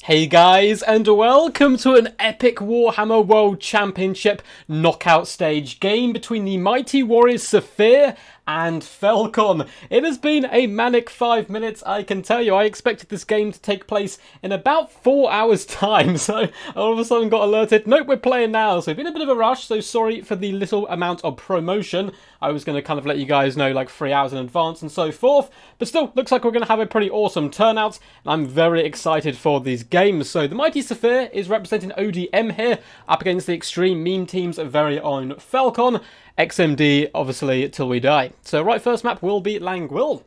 Hey guys, and welcome to an epic Warhammer World Championship knockout stage game between the mighty warriors Saphir and Felkon. It has been a manic 5 minutes, I can tell you. I expected this game to take place in about 4 hours time, so I all of a sudden got alerted. Nope, we're playing now, so it's been a bit of a rush, so sorry for the little amount of promotion. I was going to kind of let you guys know like 3 hours in advance and so forth, but still, looks like we're going to have a pretty awesome turnout, and I'm very excited for these games. So the mighty Saphir is representing ODM here, up against the extreme meme team's very own Felkon. XMD, obviously, till we die. So right, first map will be Langwill.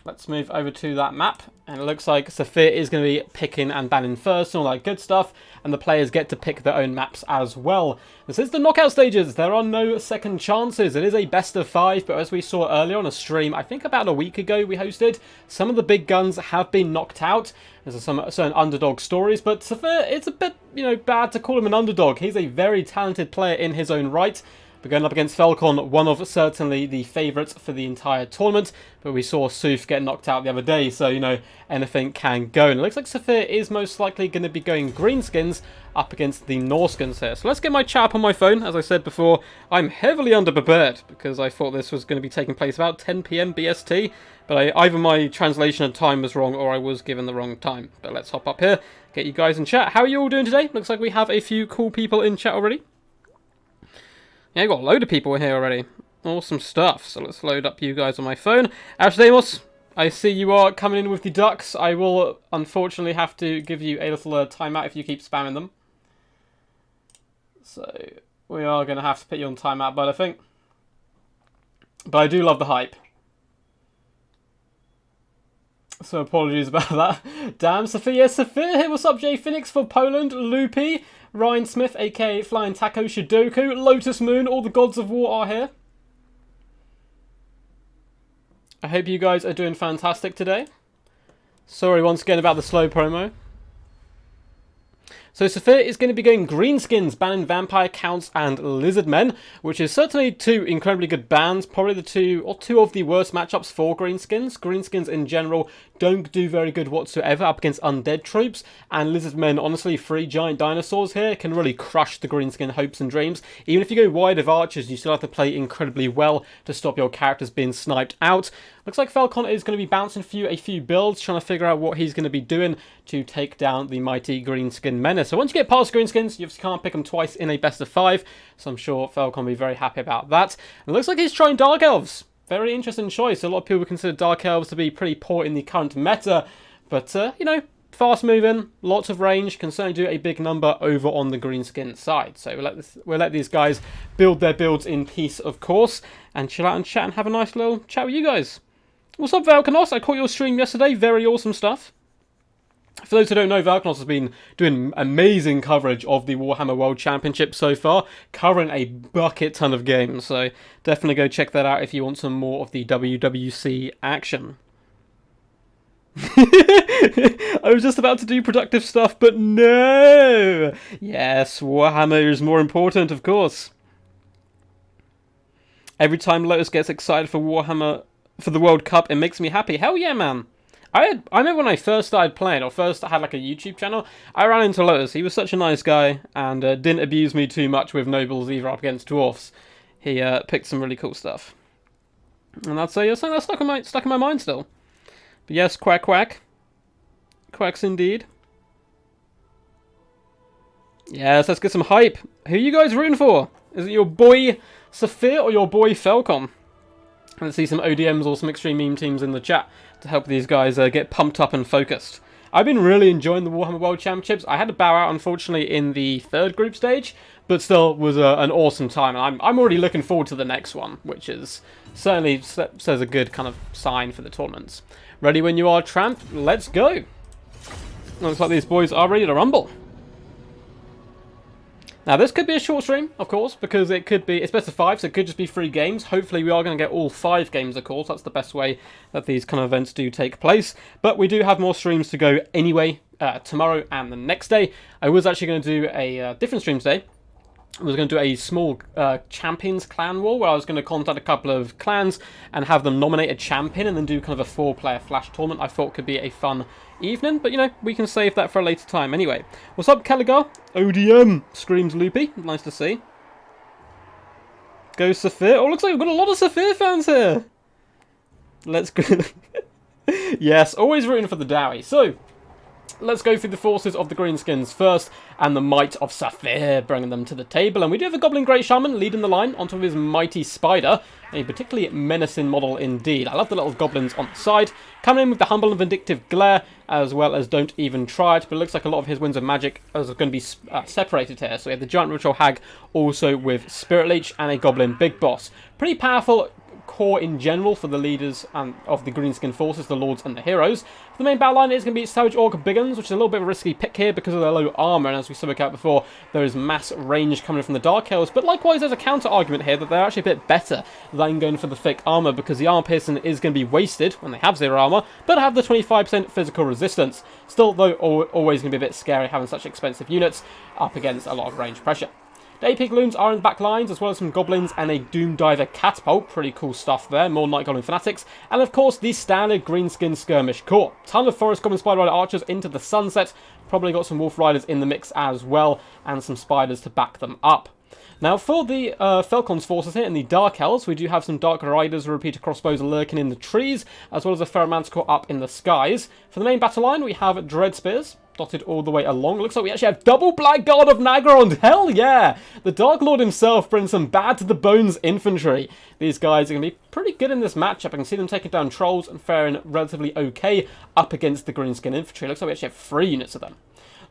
Let's move over to that map. And it looks like Saphir is going to be picking and banning first and all that good stuff. And the players get to pick their own maps as well. This is the knockout stages. There are no second chances. It is a best of 5. But as we saw earlier on a stream, I think about a week ago we hosted, some of the big guns have been knocked out. There's some certain underdog stories. But Saphir, it's a bit, bad to call him an underdog. He's a very talented player in his own right. We're going up against Felkon, one of certainly the favourites for the entire tournament. But we saw Soof get knocked out the other day, so, anything can go. And it looks like Saphir is most likely going to be going Greenskins up against the Norskins here. So let's get my chat up on my phone. As I said before, I'm heavily underprepared because I thought this was going to be taking place about 10 PM BST. But either my translation of time was wrong or I was given the wrong time. But let's hop up here, get you guys in chat. How are you all doing today? Looks like we have a few cool people in chat already. Yeah, I've got a load of people here already. Awesome stuff. So let's load up you guys on my phone. Ashdamos, I see you are coming in with the ducks. I will unfortunately have to give you a little timeout if you keep spamming them. So we are going to have to put you on timeout, but I think. But I do love the hype. So apologies about that. Damn, Saphir. Yes, Saphir here. What's up, Jay Phoenix for Poland? Loopy. Ryan Smith, aka Flying Taco, Shidoku, Lotus Moon, all the gods of war are here. I hope you guys are doing fantastic today. Sorry once again about the slow promo. So Saphir is going to be going Greenskins, banning Vampire Counts and Lizardmen, which is certainly two incredibly good bans. Probably the two of the worst matchups for Greenskins. Greenskins in general don't do very good whatsoever up against undead troops, and Lizardmen, honestly, 3 giant dinosaurs here can really crush the Greenskin hopes and dreams. Even if you go wide of archers, you still have to play incredibly well to stop your characters being sniped out. Looks like Felkon is going to be bouncing for you a few builds, trying to figure out what he's going to be doing to take down the mighty Greenskin menace. So once you get past Greenskins, you just can't pick them twice in a best of 5, so I'm sure Felkon will be very happy about that. And it looks like he's trying Dark Elves. Very interesting choice. A lot of people consider Dark Elves to be pretty poor in the current meta, but, fast moving, lots of range, can certainly do a big number over on the Greenskin side. So we'll let these guys build their builds in peace, of course, and chill out and chat and have a nice little chat with you guys. What's up, Valkanos? I caught your stream yesterday. Very awesome stuff. For those who don't know, Valkanos has been doing amazing coverage of the Warhammer World Championship so far, covering a bucket ton of games. So definitely go check that out if you want some more of the WWC action. I was just about to do productive stuff, but no! Yes, Warhammer is more important, of course. Every time Lotus gets excited for Warhammer, for the World Cup, it makes me happy. Hell yeah, man! I remember when I first started playing, or first had like a YouTube channel, I ran into Lotus. He was such a nice guy, and didn't abuse me too much with nobles either up against dwarfs. He picked some really cool stuff. And that's something that's stuck in my mind still. But yes, quack quack. Quacks indeed. Yes, let's get some hype. Who are you guys rooting for? Is it your boy Saphir or your boy Felkon? Let's see some ODMs or some extreme meme teams in the chat to help these guys get pumped up and focused. I've been really enjoying the Warhammer World Championships. I had to bow out, unfortunately, in the 3rd group stage, but still was an awesome time. And I'm already looking forward to the next one, which is certainly says a good kind of sign for the tournaments. Ready when you are, Tramp? Let's go. Looks like these boys are ready to rumble. Now, this could be a short stream, of course, because it's best of 5, so it could just be 3 games. Hopefully, we are going to get all 5 games, of course. That's the best way that these kind of events do take place. But we do have more streams to go anyway, tomorrow and the next day. I was actually going to do a different stream today, I was going to do a small champions clan war where I was going to contact a couple of clans and have them nominate a champion and then do kind of a 4-player flash tournament. I thought could be a fun evening, but you know, we can save that for a later time. Anyway, what's up, Caligar? ODM, screams Loopy. Nice to see. Go Saphir. Oh, looks like we've got a lot of Saphir fans here. Let's go. Yes, always rooting for the Dowie. So, let's go through the forces of the Greenskins first, and the might of Saphir, bringing them to the table. And we do have a Goblin Great Shaman leading the line onto his mighty spider, a particularly menacing model indeed. I love the little goblins on the side, coming in with the humble and vindictive glare, as well as don't even try it. But it looks like a lot of his winds of magic are going to be separated here. So we have the Giant Ritual Hag, also with Spirit Leech, and a Goblin Big Boss. Pretty powerful core in general for the leaders of the Greenskin forces, the Lords and the Heroes. For the main battle line is going to be Savage Orc Biggins, which is a little bit of a risky pick here because of their low armor, and as we spoke out before, there is mass range coming from the Dark Elves, but likewise there's a counter argument here that they're actually a bit better than going for the thick armor because the armor piercing is going to be wasted when they have 0 armor, but have the 25% physical resistance. Still, though, always going to be a bit scary having such expensive units up against a lot of range pressure. The AP Loons are in the back lines, as well as some Goblins and a Doom Diver Catapult. Pretty cool stuff there. More Night Goblin Fanatics. And of course, the standard Greenskin Skirmish Corps. Ton of Forest Goblin Spider Rider Archers into the sunset. Probably got some Wolf Riders in the mix as well, and some Spiders to back them up. Now, for the Felkon's forces here in the Dark Elves, we do have some Dark Riders, Repeater Crossbows lurking in the trees, as well as a Ferromanticore up in the skies. For the main battle line, we have Dread Spears dotted all the way along. Looks like we actually have double Blackguard of Naggarond. Hell yeah! The Dark Lord himself brings some bad to the bones infantry. These guys are going to be pretty good in this matchup. I can see them taking down trolls and faring relatively okay up against the Greenskin infantry. Looks like we actually have 3 units of them.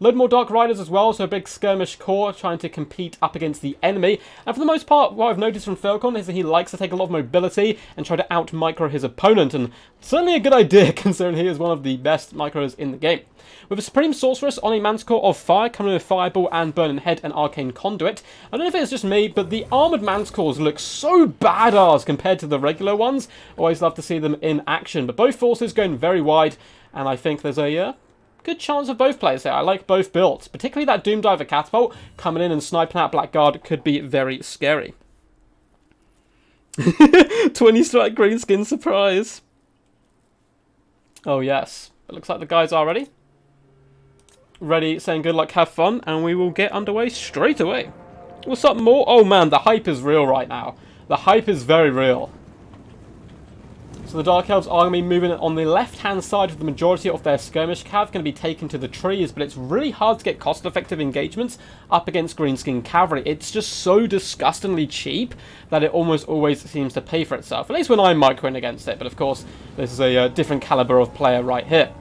Load more Dark Riders as well, so a big skirmish core trying to compete up against the enemy. And for the most part, what I've noticed from Felkon is that he likes to take a lot of mobility and try to out-micro his opponent, and certainly a good idea considering he is one of the best micros in the game. With a Supreme Sorceress on a Manticore of Fire, coming with Fireball and Burning Head and Arcane Conduit. I don't know if it's just me, but the Armoured Manticores look so badass compared to the regular ones. Always love to see them in action, but both forces going very wide, and I think there's a good chance of both players here. I like both builds. Particularly that Doom Diver Catapult coming in and sniping out Blackguard could be very scary. 20 strike Greenskin surprise. Oh yes. It looks like the guys are ready. Ready, saying good luck, have fun, and we will get underway straight away. What's up, more? Oh man, the hype is real right now. The hype is very real. So the Dark Elves are going to be moving on the left-hand side of the majority of their skirmish cav, going to be taken to the trees, but it's really hard to get cost-effective engagements up against Greenskin Cavalry. It's just so disgustingly cheap that it almost always seems to pay for itself, at least when I'm microing against it, but of course, this is a different caliber of player right here.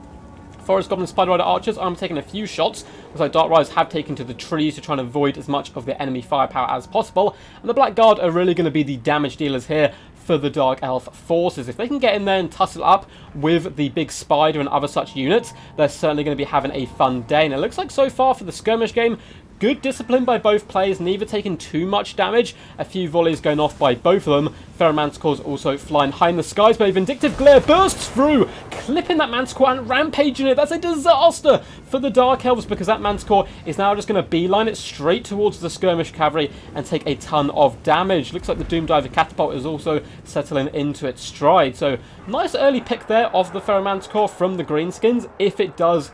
Forest Goblin Spider Rider Archers, I'm taking a few shots, because like Dark Riders have taken to the trees to try and avoid as much of the enemy firepower as possible, and the Blackguard are really going to be the damage dealers here for the Dark Elf forces. If they can get in there and tussle up with the big spider and other such units, they're certainly going to be having a fun day. And it looks like so far for the skirmish game, good discipline by both players, neither taking too much damage. A few volleys going off by both of them. Ferromanticore's also flying high in the skies, but a Vindictive Glare bursts through, clipping that Manticore and rampaging it. That's a disaster for the Dark Elves, because that Manticore is now just going to beeline it straight towards the Skirmish Cavalry and take a ton of damage. Looks like the Doom Diver Catapult is also settling into its stride. So, nice early pick there of the Ferromanticore from the Greenskins, if it does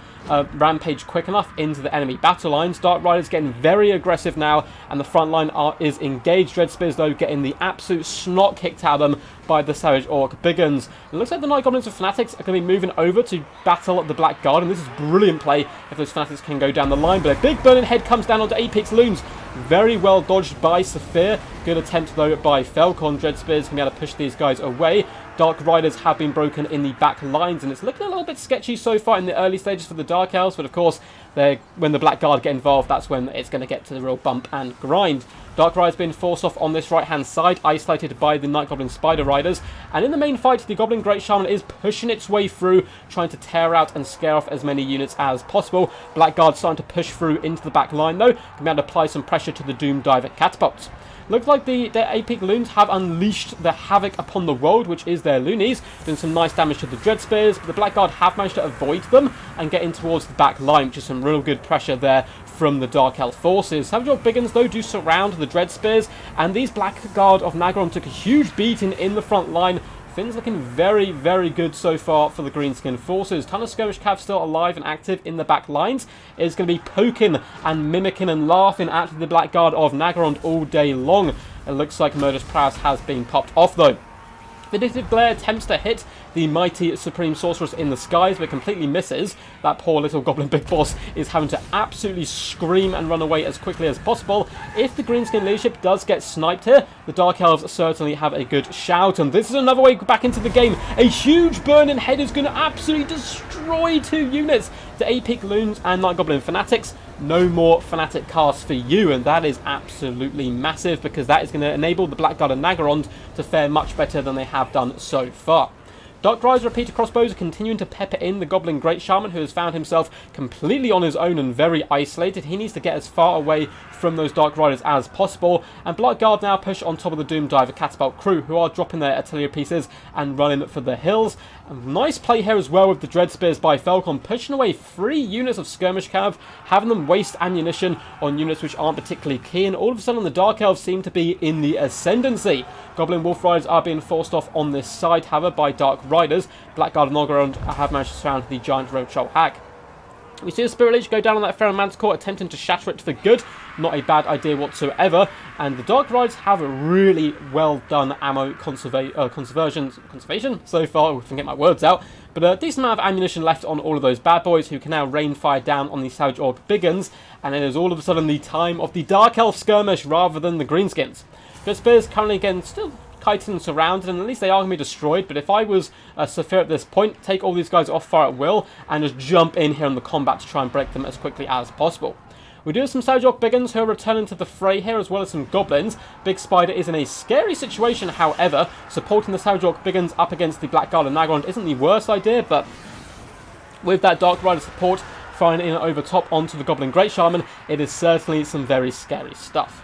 rampage quick enough into the enemy battle lines. Dark Riders getting very aggressive now, and the front line is engaged. Dread Spears, though, getting the absolute snot kicked out of them by the Savage Orc Biggins. It looks like the Night Goblins of Fanatics are going to be moving over to battle the Blackguard, and this is brilliant play if those Fanatics can go down the line. But a big Burning Head comes down onto Apex Loons. Very well dodged by Saphir. Good attempt, though, by Felkon. Dread Spears can be able to push these guys away. Dark Riders have been broken in the back lines, and it's looking a little bit sketchy so far in the early stages for the Dark Elves, but of course, when the Blackguard get involved, that's when it's going to get to the real bump and grind. Dark Riders being forced off on this right-hand side, isolated by the Night Goblin Spider Riders, and in the main fight, the Goblin Great Shaman is pushing its way through, trying to tear out and scare off as many units as possible. Blackguard starting to push through into the back line, though, can be able to apply some pressure to the Doom Diver Catapults. Looks like the Apex Loons have unleashed the havoc upon the world, which is their loonies, doing some nice damage to the Dread Spears, but the Blackguard have managed to avoid them and get in towards the back line, which is some real good pressure there from the Dark Elf forces. Savage Orc Biggins, though, do surround the Dread Spears, and these Blackguard of Nagron took a huge beating in the front line. Things looking very, very good so far for the Greenskin forces. Ton of skirmish cav still alive and active in the back lines. It's going to be poking and mimicking and laughing at the Blackguard of Nagrond all day long. It looks like Murderous Prowess has been popped off, though. Vindictive Glare attempts to hit the mighty Supreme Sorceress in the skies, but completely misses. That poor little Goblin Big Boss is having to absolutely scream and run away as quickly as possible. If the Greenskin leadership does get sniped here, the Dark Elves certainly have a good shout, and this is another way back into the game. A huge burning head is going to absolutely destroy 2 units. The Apex Loons and Night Goblin Fanatics. No more Fanatic casts for you, and that is absolutely massive, because that is going to enable the Blackguard and Nagarond to fare much better than they have done so far. Dark Rise repeater crossbows are continuing to pepper in the Goblin Great Shaman, who has found himself completely on his own and very isolated. He needs to get as far away from those Dark Riders as possible, and Blackguard now push on top of the Doom Diver Catapult crew, who are dropping their artillery pieces and running for the hills. And nice play here as well with the Dread Spears by Felkon, pushing away 3 units of skirmish cav, having them waste ammunition on units which aren't particularly key, and all of a sudden the Dark Elves seem to be in the ascendancy. Goblin Wolf Riders are being forced off on this side, however, by Dark Riders. Blackguard and Noggerond have managed to surround the giant Road Troll Hag. We see a Spirit Leech go down on that Feral Manticore, attempting to shatter it for good. Not a bad idea whatsoever. And the Dark Riders have a really well done ammo conservation so far. I can get my words out. But a decent amount of ammunition left on all of those bad boys, who can now rain fire down on the Savage Orc Biggins. And it is all of a sudden the time of the Dark Elf skirmish rather than the Greenskins. Dread Spears currently again still kiting and surrounded, and at least they are going to be destroyed. But if I was Saphir at this point, take all these guys off fire at will and just jump in here in the combat to try and break them as quickly as possible. We do have some Savage Orc Biggins who are returning to the fray here, as well as some Goblins. Big Spider is in a scary situation, however. Supporting the Savage Orc Biggins up against the Blackguard and Nagrond isn't the worst idea, but with that Dark Rider support firing in over top onto the Goblin Great Shaman, it is certainly some very scary stuff.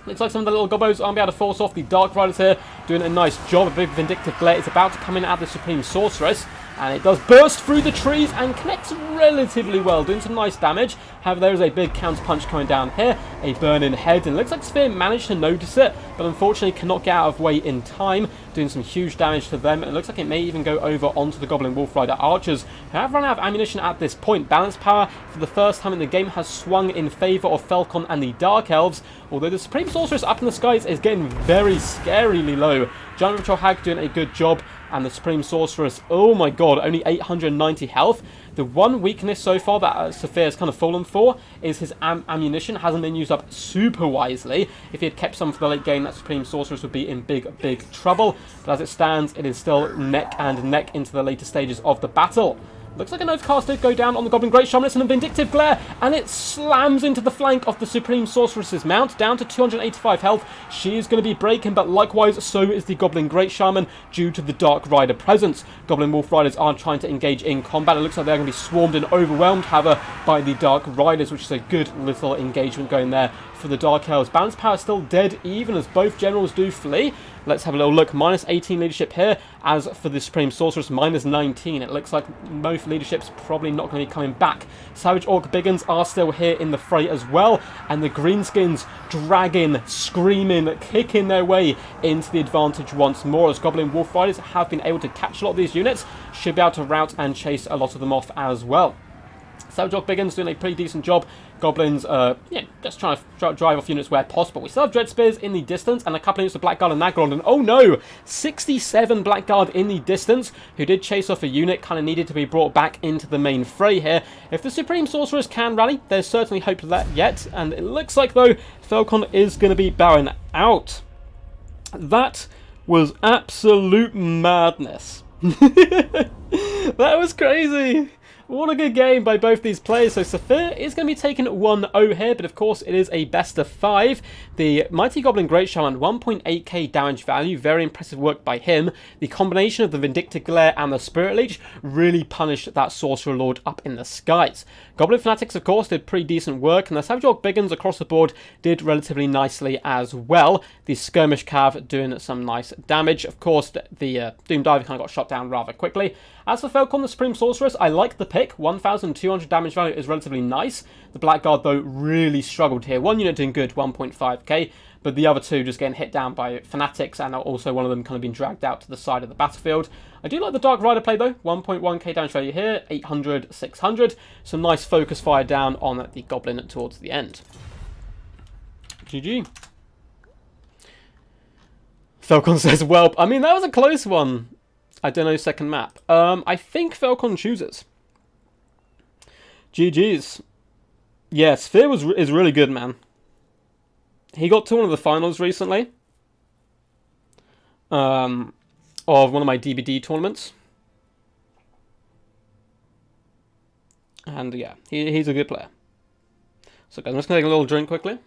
Looks like some of the little gobbos aren't able to force off the Dark Riders here, doing a nice job. A big Vindictive Glare is about to come in at the Supreme Sorceress, and it does burst through the trees and connects relatively well, doing some nice damage. However, there is a big counter punch coming down here, a burning head, and it looks like Saphir managed to notice it, but unfortunately cannot get out of way in time, doing some huge damage to them. It looks like it may even go over onto the Goblin Wolf Rider archers, who have run out of ammunition at this point. Balance power, for the first time in the game, has swung in favour of Felkon and the Dark Elves, although the Supreme Sorceress up in the skies is getting very scarily low. Giant Ritual Hag doing a good job, and the Supreme Sorceress, oh my god, only 890 health. The one weakness so far that Saphir has kind of fallen for is his ammunition hasn't been used up super wisely. If he had kept some for the late game, that Supreme Sorceress would be in big, big trouble. But as it stands, it is still neck and neck into the later stages of the battle. Looks like an Overcast did go down on the Goblin Great Shaman. It's a Vindictive Glare, and it slams into the flank of the Supreme Sorceress's mount, down to 285 health. She is going to be breaking, but likewise, so is the Goblin Great Shaman, due to the Dark Rider presence. Goblin Wolf Riders are trying to engage in combat. It looks like they're going to be swarmed and overwhelmed, however, by the Dark Riders, which is a good little engagement going there for the Dark Elves. Balance power still dead, even as both generals do flee. Let's have a little look. Minus 18 leadership here. As for the Supreme Sorceress, minus 19. It looks like most leadership's probably not going to be coming back. Savage Orc Biggins are still here in the fray as well. And the Greenskins dragging, screaming, kicking their way into the advantage once more, as Goblin Wolf Riders have been able to catch a lot of these units. Should be able to rout and chase a lot of them off as well. Savage Orc Biggins doing a pretty decent job. Goblins, just trying to drive off units where possible. We still have Dread Spears in the distance, and a couple of units of Blackguard and Nagrond, and oh no! 67 Blackguard in the distance, who did chase off a unit, kind of needed to be brought back into the main fray here. If the Supreme Sorceress can rally, there's certainly hope for that yet, and it looks like, though, Felkon is going to be bowing out. That was absolute madness. That was crazy! What a good game by both these players. So Saphir is going to be taking 1-0 here, but of course it is a best of 5. The Mighty Goblin Great Shaman, 1.8k damage value, very impressive work by him. The combination of the Vindictive Glare and the Spirit Leech really punished that Sorcerer Lord up in the skies. Goblin Fanatics, of course, did pretty decent work, and the Savage Orc Biggins across the board did relatively nicely as well. The Skirmish Cav doing some nice damage. Of course, the Doom Diver kind of got shot down rather quickly. As for Felkon, the Supreme Sorceress, I like the pick. 1,200 damage value is relatively nice. The Blackguard, though, really struggled here. One unit doing good, 1.5k, but the other two just getting hit down by Fanatics, and also one of them kind of being dragged out to the side of the battlefield. I do like the Dark Rider play, though. 1.1k damage value here, 800, 600. Some nice focus fire down on the Goblin towards the end. GG. Felkon says, well, I mean, that was a close one. I don't know, second map. I think Felkon chooses. GG's. Yeah, Saphir is really good, man. He got to one of the finals recently. Of one of my DBD tournaments. And yeah, he's a good player. So guys, I'm just going to take a little drink quickly.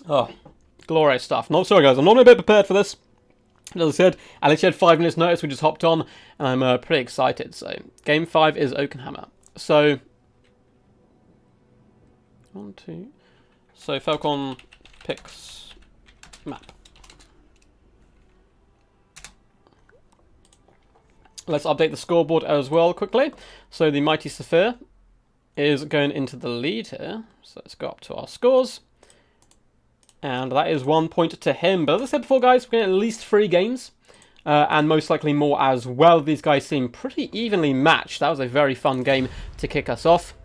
Oh, glorious stuff. No, sorry guys, I'm not a bit prepared for this. As I said, I literally had 5 minutes notice, we just hopped on, and I'm pretty excited. So, game 5 is Oakenhammer. So, 1, 2. So, Felkon picks map. Let's update the scoreboard as well quickly. So, the Mighty Saphir is going into the lead here. So, let's go up to our scores. And that is 1 point to him. But as I said before, guys, we're going to at least 3 games. And most likely more as well. These guys seem pretty evenly matched. That was a very fun game to kick us off.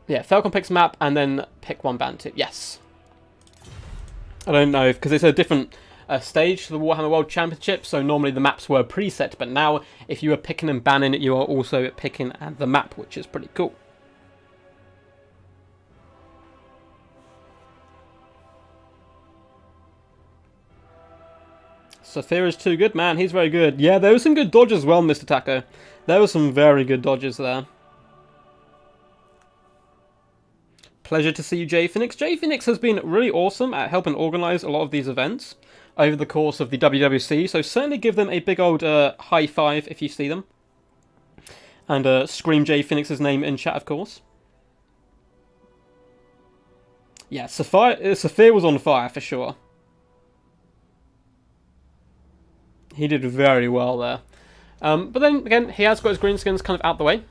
Yeah, Felkon picks map and then pick one ban too. Yes. I don't know, because it's a different stage to the Warhammer World Championship. So normally the maps were preset. But now, if you are picking and banning, you are also picking the map, which is pretty cool. Saphir is too good, man. He's very good. Yeah, there was some good dodges as well, Mr. Taco. There were some very good dodges there. Pleasure to see you, J Phoenix. J Phoenix has been really awesome at helping organise a lot of these events over the course of the WWC. So certainly give them a big old high five if you see them. And scream J Phoenix's name in chat, of course. Yeah, Saphir was on fire for sure. He did very well there. But then, again, he has got his Greenskins kind of out the way.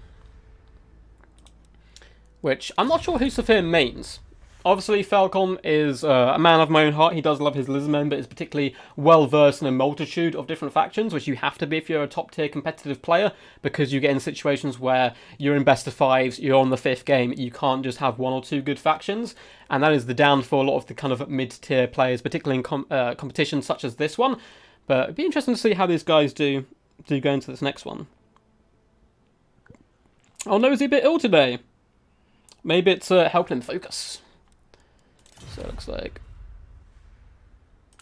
Which, I'm not sure who Saphir mains. Obviously, Felkon is a man of my own heart. He does love his Lizardmen, but is particularly well-versed in a multitude of different factions, which you have to be if you're a top-tier competitive player, because you get in situations where you're in best of 5s, you're on the 5th game, you can't just have 1 or 2 good factions, and that is the downfall for a lot of the kind of mid-tier players, particularly in competitions such as this one. But it'd be interesting to see how these guys do go into this next one. Oh no, is he a bit ill today? Maybe it's helping him focus. So it looks like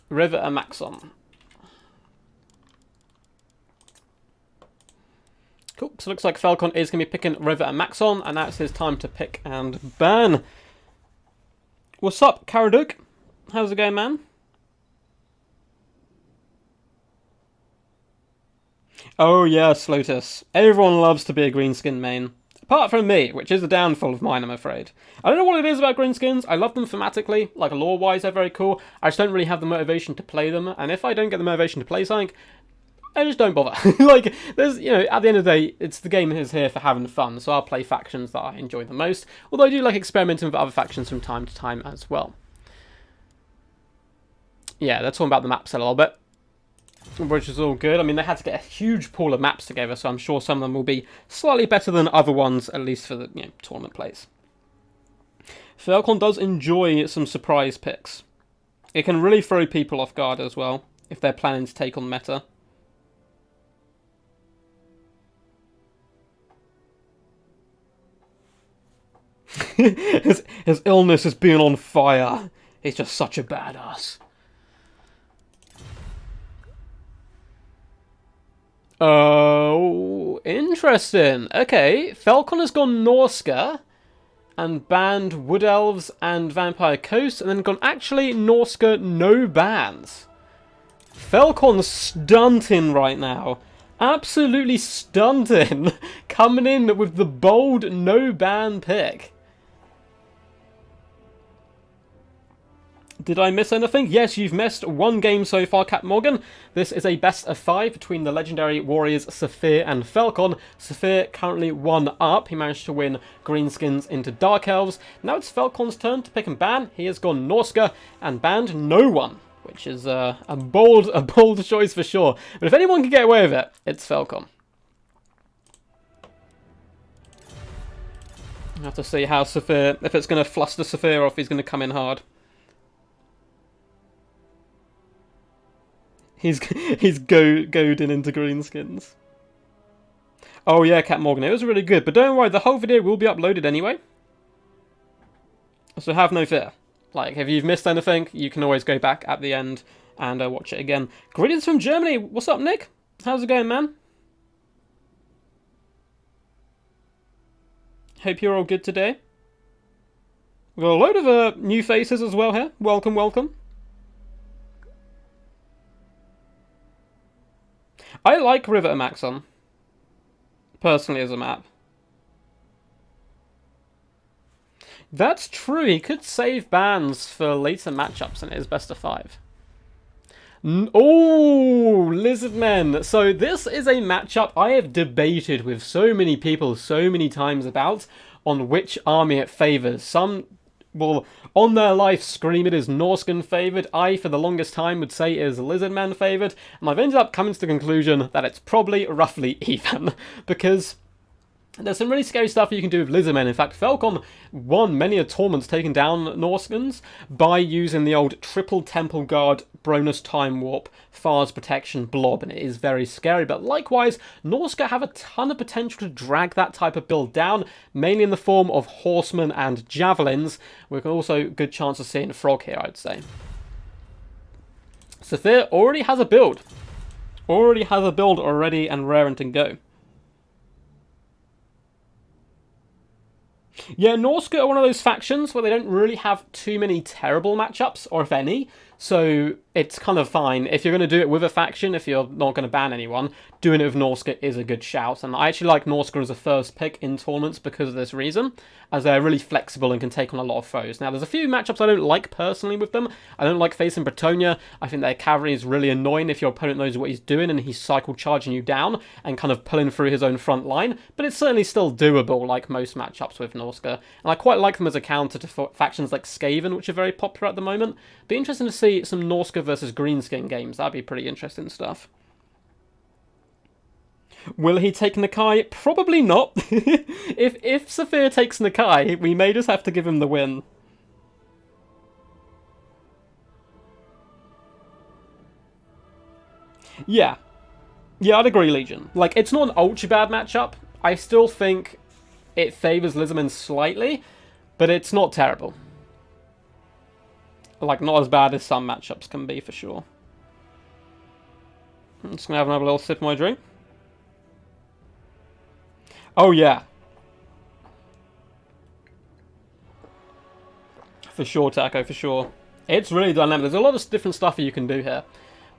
River and Maxon. Cool. So it looks like Felkon is going to be picking River and Maxon, and that's his time to pick and ban. What's up, Caraduk? How's it going, man? Oh yes, Lotus. Everyone loves to be a Greenskin main. Apart from me, which is a downfall of mine, I'm afraid. I don't know what it is about Greenskins. I love them thematically, like lore-wise, they're very cool. I just don't really have the motivation to play them, and if I don't get the motivation to play something, I just don't bother. Like, there's, you know, at the end of the day, it's the game is here for having fun, so I'll play factions that I enjoy the most. Although I do like experimenting with other factions from time to time as well. Yeah, they're talking about the maps a little bit, which is all good. I mean, they had to get a huge pool of maps together, so I'm sure some of them will be slightly better than other ones, at least for the tournament plays. Felkon does enjoy some surprise picks. It can really throw people off guard as well, if they're planning to take on meta. his illness has been on fire. He's just such a badass. Oh, interesting. Okay, Felkon has gone Norsca and banned Wood Elves and Vampire Coast, and then gone actually Norsca no bans. Felkon's stunting right now. Absolutely stunting. Coming in with the bold no ban pick. Did I miss anything? Yes, you've missed one game so far, Cat Morgan. This is a best of 5 between the legendary warriors Saphir and Felkon. Saphir currently 1 up. He managed to win Greenskins into Dark Elves. Now it's Felkon's turn to pick and ban. He has gone Norsca and banned no one, which is a bold choice for sure. But if anyone can get away with it, it's Felkon. I have to see how Saphir, if it's going to fluster Saphir or if he's going to come in hard. He's goading into Greenskins. Oh yeah, Cat Morgan, it was really good. But don't worry, the whole video will be uploaded anyway. So have no fear. Like, if you've missed anything, you can always go back at the end and watch it again. Greetings from Germany. What's up, Nick? How's it going, man? Hope you're all good today. We've got a load of new faces as well here. Welcome, welcome. I like Rivet Maxon, personally, as a map. That's true, he could save bans for later matchups and it is best of 5. Oh, Lizardmen! So this is a matchup I have debated with so many people so many times about on which army it favours. Some will, on their life, scream it is Norscan favoured. I, for the longest time, would say it is Lizardman favoured. And I've ended up coming to the conclusion that it's probably roughly even. Because there's some really scary stuff you can do with Lizardmen. In fact, Felkon won many a tournament taking down Norscans by using the old triple Temple Guard bonus time warp Far's protection blob, and it is very scary. But likewise, Norsca have a ton of potential to drag that type of build down, mainly in the form of horsemen and javelins. We've also a good chance of seeing Frog here, I'd say. Saphir already has a build. Already and raring to go. Yeah, Norsca are one of those factions where they don't really have too many terrible matchups, or if any, so it's kind of fine. If you're going to do it with a faction, if you're not going to ban anyone, doing it with Norsca is a good shout. And I actually like Norsca as a first pick in tournaments because of this reason, as they're really flexible and can take on a lot of foes. Now, there's a few matchups I don't like personally with them. I don't like facing Bretonia. I think their cavalry is really annoying if your opponent knows what he's doing and he's cycle charging you down and kind of pulling through his own front line. But it's certainly still doable, like most matchups with Norsca. And I quite like them as a counter to factions like Skaven, which are very popular at the moment. Be interesting to see some Norsca versus Greenskin games. That'd be pretty interesting stuff. Will he take Nakai? Probably not. If Saphir takes Nakai, we may just have to give him the win. Yeah. Yeah, I'd agree, Legion. Like, it's not an ultra bad matchup. I still think it favours Lizardmen slightly, but it's not terrible. Like, not as bad as some matchups can be, for sure. I'm just going to have another little sip of my drink. Oh, yeah. For sure, Taco, for sure. It's really dynamic. There's a lot of different stuff you can do here.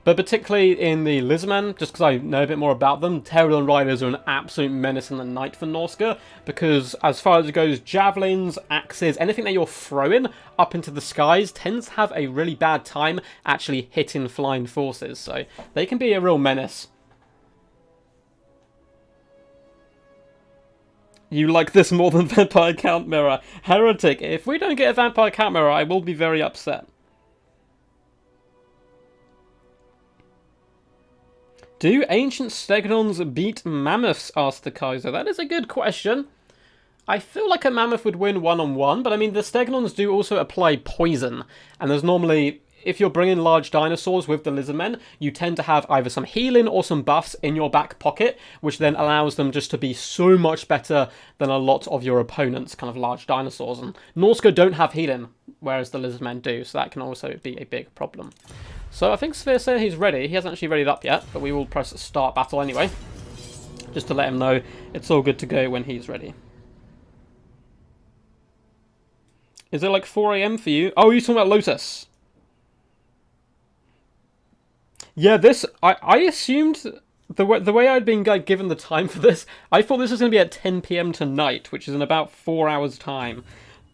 But particularly in the Lizardmen, just because I know a bit more about them, Pterodon Riders are an absolute menace in the night for Norsca, because as far as it goes, javelins, axes, anything that you're throwing up into the skies tends to have a really bad time actually hitting flying forces, so they can be a real menace. You like this more than Vampire Count Mirror? Heretic, if we don't get a Vampire Count Mirror, I will be very upset. Do ancient stegodons beat mammoths? Asked the Kaiser. That is a good question. I feel like a mammoth would win one-on-one, but I mean, the stegodons do also apply poison, and there's normally, if you're bringing large dinosaurs with the Lizardmen, you tend to have either some healing or some buffs in your back pocket, which then allows them just to be so much better than a lot of your opponents' kind of large dinosaurs. And Norsca don't have healing, whereas the Lizardmen do, so that can also be a big problem. So I think Saphir said he's ready. He hasn't actually readied up yet, but we will press start battle anyway. just to let him know it's all good to go when he's ready. Is it like 4 AM for you? Oh, you're talking about Lotus. Yeah, this... I assumed... The way I'd been given the time for this, I thought this was going to be at 10 PM tonight, which is in about 4 hours' time.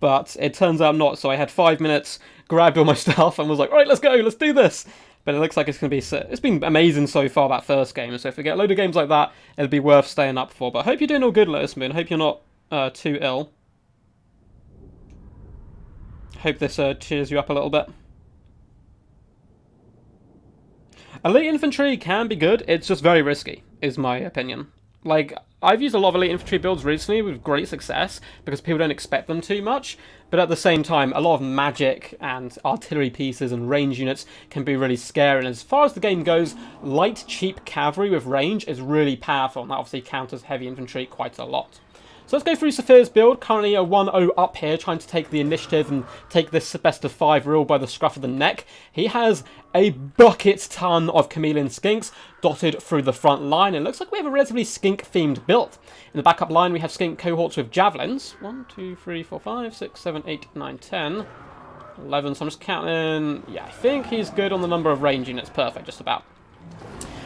But it turns out not, so I had 5 minutes, grabbed all my stuff, and was like, alright, let's go, let's do this! But it looks like it's going to be... It's been amazing so far, that first game, so if we get a load of games like that, it'll be worth staying up for. But I hope you're doing all good, Lotus Moon. I hope you're not too ill. Hope this cheers you up a little bit. Elite Infantry can be good, it's just very risky, is my opinion. Like, I've used a lot of Elite Infantry builds recently with great success, because people don't expect them too much, but at the same time, a lot of magic and artillery pieces and range units can be really scary, and as far as the game goes, light, cheap cavalry with range is really powerful, and that obviously counters heavy infantry quite a lot. So let's go through Saphir's build, currently a 1-0 up here, trying to take the initiative and take this best of 5 rule by the scruff of the neck. He has a bucket ton of chameleon skinks dotted through the front line. It looks like we have a relatively skink-themed build. In the backup line, we have skink cohorts with javelins. 1, 2, 3, 4, 5, 6, 7, 8, 9, 10, 11. So I'm just counting. Yeah, I think he's good on the number of range units. Perfect, just about.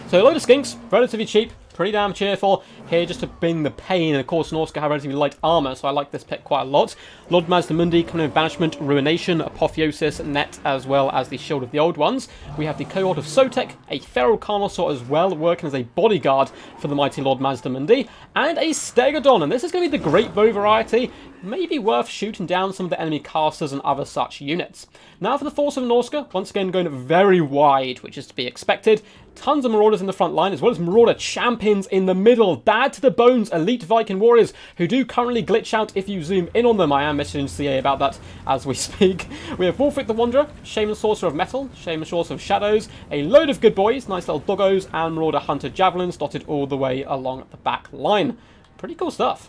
So a load of skinks, relatively cheap, pretty damn cheerful here just to bring the pain, and of course Norsca have relatively light armour, so I like this pick quite a lot. Lord Mazdamundi coming with Banishment, Ruination, Apotheosis, Net, as well as the Shield of the Old Ones. We have the cohort of Sotek, a Feral Carnosaur as well, working as a bodyguard for the mighty Lord Mazdamundi, and a Stegodon, and this is going to be the great bow variety, maybe worth shooting down some of the enemy casters and other such units. Now for the force of Norsca, once again going very wide, which is to be expected. Tons of Marauders in the front line, as well as Marauder champions in the middle. Bad to the bones, elite Viking warriors, who do currently glitch out if you zoom in on them. I am messaging CA about that as we speak. We have Wolfric the Wanderer, Shaman Sorcerer of Metal, Shaman Sorcerer of Shadows, a load of good boys, nice little doggos, and Marauder Hunter Javelins dotted all the way along the back line. Pretty cool stuff.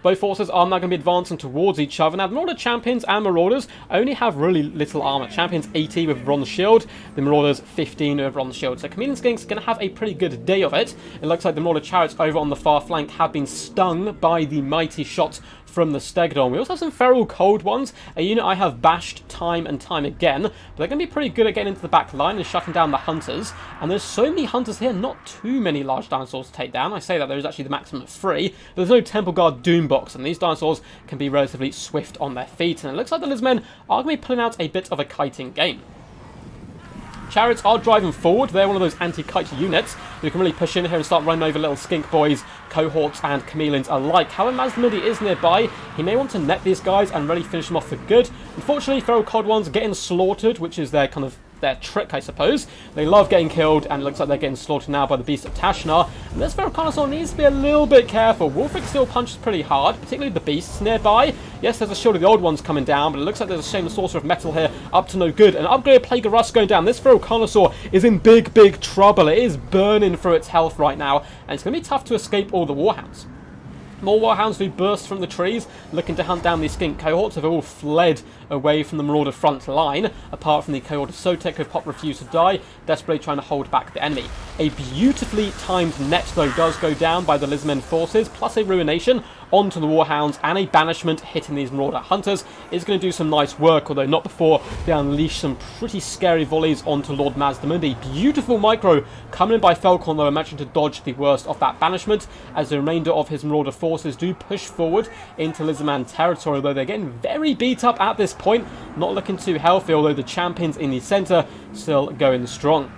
Both forces are now going to be advancing towards each other. Now, the Marauder Champions and Marauders only have really little armor. Champions 80 with Bronze Shield, the Marauders 15 with Bronze Shield. So Chameleon Skinks are going to have a pretty good day of it. It looks like the Marauder Chariots over on the far flank have been stung by the mighty shots from the Stegodon. We also have some Feral Cold Ones, a unit I have bashed time and time again, but they're going to be pretty good at getting into the back line and shutting down the Hunters. And there's so many Hunters here, not too many large dinosaurs to take down. I say that there's actually the maximum of 3. There's no Temple Guard Doombox, and these dinosaurs can be relatively swift on their feet. And it looks like the Lizmen are going to be pulling out a bit of a kiting game. Chariots are driving forward. They're one of those anti-kite units who can really push in here and start running over little skink boys, cohorts, and chameleons alike. However, Mazdamundi is nearby. He may want to net these guys and really finish them off for good. Unfortunately, Feral Cod Ones are getting slaughtered, which is their kind of their trick, I suppose. They love getting killed, and it looks like they're getting slaughtered now by the Beast of Tashnar. And this Feral Carnosaur needs to be a little bit careful. Wolfric still punches pretty hard, particularly the Beasts nearby. Yes, there's a Shield of the Old Ones coming down, but it looks like there's a Shaman Sorcerer of Metal here, up to no good. An upgraded Plague of Rust going down. This Feral Carnosaur is in big, big trouble. It is burning through its health right now, and it's going to be tough to escape all the Warhounds. More Warhounds do burst from the trees, looking to hunt down these skink cohorts, who have all fled away from the Marauder front line, apart from the cohort of Sotek, who Pop refused to die, desperately trying to hold back the enemy. A beautifully timed net, though, does go down by the Lizmen forces, plus a Ruination onto the Warhounds, and a Banishment hitting these Marauder Hunters is going to do some nice work, although not before they unleash some pretty scary volleys onto Lord Mazdamundi. Beautiful micro coming in by Felkon, though, I managed to dodge the worst of that Banishment, as the remainder of his Marauder forces do push forward into Lizardman territory, although they're getting very beat up at this point, not looking too healthy, although the champions in the centre still going strong.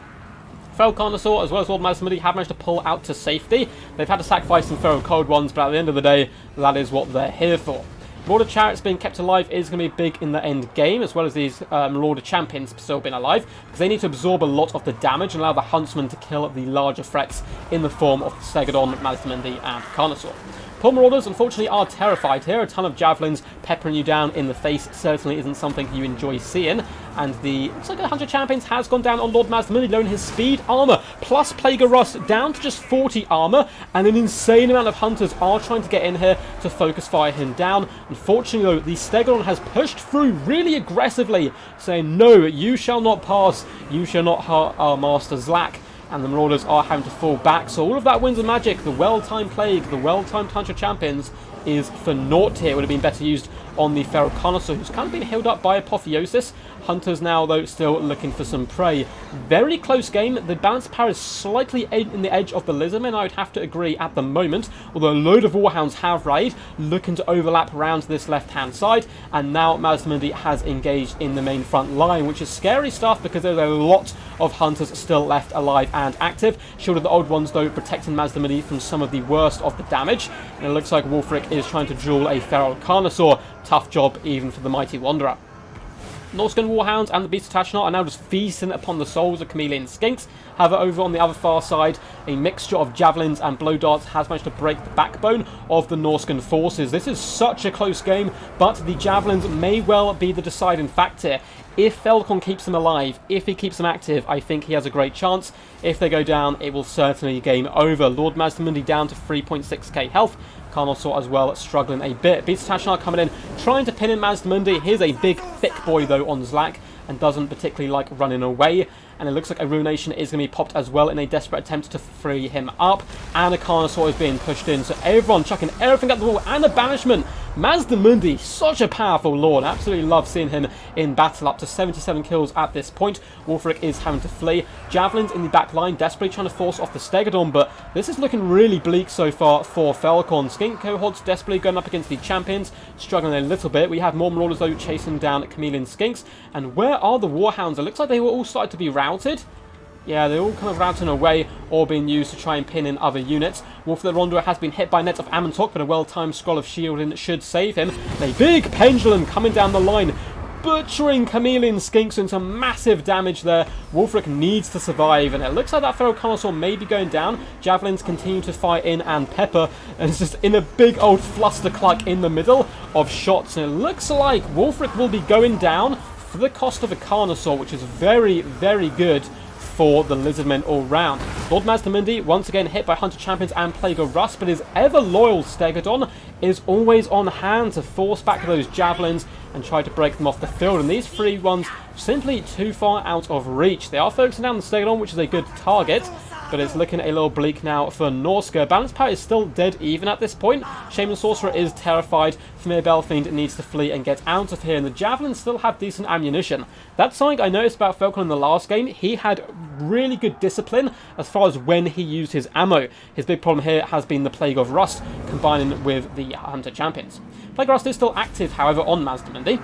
Feral Carnosaur, as well as Lord Mazdamundi, have managed to pull out to safety. They've had to sacrifice some Feral Cold Ones, but at the end of the day, that is what they're here for. Marauder Chariots being kept alive is going to be big in the end game, as well as these Marauder Champions still being alive, because they need to absorb a lot of the damage and allow the Huntsmen to kill the larger threats in the form of Stegodon, Mazdamundi, and Carnosaur. Poor Marauders, unfortunately, are terrified here. A ton of javelins peppering you down in the face certainly isn't something you enjoy seeing. And looks like the 100 Champions has gone down on Lord Mazdamundi, lowering his speed, armor, plus Plague of Rust down to just 40 armor. And an insane amount of Hunters are trying to get in here to focus fire him down. Unfortunately, though, the Stegodon has pushed through really aggressively, saying, no, you shall not pass, you shall not hurt our master Zlak. and the Marauders are having to fall back. So all of that Winds of Magic, the well-timed Plague, the well-timed Hunter Champions, is for naught here. It would have been better used on the Feral Connoisseur, who's kind of been healed up by Apotheosis. Hunters now, though, still looking for some prey. Very close game. The balance of power is slightly in the edge of the Lizardmen, I would have to agree at the moment, although a load of Warhounds have raided, looking to overlap around this left-hand side, and now Mazdamundi has engaged in the main front line, which is scary stuff because there's a lot of Hunters still left alive and active. Shield of the Old Ones, though, protecting Mazdamundi from some of the worst of the damage, and it looks like Wulfric is trying to duel a Feral Carnosaur. Tough job even for the Mighty Wanderer. Norscan Warhounds and the Beast of Tashnar are now just feasting upon the souls of Chameleon Skinks. However, over on the other far side, a mixture of javelins and blow darts has managed to break the backbone of the Norscan forces. This is such a close game, but the javelins may well be the deciding factor. If Felkon keeps them alive, if he keeps them active, I think he has a great chance. If they go down, it will certainly be game over. Lord Mazdamundi down to 3.6k health. Carnosaur as well, struggling a bit. Beast of Tashnar coming in, trying to pin in Mazdamundi. Here's a big, thick boy, though, on Zlak, and doesn't particularly like running away. And it looks like a Ruination is going to be popped as well in a desperate attempt to free him up. And a Carnosaur is being pushed in, so everyone chucking everything at the wall, and a Banishment. Mazdamundi, such a powerful lord. Absolutely love seeing him in battle, up to 77 kills at this point. Wulfric is having to flee. Javelins in the back line, desperately trying to force off the Stegodon, but this is looking really bleak so far for Felkon. Skink cohorts desperately going up against the champions, struggling a little bit. We have more Marauders, though, chasing down Chameleon Skinks. And where are the Warhounds? It looks like they were all starting to be routed. Yeah, they're all kind of routing away or being used to try and pin in other units. Wolf the Ronderer has been hit by net of Amantok, but a well-timed Scroll of Shielding should save him. And a big Pendulum coming down the line, butchering Chameleon Skinks into massive damage there. Wulfric needs to survive, and it looks like that Feral Connoisseur may be going down. Javelins continue to fire in and pepper, and it's just in a big old flustercluck in the middle of shots. And it looks like Wulfric will be going down for the cost of a Carnosaur, which is very, very good for the Lizardmen all round. Lord Mazdamundi once again hit by Hunter Champions and Plague of Rust, but his ever-loyal Stegodon is always on hand to force back those javelins and try to break them off the field. And these three ones simply too far out of reach. They are focusing down the Stegodon, which is a good target, but it's looking a little bleak now for Norsca. Balance power is still dead even at this point. Shaman Sorcerer is terrified. Thamir Belfiend needs to flee and get out of here, and the Javelins still have decent ammunition. That's something I noticed about Felkon in the last game. He had really good discipline as far as when he used his ammo. His big problem here has been the Plague of Rust, combining with the Hunter Champions. Plague of Rust is still active, however, on Mazdamundi.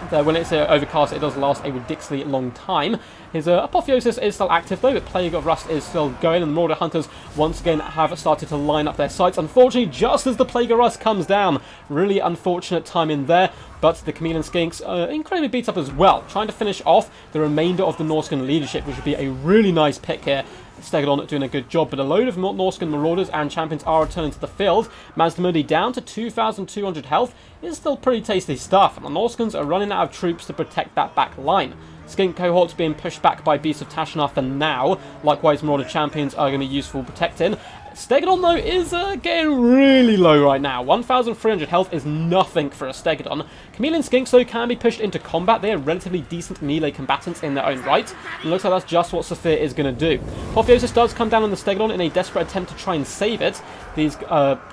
When it's overcast, it does last a ridiculously long time. His Apotheosis is still active, though, but Plague of Rust is still going, and the Marauder Hunters once again have started to line up their sights. Unfortunately, just as the Plague of Rust comes down, really unfortunate timing there, but the Chameleon Skinks are incredibly beat up as well, trying to finish off the remainder of the Norscan leadership, which would be a really nice pick here. Stegodon doing a good job, but a load of Norscan Marauders and Champions are returning to the field. Mazdamundi down to 2,200 health is still pretty tasty stuff, and the Norscans are running out of troops to protect that back line. Skink cohorts being pushed back by Beasts of Tashnar for now. Likewise, Marauder Champions are going to be useful protecting. Stegodon, though, is getting really low right now. 1,300 health is nothing for a Stegodon. Chameleon Skinks, though, can be pushed into combat. They are relatively decent melee combatants in their own right. And it looks like that's just what Saphir is going to do. Apotheosis does come down on the Stegodon in a desperate attempt to try and save it. These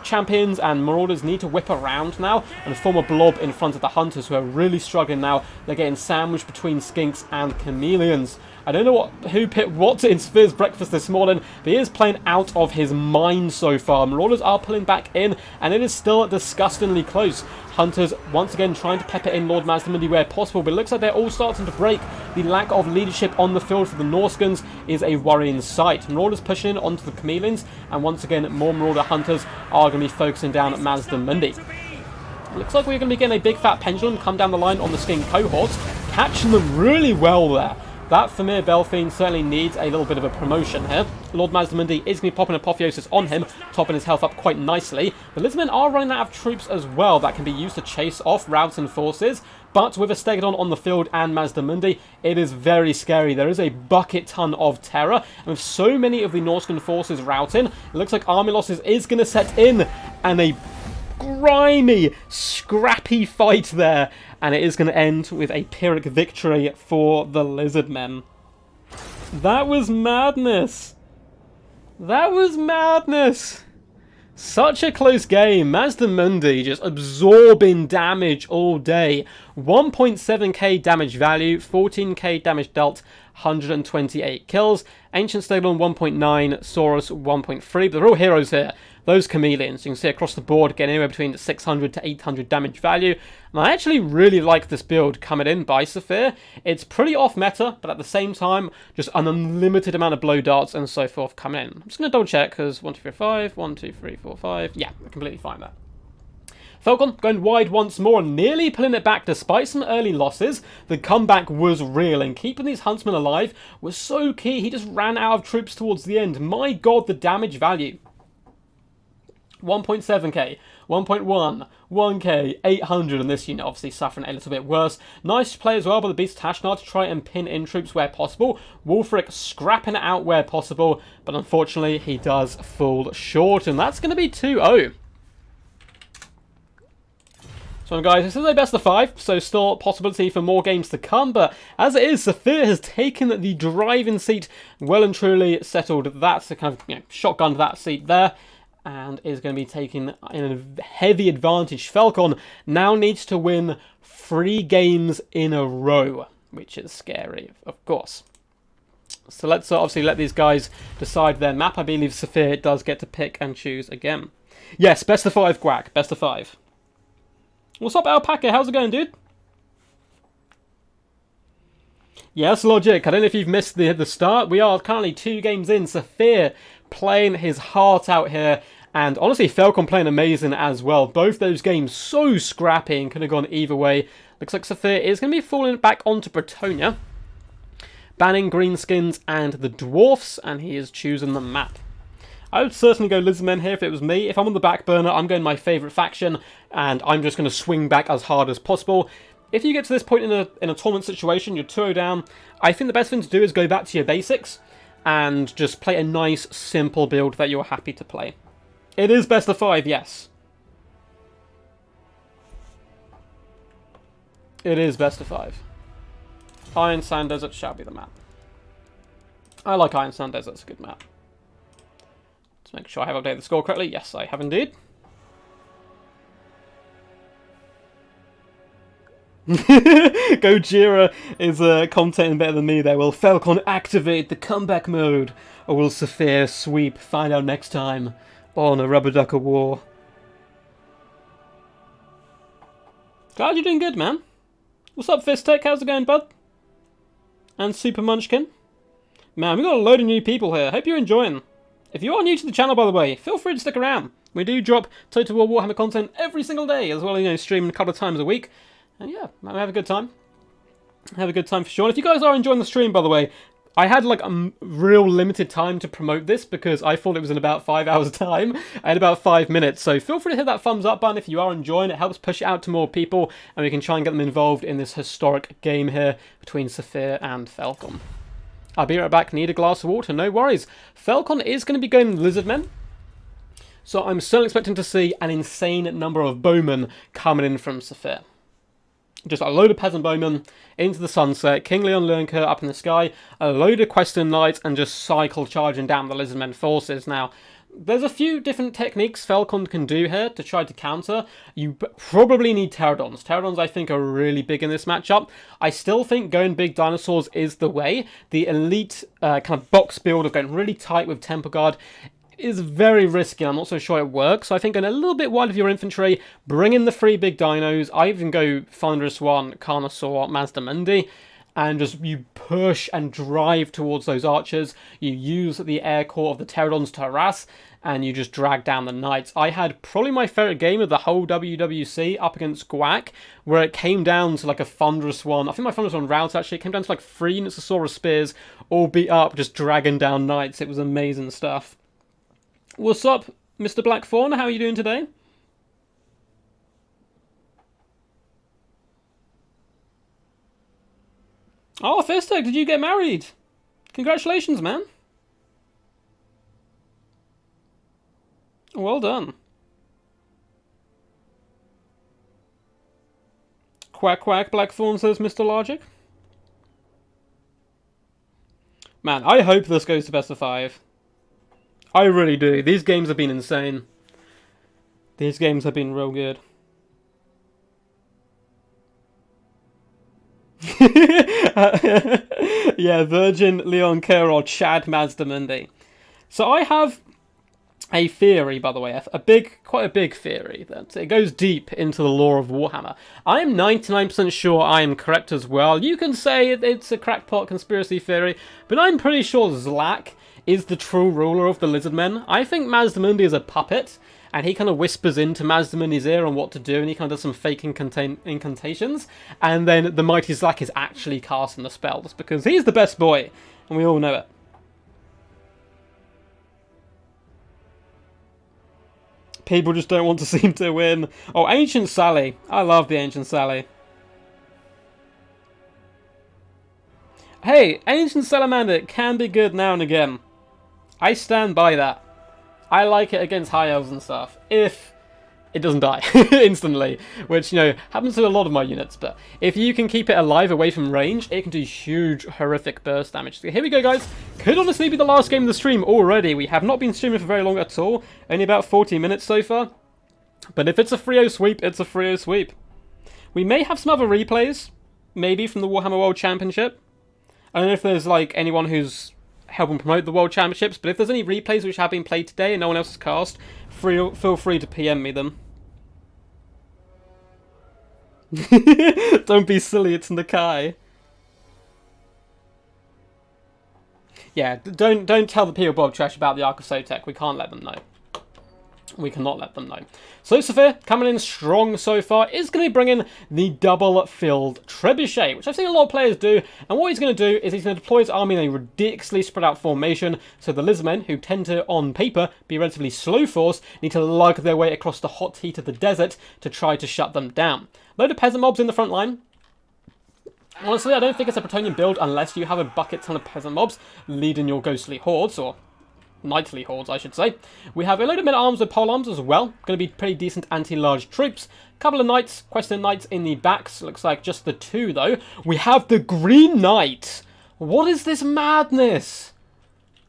champions and Marauders need to whip around now and form a blob in front of the Hunters, who are really struggling now. They're getting sandwiched between Skinks and Chameleons. I don't know who picked what in Saphir's breakfast this morning, but he is playing out of his mind so far. Marauders are pulling back in, and it is still disgustingly close. Hunters once again trying to pepper in Lord Mazdamundi where possible, but it looks like they're all starting to break. The lack of leadership on the field for the Norscans is a worrying sight. Marauders pushing in onto the Chameleons, and once again more Marauder Hunters are going to be focusing down at Mazdamundi. Looks like we're going to be getting a big fat pendulum come down the line on the Skink cohorts, catching them really well there. That Thamir Belfiend certainly needs a little bit of a promotion here. Lord Mazdamundi is going to be popping Apotheosis on him, topping his health up quite nicely. The Lizardmen are running out of troops as well that can be used to chase off routing forces. But with a Stegodon on the field and Mazdamundi, it is very scary. There is a bucket ton of terror. And with so many of the Norscan forces routing, it looks like army losses is going to set in. And a grimy, scrappy fight there, and it is going to end with a Pyrrhic victory for the Lizardmen. That was madness! That was madness. Such a close game. Mazdamundi just absorbing damage all day. 1.7k damage value, 14k damage dealt, 128 kills. Ancient Stable 1.9, Saurus 1.3, but they're all heroes here. Those chameleons, you can see across the board, getting anywhere between 600 to 800 damage value. And I actually really like this build coming in by Saphir. It's pretty off meta, but at the same time, just an unlimited amount of blow darts and so forth coming in. I'm just going to double check, because 1, 2, 3, 5, 1, 2, 3, 4, 5. Yeah, completely fine there. Felkon going wide once more, nearly pulling it back despite some early losses. The comeback was real, and keeping these huntsmen alive was so key. He just ran out of troops towards the end. My god, the damage value. 1.7k, 1.1, 1k, 800 on this unit, obviously suffering a little bit worse. Nice play as well by the Beast Tashnar to try and pin in troops where possible. Wulfric scrapping it out where possible, but unfortunately he does fall short, and that's going to be 2-0. So guys, this is a best of 5, so still possibility for more games to come, but as it is, Saphir has taken the driving seat well and truly settled. That's a kind of shotgun that seat there, and is going to be taking in a heavy advantage. Felkon now needs to win 3 games in a row, which is scary, of course. So let's obviously let these guys decide their map. I believe Saphir does get to pick and choose again. Yes, best of 5, Quack, best of 5. What's up, Alpaca? How's it going, dude? Yes, Logic. I don't know if you've missed the start. We are currently 2 games in. Saphir playing his heart out here. And honestly, Felkon playing amazing as well. Both those games so scrappy and could have gone either way. Looks like Saphir is going to be falling back onto Bretonia. Banning Greenskins and the Dwarfs. And he is choosing the map. I would certainly go Lizardmen here if it was me. If I'm on the back burner, I'm going my favourite faction. And I'm just going to swing back as hard as possible. If you get to this point in a tournament situation, you're 2-0 down, I think the best thing to do is go back to your basics. And just play a nice, simple build that you're happy to play. It is best of 5, yes. It is best of 5. Iron Sand Desert shall be the map. I like Iron Sand Desert, it's a good map. Let's make sure I have updated the score correctly. Yes, I have indeed. Gojira is content better than me there. Will Felkon activate the comeback mode? Or will Saphir sweep? Find out next time on a Rubber Ducker War. Glad you're doing good, man. What's up, Fistek? How's it going, bud? And Super Munchkin? Man, we've got a load of new people here. Hope you're enjoying. If you are new to the channel, by the way, feel free to stick around. We do drop Total War Warhammer content every single day, as well as, streaming a couple of times a week. And yeah, have a good time. Have a good time for sure. And if you guys are enjoying the stream, by the way, I had like a real limited time to promote this because I thought it was in about 5 hours time. I had about 5 minutes. So feel free to hit that thumbs up button if you are enjoying it. It helps push it out to more people and we can try and get them involved in this historic game here between Saphir and Felkon. I'll be right back. Need a glass of water. No worries. Felkon is going to be going Lizardmen. So I'm still expecting to see an insane number of bowmen coming in from Saphir. Just a load of peasant bowmen into the sunset, King Leon Lernker up in the sky, a load of Questing Knights, and just cycle charging down the Lizardmen forces. Now, there's a few different techniques Felkon can do here to try to counter. You probably need Pterodons. Pterodons, I think, are really big in this matchup. I still think going big dinosaurs is the way. The elite kind of box build of going really tight with Temple Guard is very risky. I'm not so sure it works. So I think going a little bit wide of your infantry, bring in the 3 big dinos. I even go Thunderous One, Carnosaur, Mazdamundi, and just you push and drive towards those archers. You use the air core of the Pterodons to harass, and you just drag down the knights. I had probably my favourite game of the whole WWC up against Guac, where it came down to like a Thunderous One. I think my Thunderous One route actually came down to like 3 Nosasaurus spears, all beat up, just dragging down knights. It was amazing stuff. What's up, Mr. Blackthorn? How are you doing today? Oh, Fistek, did you get married? Congratulations, man. Well done. Quack, quack, Blackthorn, says Mr. Logic. Man, I hope this goes to best of 5. I really do. These games have been insane. These games have been real good. Yeah, Virgin, Leon Kerr, or Chad Mazdamundi. So I have a theory, by the way, quite a big theory, that it goes deep into the lore of Warhammer. I am 99% sure I am correct as well. You can say it's a crackpot conspiracy theory, but I'm pretty sure Zlak is the true ruler of the Lizardmen. I think Mazdamundi is a puppet, and he kind of whispers into Mazdamundi's ear on what to do, and he kind of does some fake incantations, and then the mighty Zlak is actually casting the spells, because he's the best boy, and we all know it. People just don't want to seem to win. Oh, Ancient Sally. I love the Ancient Sally. Hey, Ancient Salamander can be good now and again. I stand by that. I like it against high elves and stuff, if it doesn't die instantly, which, you know, happens to a lot of my units, but if you can keep it alive away from range, it can do huge, horrific burst damage. So here we go, guys. Could honestly be the last game of the stream already. We have not been streaming for very long at all, only about 40 minutes so far, but if it's a 3-0 sweep, it's a 3-0 sweep. We may have some other replays, maybe from the Warhammer World Championship. I don't know if there's, like, anyone who's helping promote the World Championships, but if there's any replays which have been played today and no one else has cast, feel free to PM me them. Don't be silly, it's Nakai. Yeah, don't tell the people Bob Trash about the Ark of Sotek. We can't let them know. We cannot let them know. So Saphir, coming in strong so far, is going to be bringing the double-filled trebuchet, which I've seen a lot of players do. And what he's going to do is he's going to deploy his army in a ridiculously spread out formation, so the Lizardmen, who tend to, on paper, be a relatively slow force, need to lug their way across the hot heat of the desert to try to shut them down. Load of peasant mobs in the front line. Honestly, I don't think it's a Bretonnian build unless you have a bucket ton of peasant mobs leading your ghostly hordes, or knightly hordes, I should say. We have a load of men-at-arms with polearms as well. Going to be pretty decent anti-large troops. Couple of knights, questing knights in the backs. Looks like just the two, though. We have the Green Knight. What is this madness?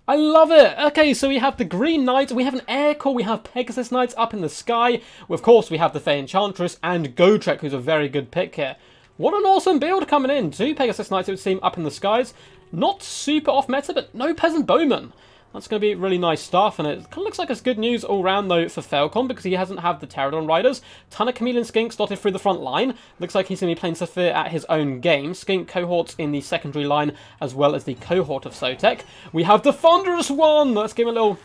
I love it. Okay, so we have the Green Knight, we have an Air Corps, we have Pegasus Knights up in the sky. Of course, we have the Fey Enchantress and Gotrek, who's a very good pick here. What an awesome build coming in. 2 Pegasus Knights, it would seem, up in the skies. Not super off-meta, but no Peasant Bowman. That's going to be really nice stuff, and it kind of looks like it's good news all round, though, for Felkon, because he hasn't had the Pterodon Riders. Ton of Chameleon Skinks dotted through the front line. Looks like he's going to be playing Saphir at his own game. Skink cohorts in the secondary line, as well as the cohort of Sotek. We have the Thunderous One! Let's give him a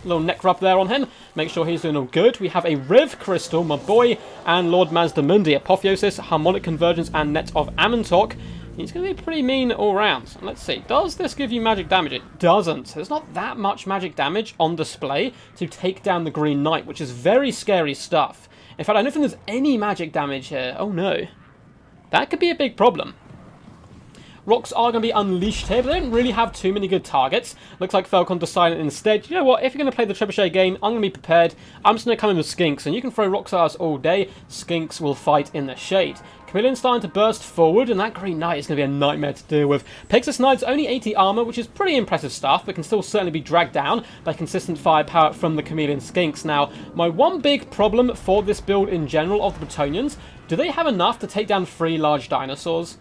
little neck rub there on him. Make sure he's doing all good. We have a Riv Crystal, my boy, and Lord Mazdamundi. Apotheosis, Harmonic Convergence, and Net of Amantok. He's going to be pretty mean all round. Let's see. Does this give you magic damage? It doesn't. There's not that much magic damage on display to take down the Green Knight, which is very scary stuff. In fact, I don't think there's any magic damage here. Oh no. That could be a big problem. Rocks are going to be unleashed here, but they don't really have too many good targets. Looks like Felkon decided instead, you know what, if you're going to play the Trebuchet game, I'm going to be prepared. I'm just going to come in with Skinks, and you can throw rocks at us all day. Skinks will fight in the shade. Chameleon's starting to burst forward, and that Green Knight is going to be a nightmare to deal with. Pegasus Knight's only 80 armor, which is pretty impressive stuff, but can still certainly be dragged down by consistent firepower from the Chameleon Skinks. Now, my one big problem for this build in general of the Bretonnians, do they have enough to take down 3 large dinosaurs?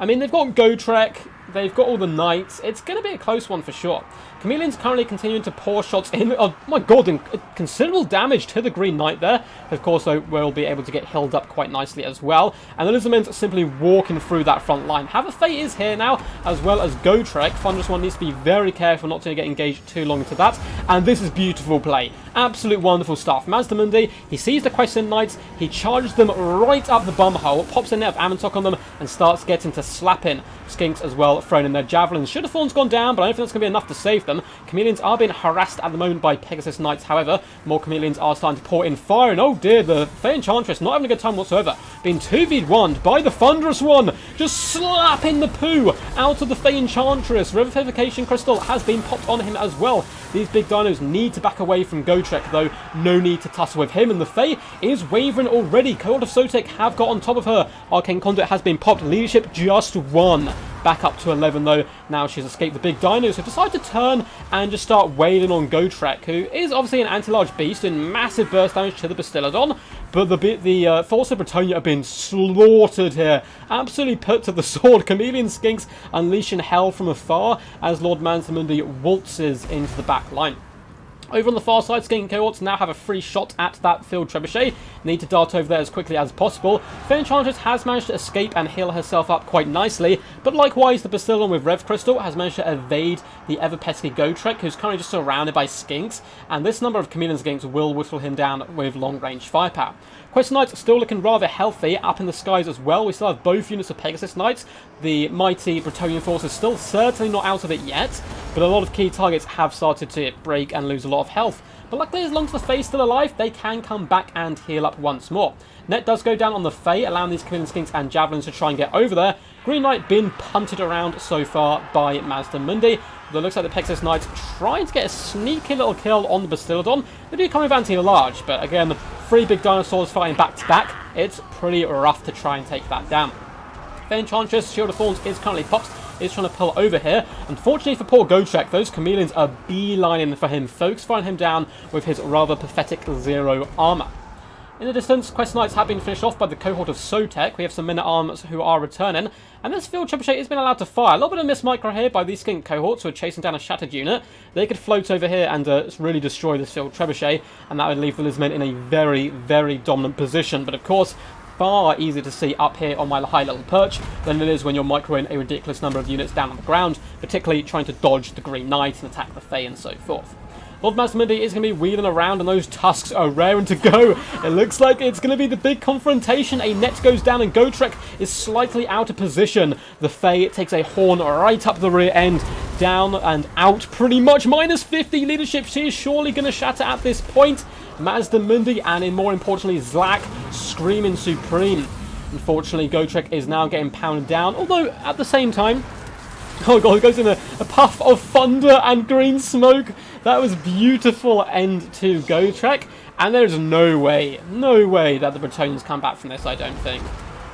I mean, they've got Gotrek, they've got all the knights. It's going to be a close one for sure. Chameleon's currently continuing to pour shots in. Oh my god, and considerable damage to the Green Knight there. Of course, though, we'll be able to get healed up quite nicely as well. And the Lizardmen's simply walking through that front line. Have a Fate is here now, as well as Gotrek. Thunderous One needs to be very careful not to get engaged too long into that. And this is beautiful play. Absolute wonderful stuff. Mazdamundi, he sees the Questing Knights, he charges them right up the bumhole, pops a Net of Amantok on them, and starts getting to slapping Skinks as well, throwing in their javelins. Shadowthorn's gone down, but I don't think that's going to be enough to save them. Chameleons are being harassed at the moment by Pegasus Knights, however. More Chameleons are starting to pour in fire, and oh dear, the Fey Enchantress not having a good time whatsoever. Being 2v1'd by the Thunderous One, just slapping the poo out of the Fey Enchantress. Revivification Crystal has been popped on him as well. These big dinos need to back away from Gotrek, though. No need to tussle with him, and the Fey is wavering already. Cohort of Sotek have got on top of her. Arcane Conduit has been popped. Leadership just 1. back up to 11 though. Now she's escaped the big dino, so decide to turn and just start wailing on Gotrek, who is obviously an anti-large beast doing massive burst damage to the Bastiladon. But the Force of Bretonia have been slaughtered here. Absolutely put to the sword. Chameleon Skinks unleashing hell from afar as Lord Mansamundi waltzes into the back line. Over on the far side, Skink cohorts now have a free shot at that field trebuchet. Need to dart over there as quickly as possible. Fair Enchantress has managed to escape and heal herself up quite nicely, but likewise the Bastiladon with Rev Crystal has managed to evade the ever-pesky Gotrek, who's currently just surrounded by Skinks, and this number of Chameleon Skinks will whittle him down with long-range firepower. Quest Knights still looking rather healthy up in the skies as well. We still have both units of Pegasus Knights. The mighty Bretonian force is still certainly not out of it yet, but a lot of key targets have started to break and lose a lot of health. But luckily, as long as the Fae's still alive, they can come back and heal up once more. Net does go down on the Fae, allowing these Chameleon Skinks and Javelins to try and get over there. Green Knight been punted around so far by Mazda Mundi. But it looks like the Pegasus Knights trying to get a sneaky little kill on the Bastiladon. They do come with anti-large, but again, 3 big dinosaurs fighting back to back. It's pretty rough to try and take that down. Fair Enchantress, Shield of Thorns is currently popped, is trying to pull over here. Unfortunately for poor Gotrek, those chameleons are beelining for him, folks, firing him down with his rather pathetic 0 armor. In the distance, Quest Knights have been finished off by the cohort of Sotek. We have some men-at-arms who are returning, and this field trebuchet has been allowed to fire. A little bit of miss micro here by these Skink cohorts who are chasing down a shattered unit. They could float over here and really destroy this field trebuchet, and that would leave the Lizmen in a very, very dominant position. But of course, far easier to see up here on my high level perch than it is when you're microing a ridiculous number of units down on the ground, particularly trying to dodge the Green Knight and attack the Fae and so forth. Lord Mazdamundi is going to be wheeling around and those tusks are raring to go. It looks like it's going to be the big confrontation. A net goes down and Gotrek is slightly out of position. The Fae takes a horn right up the rear end, down and out pretty much. Minus 50 leadership. She is surely going to shatter at this point. Mazdamundi and more importantly Zlak screaming supreme. Unfortunately Gotrek is now getting pounded down, although at the same time, oh god, it goes in a puff of thunder and green smoke. That was beautiful end to Gotrek, and there's no way that the Bretonians come back from this, I don't think.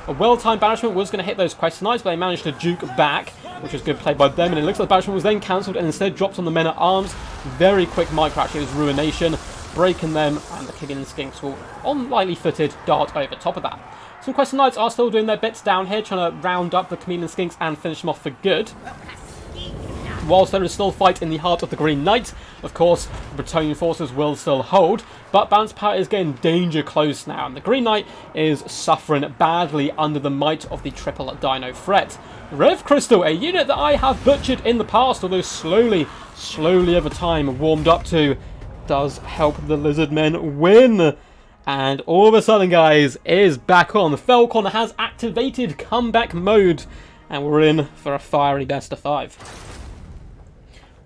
A well-timed banishment was going to hit those Quest Knights, but they managed to juke back, which was good play by them, and it looks like the banishment was then cancelled and instead dropped on the men-at-arms. Very quick micro, actually, it was Ruination, breaking them, and the Chameleon Skinks will, on lightly footed, dart over top of that. Some Quest Knights are still doing their bits down here, trying to round up the Chameleon Skinks and finish them off for good. Whilst there is still fight in the heart of the Green Knight, of course, the Bretonian forces will still hold, but Balance Power is getting danger close now, and the Green Knight is suffering badly under the might of the triple dino threat. Rev Crystal, a unit that I have butchered in the past, although slowly over time warmed up to, does help the Lizardmen win. And all of a sudden, guys, is back on. The Felkon has activated comeback mode, and we're in for a fiery best of 5.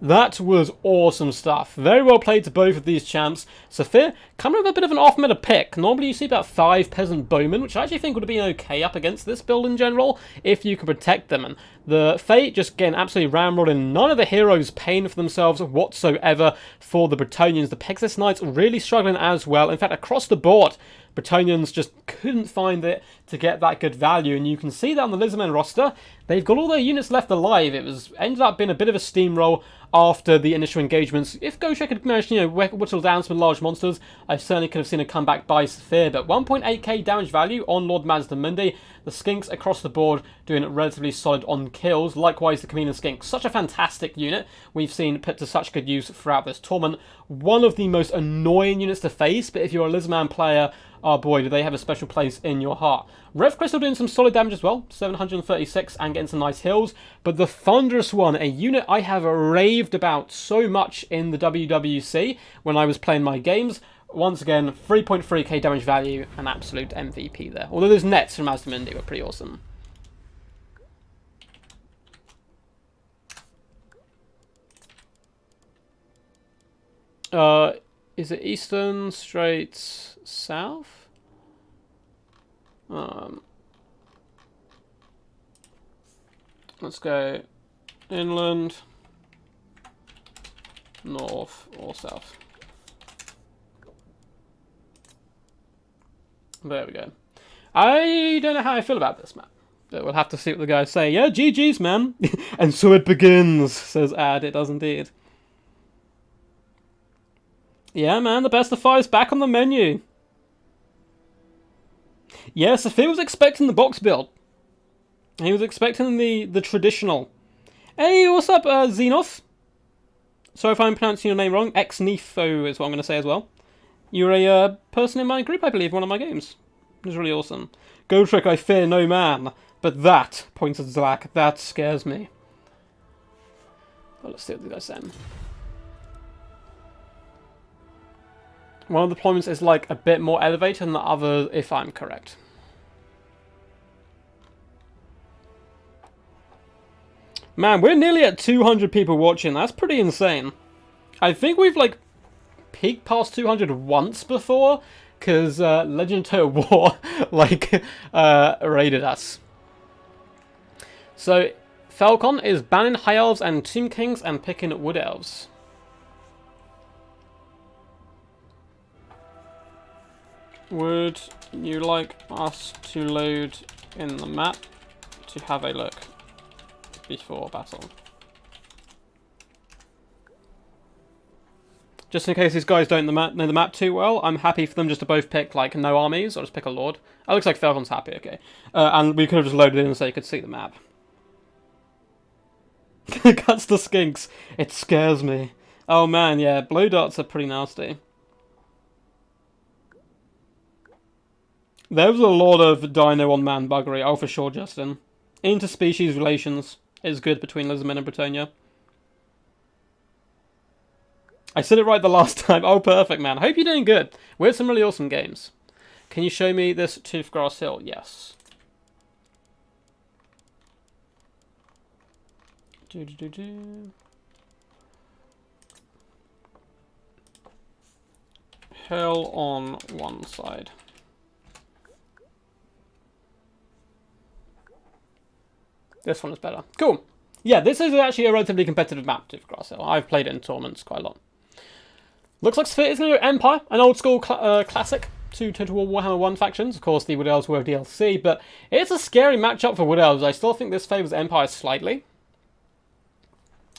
That was awesome stuff. Very well played to both of these champs. Saphir, coming with a bit of an off-meta pick. Normally you see about 5 Peasant Bowmen, which I actually think would have been okay up against this build in general, if you could protect them. And the Fate just getting absolutely ramrolled, and none of the heroes paying for themselves whatsoever for the Bretonians. The Pegasus Knights really struggling as well. In fact, across the board, Bretonians just couldn't find it to get that good value, and you can see that on the Lizardmen roster. They've got all their units left alive. It was ended up being a bit of a steamroll after the initial engagements. If Gotrek had managed to, whittle down some large monsters, I certainly could have seen a comeback by Saphir, but 1.8k damage value on Lord Mazdamundi. The Skinks across the board doing relatively solid on kills. Likewise, the Chameleon Skink, such a fantastic unit we've seen put to such good use throughout this tournament. One of the most annoying units to face, but if you're a Lizardman player, oh boy, do they have a special place in your heart. Rev Crystal doing some solid damage as well, 736, and getting some nice hills. But the Thunderous One, a unit I have raved about so much in the WWC when I was playing my games. Once again, 3.3k damage value, an absolute MVP there. Although those nets from Mazdamundi were pretty awesome. Is it Eastern, straight south? Let's go inland, north, or south. There we go. I don't know how I feel about this map. But we'll have to see what the guys say. Yeah, GG's, man. And so it begins, says Ad. It does indeed. Yeah, man, the best of five's back on the menu. Yeah, Saphir was expecting the box build. He was expecting the traditional. Hey, what's up, Xenoth? Sorry if I'm pronouncing your name wrong. Ex-Nefo is what I'm going to say as well. You're a person in my group, I believe, one of my games. It was really awesome. Go Trick, I fear no man. But that, points at Zlak, that scares me. Well, let's see what the guy's saying. One of the deployments is like a bit more elevated than the other, if I'm correct. Man, we're nearly at 200 people watching. That's pretty insane. I think we've like peaked past 200 once before, because Legend of Total War like raided us. So Felkon is banning High Elves and Tomb Kings and picking Wood Elves. Would you like us to load in the map to have a look before battle? Just in case these guys don't know the map too well, I'm happy for them just to both pick like no armies or just pick a lord. It looks like Felkon's happy, okay. And we could have just loaded in so you could see the map. Cuts the skinks. It scares me. Oh man, yeah, blow darts are pretty nasty. There was a lot of dino on man buggery, oh for sure, Justin. Interspecies relations is good between Lizardmen and Bretonia. I said it right the last time. Oh, perfect, man. I hope you're doing good. We had some really awesome games. Can you show me this Toothgrass Hill? Yes. Hill on one side. This one is better. Cool. Yeah, this is actually a relatively competitive map, Toothgrass Hill. I've played it in tournaments quite a lot. Looks like Saphir is going to go Empire, an old school classic to Total War Warhammer 1 factions. Of course, the Wood Elves were DLC, but it's a scary matchup for Wood Elves. I still think this favours Empire slightly.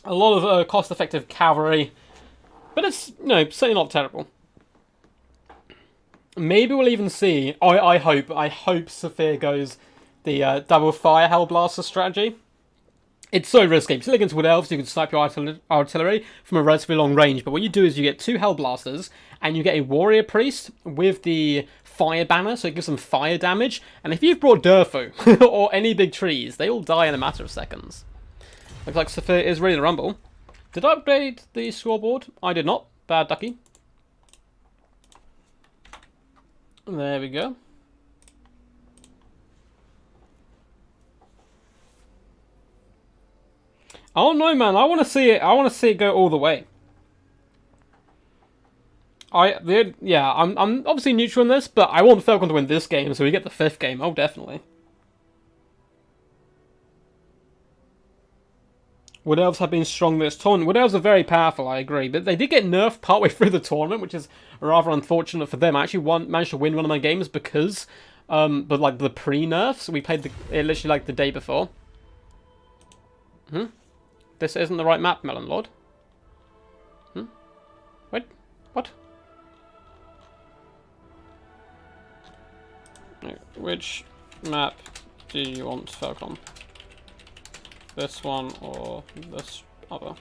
A lot of cost-effective cavalry, but it's, certainly not terrible. Maybe we'll even see, I hope Saphir goes the double fire Hellblaster strategy. It's so risky. If you're against Wood Elves, you can snipe your artillery from a relatively long range, but what you do is you get 2 Hellblasters, and you get a Warrior Priest with the Fire Banner, so it gives them fire damage, and if you've brought Durfu, or any big trees, they all die in a matter of seconds. Looks like Saphir is ready to rumble. Did I upgrade the scoreboard? I did not. Bad ducky. There we go. Oh no, man! I want to see it. I want to see it go all the way. I'm obviously neutral in this, but I want Felkon to win this game, so we get the 5th game. Oh, definitely. Wood Elves have been strong this tournament. Wood Elves are very powerful, I agree, but they did get nerfed partway through the tournament, which is rather unfortunate for them. I actually managed to win one of my games because, but like the pre-nerfs, we played it literally like the day before. This isn't the right map, Melon Lord. Wait, what? No, which map do you want, Felkon? This one or this other?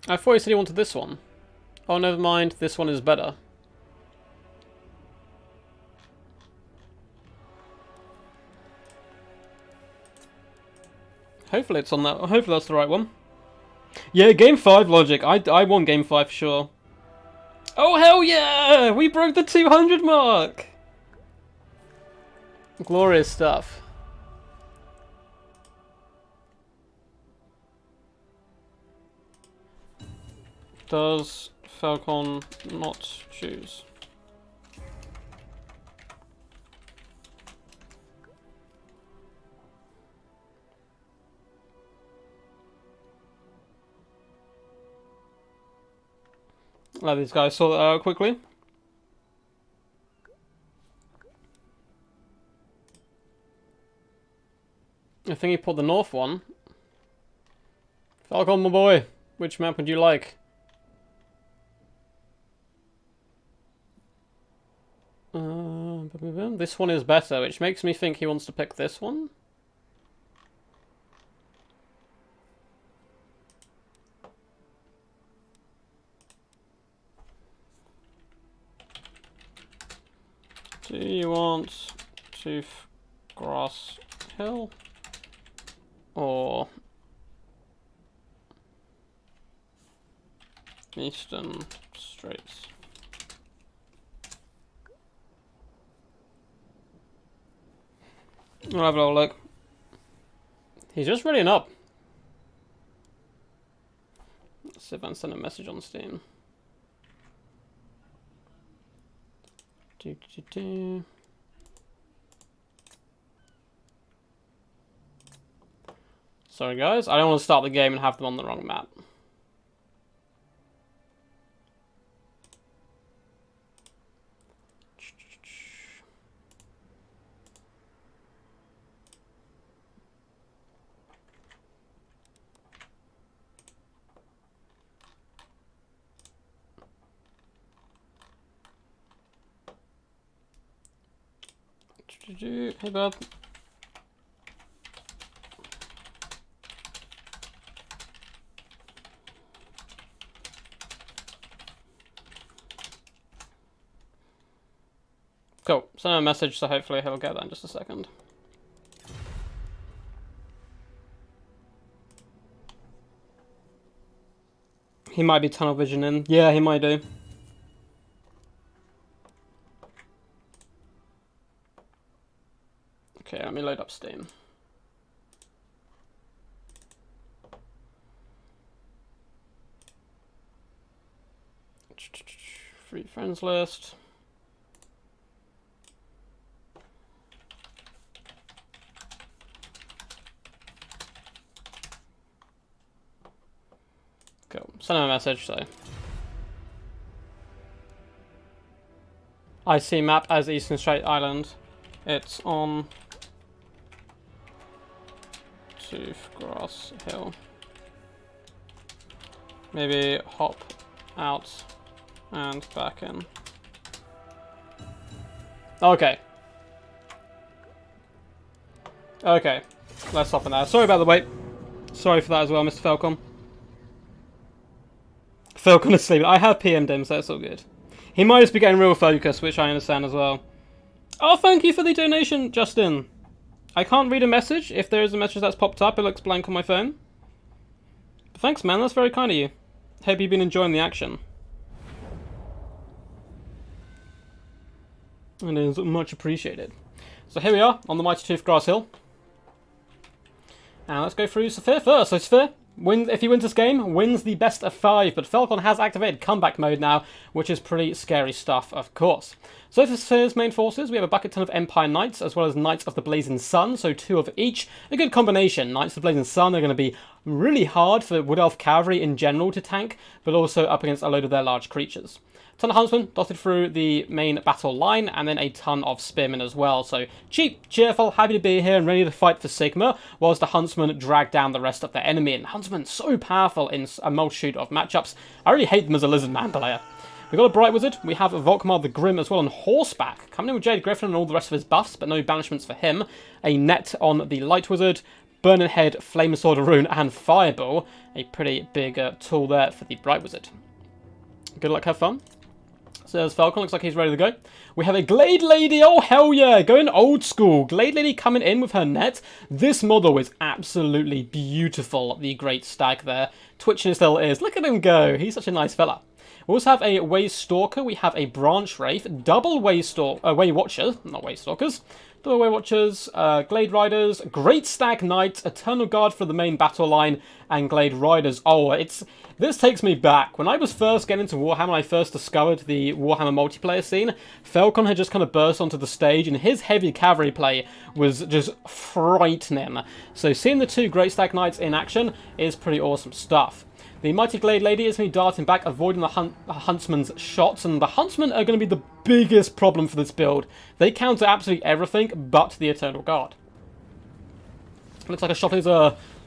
I thought you said you wanted this one. Oh, never mind. This one is better. Hopefully it's on that. Hopefully that's the right one. Yeah, game 5 logic. I won game 5 for sure. Oh hell yeah! We broke the 200 mark. Glorious stuff. Does Felkon not choose? Let these guys sort that out quickly. I think he put the north one. Felkon, my boy, which map would you like? This one is better, which makes me think he wants to pick this one. Do you want Toothgrass Hill or Eastern Straits? I'll have a little look. He's just readying up. Let's see if I can send a message on Steam. Sorry guys, I don't want to start the game and have them on the wrong map. Hey bud. Cool. Send him a message, so hopefully he'll get that in just a second. He might be tunnel vision in. Yeah, he might do. Okay, let me load up Steam. Free friends list. Cool. Send him a message, so. I see map as Eastern Strait Island. It's on Toothgrass Hill. Maybe hop out and back in. Okay. Okay. Let's hop in there. Sorry about the wait. Sorry for that as well, Mr. Felkon. Felkon is sleeping. I have PM'd him, so that's all good. He might just be getting real focused, which I understand as well. Oh, thank you for the donation, Justin. I can't read a message. If there is a message that's popped up, it looks blank on my phone. But thanks, man. That's very kind of you. Hope you've been enjoying the action. And it is much appreciated. So here we are on the mighty Toothgrass Hill. And let's go through Saphir first. So Saphir, if he wins this game, wins the best of 5, but Felkon has activated comeback mode now, which is pretty scary stuff, of course. So for Saphir's main forces, we have a bucket ton of Empire Knights, as well as Knights of the Blazing Sun, so 2 of each. A good combination. Knights of the Blazing Sun are going to be really hard for Wood Elf Cavalry in general to tank, but also up against a load of their large creatures. Ton of Huntsmen dotted through the main battle line, and then a ton of Spearmen as well. So cheap, cheerful, happy to be here and ready to fight for Sigma, whilst the Huntsmen drag down the rest of their enemy. And Huntsmen so powerful in a multitude of matchups. I really hate them as a Lizardman player. We've got a Bright Wizard, we have Volkmar the Grim as well on horseback, coming in with Jade Griffin and all the rest of his buffs, but no banishments for him. A Net on the Light Wizard, Burning Head, Flame Sword Rune, and Fireball. A pretty big tool there for the Bright Wizard. Good luck, have fun. Says Felkon, looks like he's ready to go. We have a Glade Lady, oh hell yeah, going old school. Glade Lady coming in with her net. This model is absolutely beautiful, the Great Stag there. Twitching his little ears, look at him go, he's such a nice fella. We also have a Way Stalker, we have a Branch Wraith, double Way Watchers, not Way Stalkers, double Way Watchers, Glade Riders, Great Stag Knights, Eternal Guard for the main battle line, and Glade Riders. Oh, this takes me back. When I was first getting into Warhammer, I first discovered the Warhammer multiplayer scene, Felkon had just kind of burst onto the stage, and his heavy cavalry play was just frightening. So seeing the 2 Great Stag Knights in action is pretty awesome stuff. The Mighty Glade Lady is going to be darting back, avoiding the Huntsman's shots, and the Huntsmen are going to be the biggest problem for this build. They counter absolutely everything but the Eternal Guard. Looks like a shot is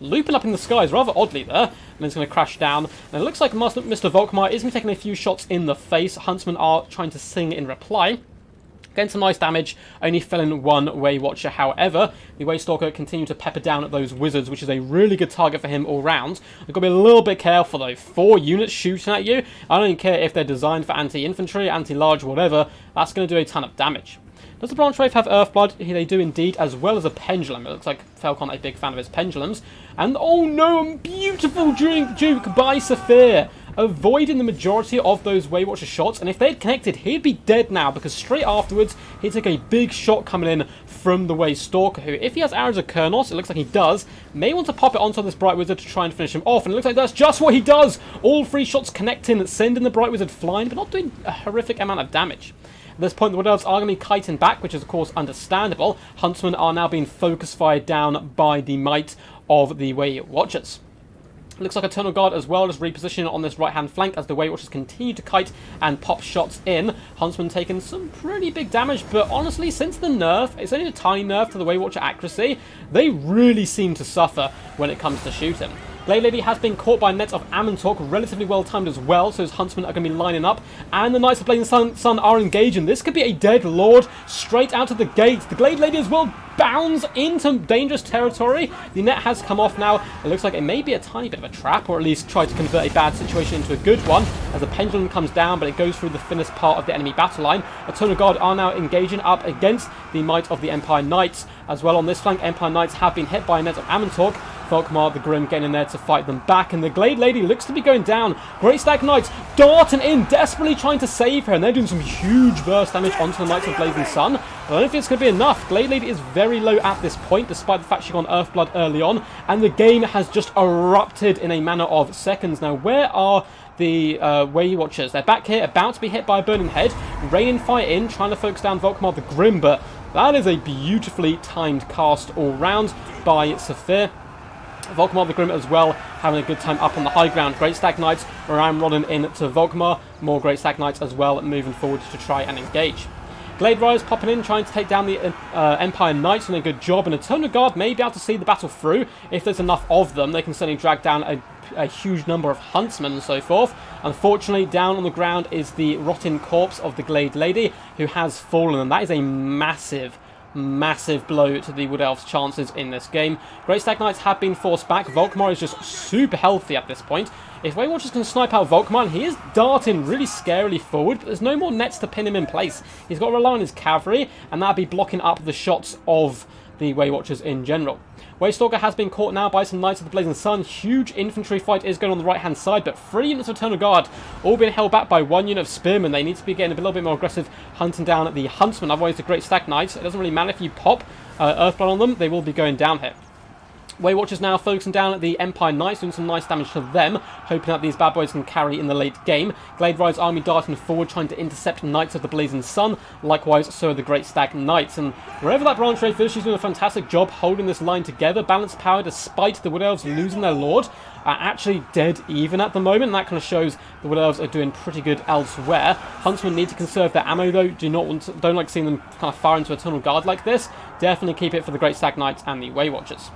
looping up in the skies rather oddly there, and it's going to crash down. And it looks like Mr. Volkmar is going to be taking a few shots in the face. Huntsmen are trying to sing in reply. Getting some nice damage, only felling one Way Watcher. However, the Way Stalker continued to pepper down at those wizards, which is a really good target for him all round. You've got to be a little bit careful though. 4 units shooting at you. I don't even care if they're designed for anti-infantry, anti-large, whatever. That's going to do a ton of damage. Does the Branch Wraith have Earthblood? They do indeed, as well as a Pendulum. It looks like Felkon a big fan of his Pendulums. And oh no, a beautiful Duke by Saphir, avoiding the majority of those Way Watcher shots. And if they'd connected, he'd be dead now, because straight afterwards, he'd take a big shot coming in from the Way Stalker, who, if he has Arrows of Kurnos, it looks like he does, may want to pop it onto this Bright Wizard to try and finish him off. And it looks like that's just what he does. All 3 shots connecting, sending the Bright Wizard flying, but not doing a horrific amount of damage. At this point, the Wood Elves are going to be kiting back, which is, of course, understandable. Huntsmen are now being focus fired down by the might of the Way Watchers. Looks like Eternal Guard as well, just repositioning on this right-hand flank as the Way Watchers continue to kite and pop shots in. Huntsmen taking some pretty big damage, but honestly, since the nerf, it's only a tiny nerf to the Way Watcher accuracy, they really seem to suffer when it comes to shooting. Glade Lady has been caught by a net of Amantok, relatively well timed as well, so his Huntsmen are going to be lining up, and the Knights of Blazing Sun are engaging. This could be a dead Lord straight out of the gate. The Glade Lady as well bounds into dangerous territory. The net has come off now. It looks like it may be a tiny bit of a trap, or at least try to convert a bad situation into a good one, as the Pendulum comes down, but it goes through the thinnest part of the enemy battle line. Eternal Guard are now engaging up against the might of the Empire Knights. As well on this flank, Empire Knights have been hit by a net of Amantok. Volkmar the Grim getting in there to fight them back, and the Glade Lady looks to be going down. Great Stag Knights darting in, desperately trying to save her, and they're doing some huge burst damage onto the Knights of Blazing Sun. But I don't think it's going to be enough. Glade Lady is very low at this point, despite the fact she got Earthblood early on, and the game has just erupted in a matter of seconds. Now, where are the Way Watchers? They're back here, about to be hit by a Burning Head, raining fire in, trying to focus down Volkmar the Grim, but that is a beautifully timed cast all round by Saphir. Volkmar the Grim as well, having a good time up on the high ground. Great Stag Knights around running into Volkmar. More Great Stag Knights as well, moving forward to try and engage. Glade Riders popping in, trying to take down the Empire Knights, doing a good job. And Eternal Guard may be able to see the battle through. If there's enough of them, they can certainly drag down a huge number of Huntsmen and so forth. Unfortunately, down on the ground is the rotting corpse of the Glade Lady, who has fallen. And that is a massive blow to the Wood Elves' chances in this game. Great Stag Knights have been forced back. Volkmar is just super healthy at this point. If Way Watchers can snipe out Volkmar, he is darting really scarily forward, but there's no more nets to pin him in place. He's got to rely on his cavalry, and that'll be blocking up the shots of the Way Watchers in general. Way Stalker has been caught now by some Knights of the Blazing Sun. Huge infantry fight is going on the right-hand side, but 3 units of Eternal Guard all being held back by 1 unit of Spearmen. They need to be getting a little bit more aggressive, hunting down the Huntsmen. Otherwise, the Great Stag Knights, it doesn't really matter if you pop Earthblood on them, they will be going down here. Way Watchers now focusing down at the Empire Knights, doing some nice damage to them, hoping that these bad boys can carry in the late game. Glade Rider's army darting forward, trying to intercept Knights of the Blazing Sun. Likewise, so are the Great Stag Knights. And wherever that Branch Wraith is, she's doing a fantastic job holding this line together. Balanced power, despite the Wood Elves losing their Lord, are actually dead even at the moment. And that kind of shows the Wood Elves are doing pretty good elsewhere. Huntsmen need to conserve their ammo though. Don't like seeing them kind of fire into Eternal Guard like this. Definitely keep it for the Great Stag Knights and the Way Watchers.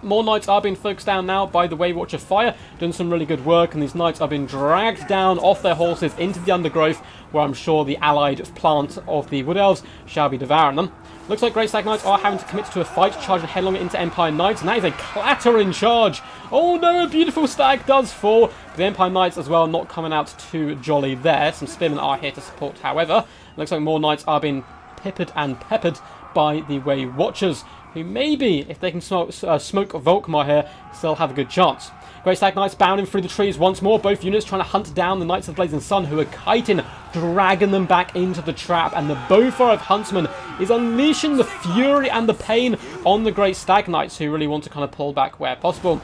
More Knights are being focused down now by the Way Watcher fire, doing some really good work, and these Knights are being dragged down off their horses into the undergrowth, where I'm sure the allied plant of the Wood Elves shall be devouring them. Looks like Great Stag Knights are having to commit to a fight, charging headlong into Empire Knights, and that is a clattering charge. Oh no, a beautiful stag does fall. But the Empire Knights as well not coming out too jolly there. Some Spearmen are here to support, however. Looks like more Knights are being pippered and peppered by the Way Watchers, who maybe, if they can smoke Volkmar here, still have a good chance. Great Stag Knights bounding through the trees once more, both units trying to hunt down the Knights of the Blazing Sun, who are kiting, dragging them back into the trap, and the Bowfire of Huntsmen is unleashing the fury and the pain on the Great Stag Knights, who really want to kind of pull back where possible.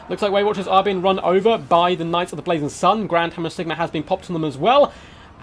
Looks like Way Watchers are being run over by the Knights of the Blazing Sun. Grand Hammer Sigma has been popped on them as well.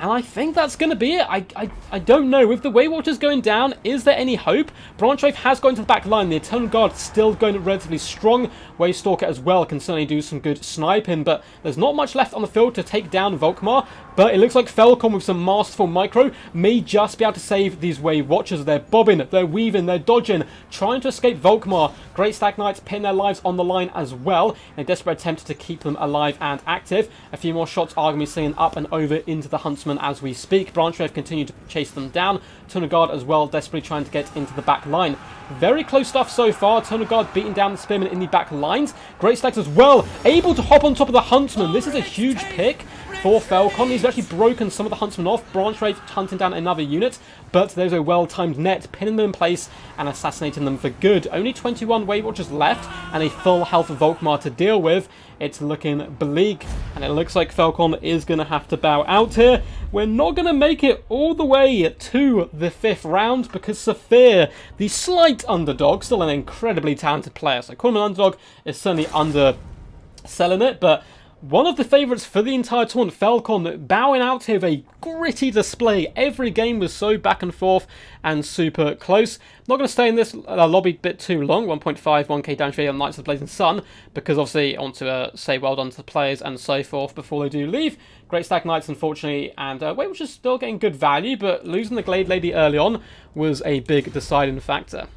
And I think that's going to be it. I don't know. With the Weight Watchers going down, is there any hope? Branch Wraith has gone to the back line. The Eternal Guard still going relatively strong. Wave Stalker as well can certainly do some good sniping, but there's not much left on the field to take down Volkmar. But it looks like Felkon with some masterful micro may just be able to save these Wave Watchers. They're bobbing, they're weaving, they're dodging, trying to escape Volkmar. Great Stag Knights pin their lives on the line as well in a desperate attempt to keep them alive and active. A few more shots are going to be singing up and over into the Huntsman as we speak. Branch Wraith continue to chase them down. Eternal Guard as well, desperately trying to get into the back line. Very close stuff so far. Eternal Guard beating down the Spearmen in the back lines. Great Stags as well, able to hop on top of the Huntsman. This is a huge pick for Felkon. He's actually broken some of the Huntsmen off. Branch Wraith hunting down another unit, but there's a well-timed net, pinning them in place and assassinating them for good. Only 21 Weight Watchers left and a full health of Volkmar to deal with. It's looking bleak, and it looks like Felkon is going to have to bow out here. We're not going to make it all the way to the 5th round because Saphir, the slight underdog, still an incredibly talented player, so calling him an underdog is certainly underselling it, but one of the favourites for the entire tournament, Felkon, bowing out here with a gritty display. Every game was so back and forth and super close. Not going to stay in this lobby a bit too long, 1.5, 1k damage on Knights of the Blazing Sun, because obviously I want to say well done to the players and so forth before they do leave. Great Stag Knights, unfortunately, and Weight Watchers still getting good value, but losing the Glade Lady early on was a big deciding factor.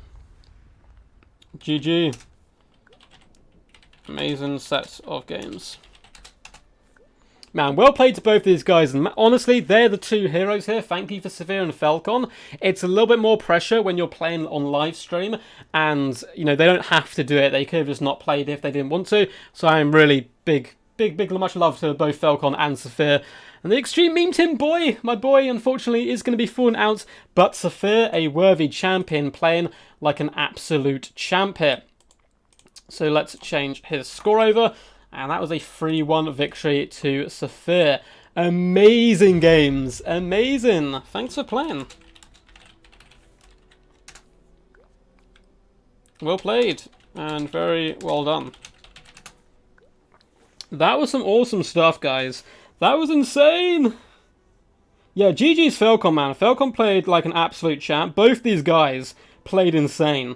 GG. Amazing set of games. Man, well played to both these guys, and honestly, they're the two heroes here. Thank you for Saphir and Felkon. It's a little bit more pressure when you're playing on live stream, and, you know, they don't have to do it. They could have just not played if they didn't want to, so I'm really big, much love to both Felkon and Saphir. And the Extreme Meme Team boy, my boy, unfortunately, is going to be falling out, but Saphir, a worthy champion, playing like an absolute champ here. So let's change his score over. And that was a 3-1 victory to Saphir. Amazing games. Amazing. Thanks for playing. Well played. And very well done. That was some awesome stuff, guys. That was insane. Yeah, GG's Felkon, man. Felkon played like an absolute champ. Both these guys played insane.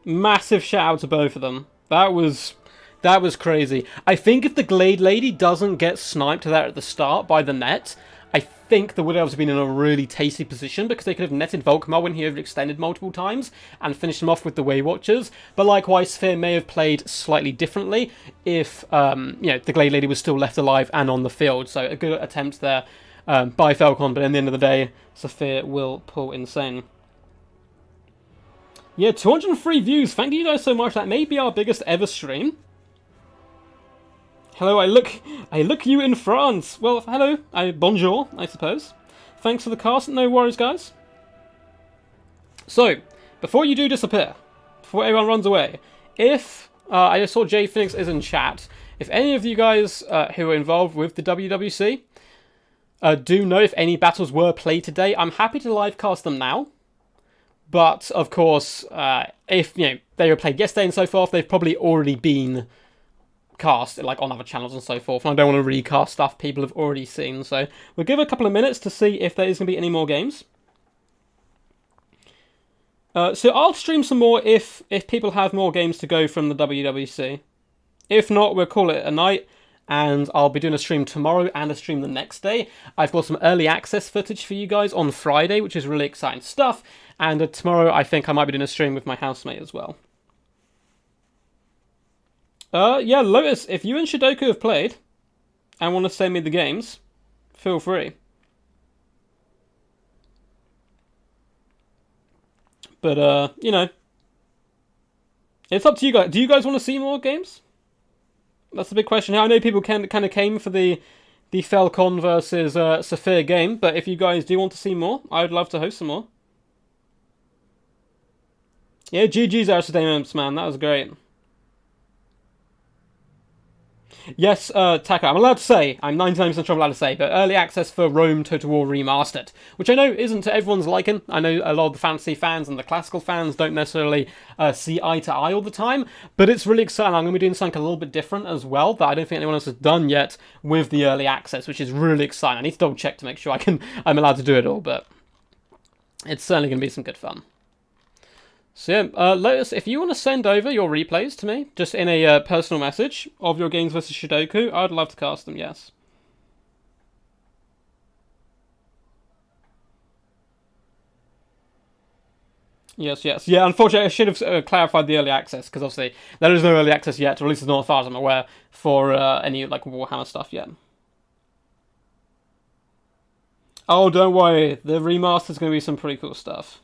Massive shout out to both of them. That was crazy. I think if the Glade Lady doesn't get sniped there at the start by the net, I think the Wood Elves have been in a really tasty position because they could have netted Volkmar when he overextended multiple times and finished him off with the Way Watchers. But likewise, Saphir may have played slightly differently if you know, the Glade Lady was still left alive and on the field. So a good attempt there by Felkon, but at the end of the day, Saphir will pull insane. Yeah, 203 views. Thank you guys so much. That may be our biggest ever stream. Hello, I look you in France. Well, hello, bonjour, I suppose. Thanks for the cast, no worries, guys. So, before you do disappear, before everyone runs away, if, I just saw Jay Phoenix is in chat, if any of you guys who are involved with the WWC do know if any battles were played today, I'm happy to livecast them now. But, of course, if, you know, they were played yesterday and so forth, they've probably already been cast like on other channels and so forth, and I don't want to recast stuff people have already seen, so we'll give it a couple of minutes to see if there is going to be any more games. So I'll stream some more if people have more games to go from the WWC. If not, we'll call it a night, and I'll be doing a stream tomorrow and a stream the next day. I've got some early access footage for you guys on Friday, which is really exciting stuff, and tomorrow I think I might be doing a stream with my housemate as well. Yeah, Lotus, if you and Shidoku have played and want to send me the games, feel free. But, you know, it's up to you guys. Do you guys want to see more games? That's the big question. I know people kind of came for the Felkon versus Saphir game, but if you guys do want to see more, I would love to host some more. Yeah, GG's Aristodemus, man. That was great. Yes, Taka, I'm allowed to say, I'm 99% sure I'm allowed to say, but early access for Rome Total War Remastered, which I know isn't to everyone's liking. I know a lot of the fantasy fans and the classical fans don't necessarily see eye to eye all the time, but it's really exciting. I'm going to be doing something a little bit different as well that I don't think anyone else has done yet with the early access, which is really exciting. I need to double check to make sure I'm allowed to do it all, but it's certainly going to be some good fun. So yeah, Lotus, if you want to send over your replays to me, just in a personal message of your games versus Shidoku, I'd love to cast them, yes. Yes. Yeah, unfortunately, I should have clarified the early access, because obviously there is no early access yet, or at least it's not as far as I'm aware, for any like Warhammer stuff yet. Oh, don't worry, the remaster's going to be some pretty cool stuff.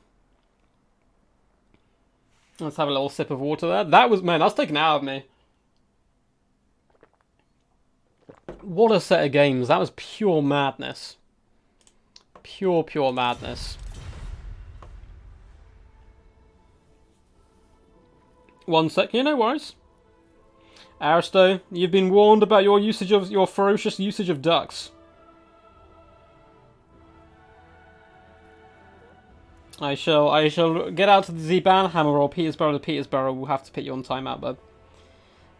Let's have a little sip of water there. That was taken out of me. What a set of games. That was pure madness. Pure madness. One sec. Yeah, no worries. Aristo, you've been warned about your ferocious usage of ducks. I shall get out to the Banhammer or Petersburg to Petersburg. We'll have to put you on timeout, bud.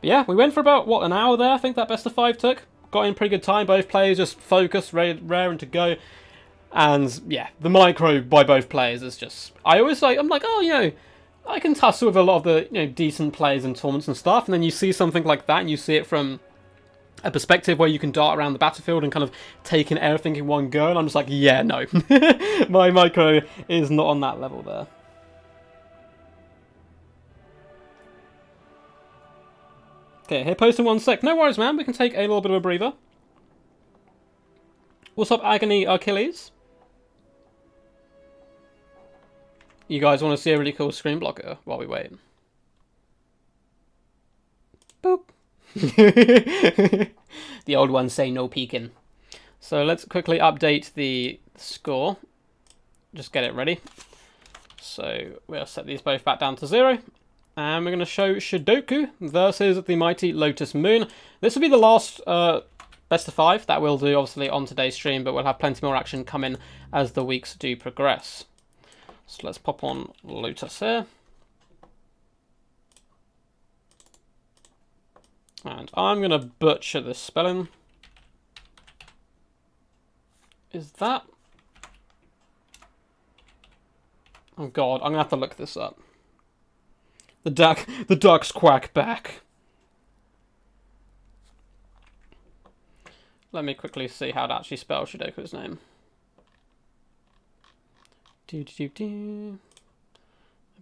But yeah, we went for about, what, an hour there? I think that best of 5 took. Got in pretty good time. Both players just focused, raring to go. And yeah, the micro by both players is just... I'm like, oh, you know, I can tussle with a lot of the, you know, decent players in tournaments and stuff. And then you see something like that and you see it from a perspective where you can dart around the battlefield and kind of take in everything in one go, and I'm just like, yeah, no. My micro is not on that level there. Okay, here post in 1 sec. No worries, man. We can take a little bit of a breather. What's up, Agony Achilles? You guys want to see a really cool screen blocker while we wait? Boop. The old ones say no peeking. So let's quickly update the score. Just get it ready. So we'll set these both back down to 0. And we're going to show Shidoku versus the mighty Lotus Moon. This will be the last best of 5 that we'll do, obviously, on today's stream, but we'll have plenty more action coming as the weeks do progress. So let's pop on Lotus here. And I'm going to butcher this spelling. Is that... Oh god, I'm going to have to look this up. The ducks quack back. Let me quickly see how to actually spell Shidoku's name. I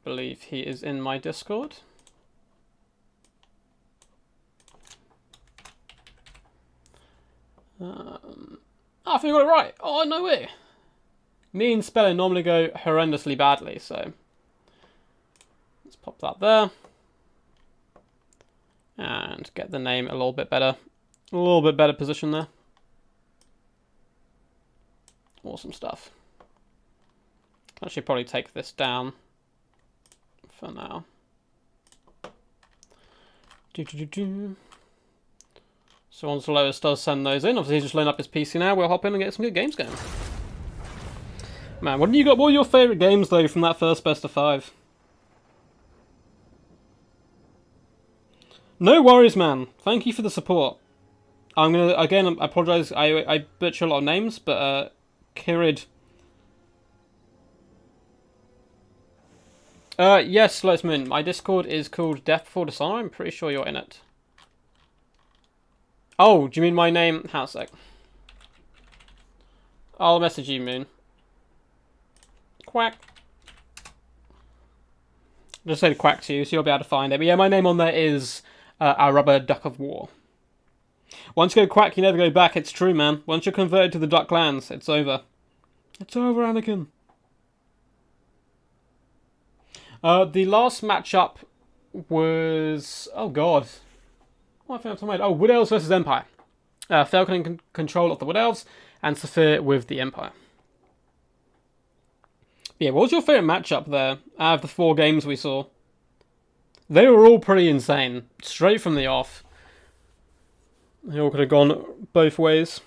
believe he is in my Discord. I think I got it right. Oh, no way. Me and spelling normally go horrendously badly, so let's pop that there. And get the name a little bit better. A little bit better position there. Awesome stuff. I should probably take this down for now. So once Lotus does send those in, obviously he's just loading up his PC now, we'll hop in and get some good games going. Man, what have you got? What are your favourite games though from that first best of 5? No worries, man. Thank you for the support. I'm gonna, again, I apologise, I butcher a lot of names, but Kirid. Yes, Lotus Moon. My Discord is called Death Before Dishonor. I'm pretty sure you're in it. Oh, do you mean my name? Hang on a sec. I'll message you, Moon. Quack. Just say quack to you, so you'll be able to find it. But yeah, my name on there is Our Rubber Duck of War. Once you go quack, you never go back. It's true, man. Once you're converted to the Duck Clans, it's over. It's over, Anakin. The last matchup was... Oh, God. What I think I'm talking about? Oh, Wood Elves versus Empire. Felkon in control of the Wood Elves, and Saphir with the Empire. Yeah, what was your favourite matchup there, out of the 4 games we saw? They were all pretty insane, straight from the off. They all could have gone both ways.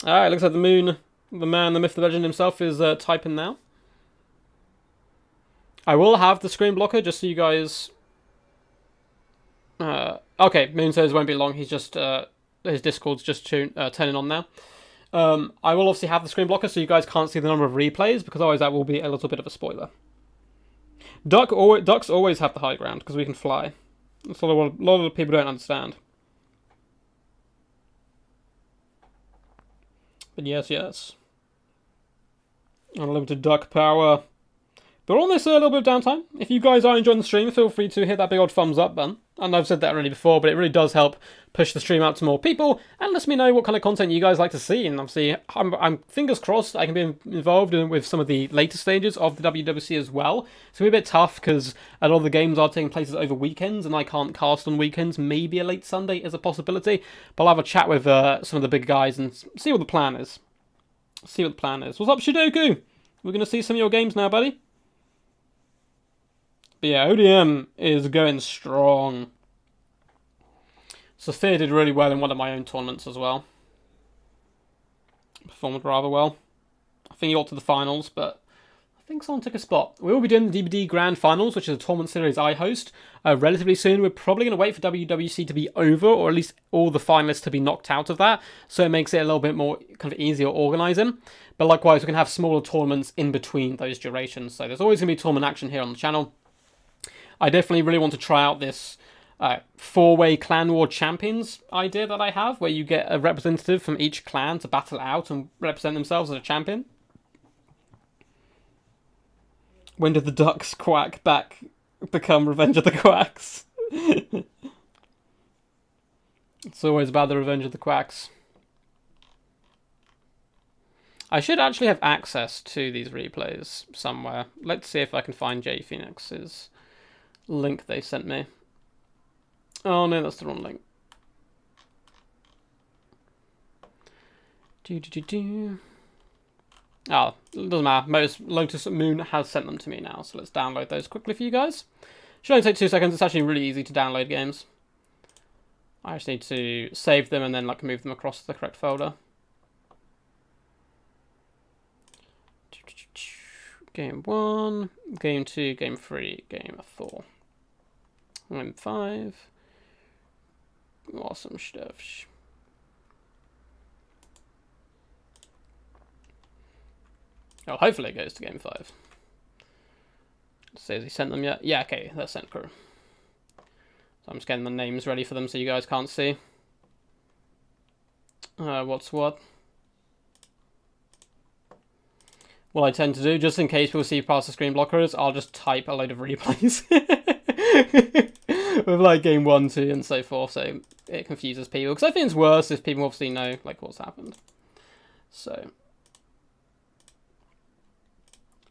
Alright, looks like the Moon, the man, the myth, the legend himself is typing now. I will have the screen blocker just so you guys... okay, Moon says it won't be long. He's just... his Discord's just turning on now. I will obviously have the screen blocker so you guys can't see the number of replays, because otherwise that will be a little bit of a spoiler. Ducks always have the high ground because we can fly. That's what a lot of people don't understand. But yes. Unlimited duck power. But on this little bit of downtime, if you guys are enjoying the stream, feel free to hit that big old thumbs up button. And I've said that already before, but it really does help push the stream out to more people and lets me know what kind of content you guys like to see. And obviously, I'm fingers crossed I can be involved with some of the later stages of the WWC as well. It's going to be a bit tough because a lot of the games are taking place over weekends and I can't cast on weekends. Maybe a late Sunday is a possibility. But I'll have a chat with some of the big guys and see what the plan is. What's up, Shidoku? We're going to see some of your games now, buddy. But yeah, ODM is going strong. Saphir did really well in one of my own tournaments as well. Performed rather well. I think he got to the finals, but I think someone took a spot. We will be doing the DBD Grand Finals, which is a tournament series I host, relatively soon. We're probably going to wait for WWC to be over, or at least all the finalists to be knocked out of that, so it makes it a little bit more kind of easier organising. But likewise, we can have smaller tournaments in between those durations, so there's always going to be tournament action here on the channel. I definitely really want to try out this four-way clan war champions idea that I have, where you get a representative from each clan to battle out and represent themselves as a champion. When did the ducks quack back become Revenge of the Quacks? It's always about the Revenge of the Quacks. I should actually have access to these replays somewhere. Let's see if I can find Jay Phoenix's link they sent me. Oh no, that's the wrong link. Oh, it doesn't matter. Lotus Moon has sent them to me now, so let's download those quickly for you guys. Should only take 2 seconds. It's actually really easy to download games. I just need to save them and then like move them across to the correct folder. Game 1, Game 2, Game 3, Game 4. Game 5. Awesome stuff. Oh, hopefully it goes to Game 5. Let's see, has he sent them yet? Yeah, okay, they're sent through. So I'm just getting the names ready for them so you guys can't see. What's what? What I tend to do, just in case people see past the screen blockers, I'll just type a load of replays. With like game 1, 2 and so forth, so it confuses people. Because I think it's worse if people obviously know like what's happened. So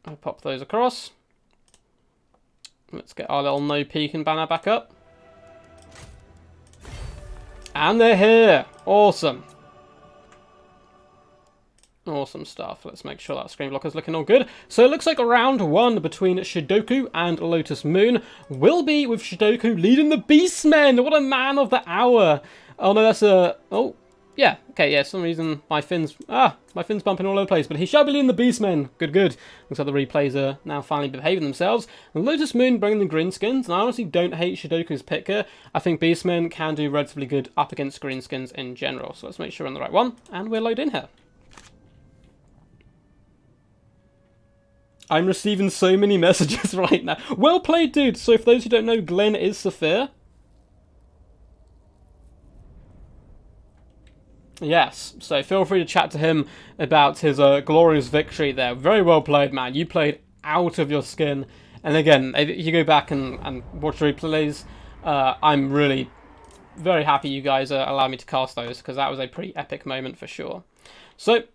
I pop those across. Let's get our little no peeking banner back up. And they're here! Awesome. Awesome stuff. Let's make sure that screen blocker's looking all good. So it looks like round 1 between Shidoku and Lotus Moon will be with Shidoku leading the Beastmen. What a man of the hour. Oh no, that's a... Oh, yeah. Okay, yeah, for some reason my fin's bumping all over the place. But he shall be leading the Beastmen. Good, good. Looks like the replays are now finally behaving themselves. And Lotus Moon bringing the Greenskins. And I honestly don't hate Shidoku's pick here. I think Beastmen can do relatively good up against Greenskins in general. So let's make sure we're on the right one. And we're loaded in here. I'm receiving so many messages right now. Well played, dude. So for those who don't know, Glenn is Saphir. Yes, so feel free to chat to him about his glorious victory there. Very well played, man. You played out of your skin. And again, if you go back and watch the replays, I'm really very happy you guys allowed me to cast those, because that was a pretty epic moment for sure. So,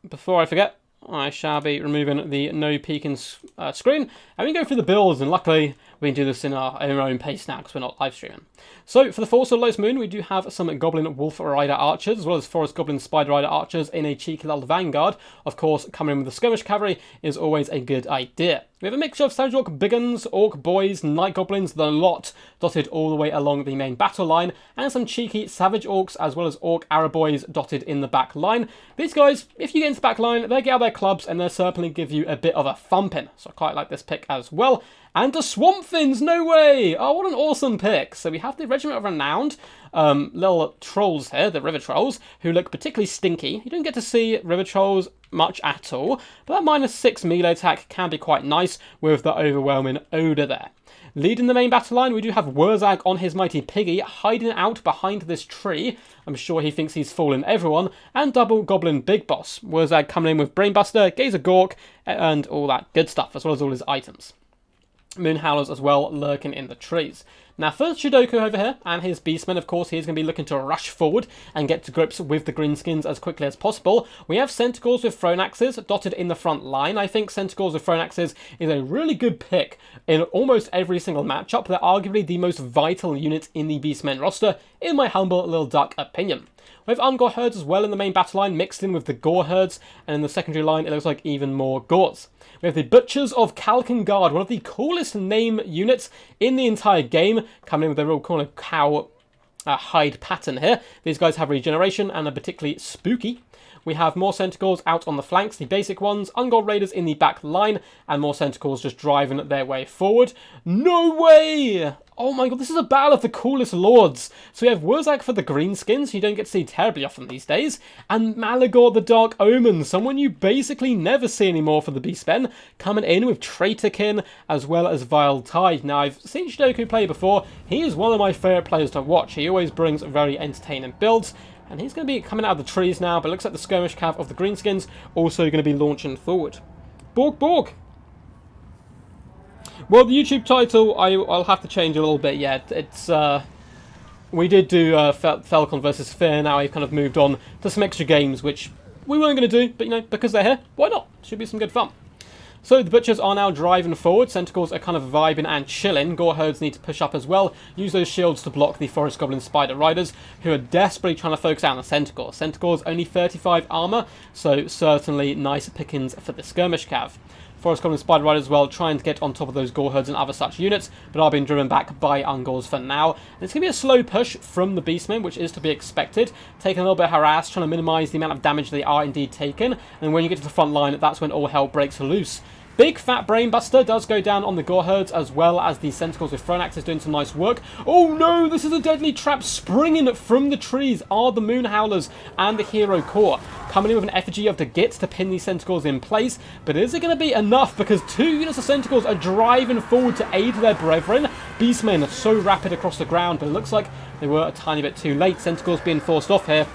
before I forget, I shall be removing the no peeking screen, and we can go through the builds, and luckily we can do this in our own pace now because we're not live streaming. So for the Force of Lotus Moon, we do have some Goblin Wolf Rider archers, as well as Forest Goblin Spider Rider archers in a cheeky little vanguard. Of course, coming in with the skirmish cavalry is always a good idea. We have a mixture of Savage Orc Biggins, Orc Boys, Night Goblins, the lot dotted all the way along the main battle line, and some cheeky Savage Orcs as well as Orc Arab Boys dotted in the back line. These guys, if you get into the back line, they get out their clubs and they'll certainly give you a bit of a thumping. So I quite like this pick as well. And the Swamp Fins, no way! Oh, what an awesome pick. So we have the Regiment of Renowned, little trolls here, the River Trolls, who look particularly stinky. You don't get to see River Trolls much at all, but that -6 melee attack can be quite nice with the overwhelming odour there. Leading the main battle line, we do have Wurzag on his mighty piggy, hiding out behind this tree. I'm sure he thinks he's fooling everyone. And double Goblin Big Boss. Wurzag coming in with Brainbuster, Gazer Gork, and all that good stuff, as well as all his items. Moon Howlers as well lurking in the trees. Now first Shidoku over here and his beastmen, of course, he's going to be looking to rush forward and get to grips with the Greenskins as quickly as possible. We have Centaurs with Thrown Axes dotted in the front line. I think Centaurs with Thrown Axes is a really good pick in almost every single matchup. They're arguably the most vital unit in the beastmen roster, in my humble little duck opinion. We have Ungor Herds as well in the main battle line, mixed in with the Gore Herds, and in the secondary line it looks like even more Gores. We have the Butchers of Kalkengard, one of the coolest name units in the entire game, coming in with a real kind of cow hide pattern here. These guys have regeneration and are particularly spooky. We have more Centaurs out on the flanks, the basic ones, Ungor Raiders in the back line, and more Centaurs just driving their way forward. No way! Oh my god, this is a battle of the coolest lords. So we have Wurzag for the Greenskins, who you don't get to see terribly often these days, and Malagor the Dark Omen, someone you basically never see anymore for the Beastmen, coming in with Traitorkin as well as Vile Tide. Now, I've seen Shidoku play before. He is one of my favourite players to watch. He always brings very entertaining builds. And he's going to be coming out of the trees now, but it looks like the skirmish cav of the Greenskins also going to be launching forward. Borg Borg! Well, the YouTube title, I'll have to change a little bit yet. It's, we did do Felkon versus Saphir, now I've kind of moved on to some extra games, which we weren't going to do, but, you know, because they're here, why not? Should be some good fun. So the Butchers are now driving forward, Centaurs are kind of vibing and chilling, Gore Herds need to push up as well, use those shields to block the Forest Goblin Spider Riders, who are desperately trying to focus out on the Centaurs. Centaurs only 35 armour, so certainly nice pickings for the skirmish cav. Forest Goblin Spider Riders as well, trying to get on top of those Gore Herds and other such units, but are being driven back by Ungors for now. And it's going to be a slow push from the Beastmen, which is to be expected, taking a little bit of harass, trying to minimise the amount of damage they are indeed taking, and when you get to the front line, that's when all hell breaks loose. Big fat Brainbuster does go down on the Gore Herds, as well as the Centaurs with Thrown Axes doing some nice work. Oh no, this is a deadly trap. Springing from the trees are the Moon Howlers and the Hero Corps. Coming in with an effigy of the Git to pin these Centaurs in place. But is it going to be enough? Because 2 units of Centaurs are driving forward to aid their brethren. Beastmen are so rapid across the ground, but it looks like they were a tiny bit too late. Centaurs being forced off here.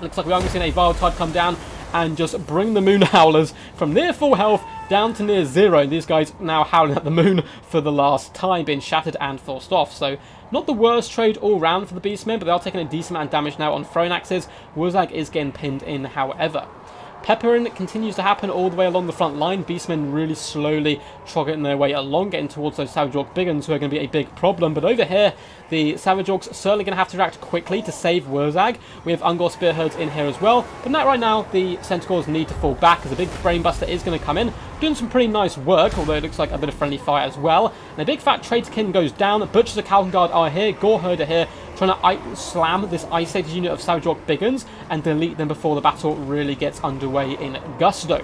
Looks like we are going to see a Vile Tide come down and just bring the Moon Howlers from near full health down to near zero. And these guys now howling at the moon for the last time, being shattered and forced off. So not the worst trade all round for the Beastmen, but they are taking a decent amount of damage now on Thrown Axes. Wurzag is getting pinned in, however. Peppering continues to happen all the way along the front line. Beastmen really slowly trotting their way along, getting towards those Savage Orc Biggins, who are going to be a big problem. But over here, the Savage Orcs certainly going to have to react quickly to save Wurzag. We have Ungor Spear Herds in here as well. But not right now, the Centaurs need to fall back, as a big Brainbuster is going to come in, doing some pretty nice work, although it looks like a bit of friendly fire as well. And a big fat Traitorkin goes down. Butchers of Kalkengard are here. Gore Herd are here, trying to slam this isolated unit of Savage Orc Biggins and delete them before the battle really gets underway in gusto.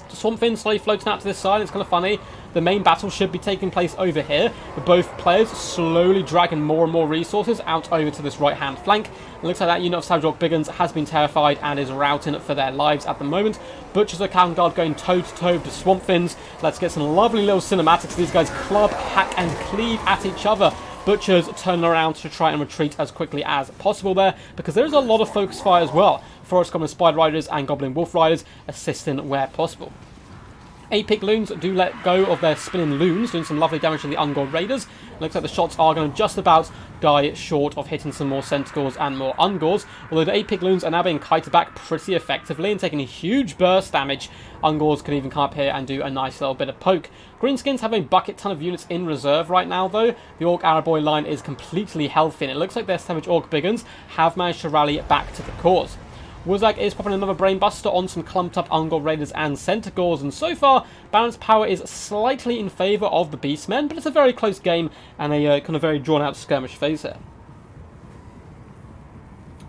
The Swamp Fin slowly floating out to this side. It's kind of funny. The main battle should be taking place over here, with both players slowly dragging more and more resources out over to this right-hand flank. It looks like that unit of Savage Orc Biggins has been terrified and is routing for their lives at the moment. Butchers of Kalkengard going toe-to-toe with the Swamp Fins. Let's get some lovely little cinematics. These guys club, hack, and cleave at each other. Butchers turning around to try and retreat as quickly as possible there, because there is a lot of focus fire as well. Forest Goblin Spider Riders and Goblin Wolf Riders assisting where possible. Apic Loons do let go of their spinning loons, doing some lovely damage to the Ungor Raiders. Looks like the shots are going to just about die short of hitting some more Centaurs and more Ungors, although the Apic Loons are now being kited back pretty effectively and taking a huge burst damage. Ungors can even come up here and do a nice little bit of poke. Greenskins have a bucket ton of units in reserve right now though. The Orc Araboy line is completely healthy and it looks like their Savage Orc Biggins have managed to rally back to the cause. Wuzak is popping another Brainbuster on some clumped up Ungor Raiders and Centaurs, and so far, balanced power is slightly in favour of the Beastmen, but it's a very close game and a kind of very drawn out skirmish phase here.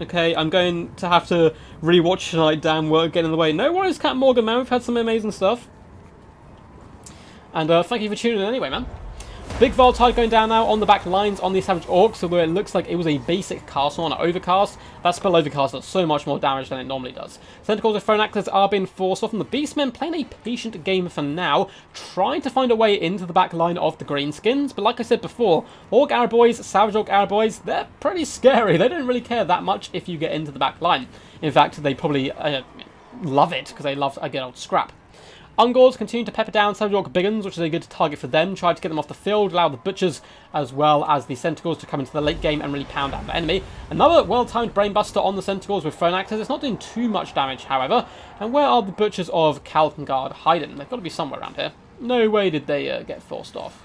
Okay, I'm going to have to rewatch tonight, damn work getting in the way. No worries, Captain Morgan, man, we've had some amazing stuff. And thank you for tuning in anyway, man. Big Voltide going down now on the back lines on the Savage Orcs, although it looks like it was a basic castle on an Overcast. That spell Overcast does so much more damage than it normally does. Tentacles of Thrown Axes are being forced off, and the Beastmen playing a patient game for now, trying to find a way into the back line of the Greenskins. But like I said before, Orc Araboys, Savage Orc Araboys, they're pretty scary. They don't really care that much if you get into the back line. In fact, they probably love it, because they love a good old scrap. Ungors continue to pepper down Savage Orc Biggins, which is a good target for them. Try to get them off the field, allow the Butchers as well as the Centaurs to come into the late game and really pound out the enemy. Another well-timed Brainbuster on the Centaurs with Thrown Axes. It's not doing too much damage, however. And where are the Butchers of Kalkengard hiding? They've got to be somewhere around here. No way did they get forced off.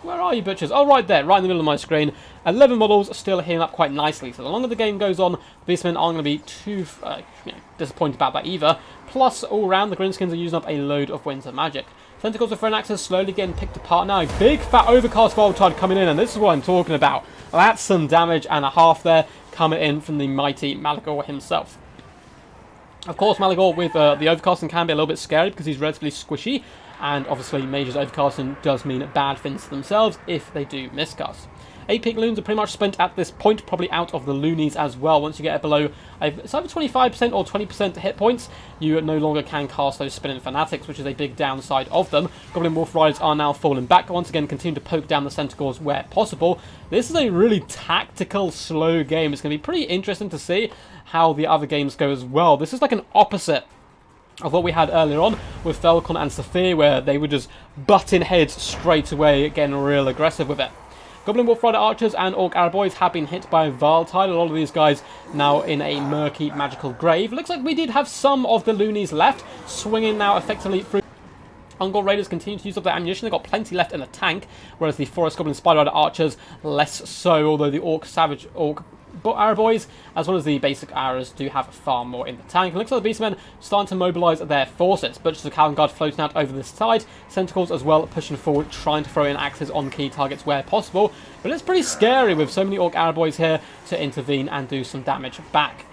Where are you, Butchers? Oh, right there, right in the middle of my screen. 11 models still healing up quite nicely. So the longer the game goes on, the Beastmen aren't going to be too disappointed about that either. Plus, all around, the Greenskins are using up a load of Winter Magic. Tentacles of Thrown Axes slowly getting picked apart now. A big fat Overcast Voltide coming in, and this is what I'm talking about. That's some damage and a half there coming in from the mighty Malagor himself. Of course, Malagor with the Overcasting can be a little bit scary because he's relatively squishy. And obviously, Mage's Overcasting does mean bad things to themselves if they do miscast. Apic Loons are pretty much spent at this point, probably out of the Loonies as well. Once you get below, it's either 25% or 20% hit points, you no longer can cast those Spinning Fanatics, which is a big downside of them. Goblin Wolf Riders are now falling back. Once again, continue to poke down the Centaurs where possible. This is a really tactical, slow game. It's going to be pretty interesting to see how the other games go as well. This is like an opposite of what we had earlier on with Felkon and Saphir, where they were just butting heads straight away, getting real aggressive with it. Goblin Wolf Rider Archers and Orc Araboys have been hit by a Voltide. A lot of these guys now in a murky magical grave. Looks like we did have some of the Loonies left, swinging now effectively through. Ungor Raiders continue to use up their ammunition. They've got plenty left in the tank, whereas the Forest Goblin Spider Rider Archers less so, although the Savage Orc Araboys, as well as the basic arrows, do have far more in the tank. It looks like the Beastmen starting to mobilise their forces. Butchers of Kalkengard floating out over this side. Tentacles as well pushing forward, trying to throw in axes on key targets where possible. But it's pretty scary with so many Orc Araboys here to intervene and do some damage back.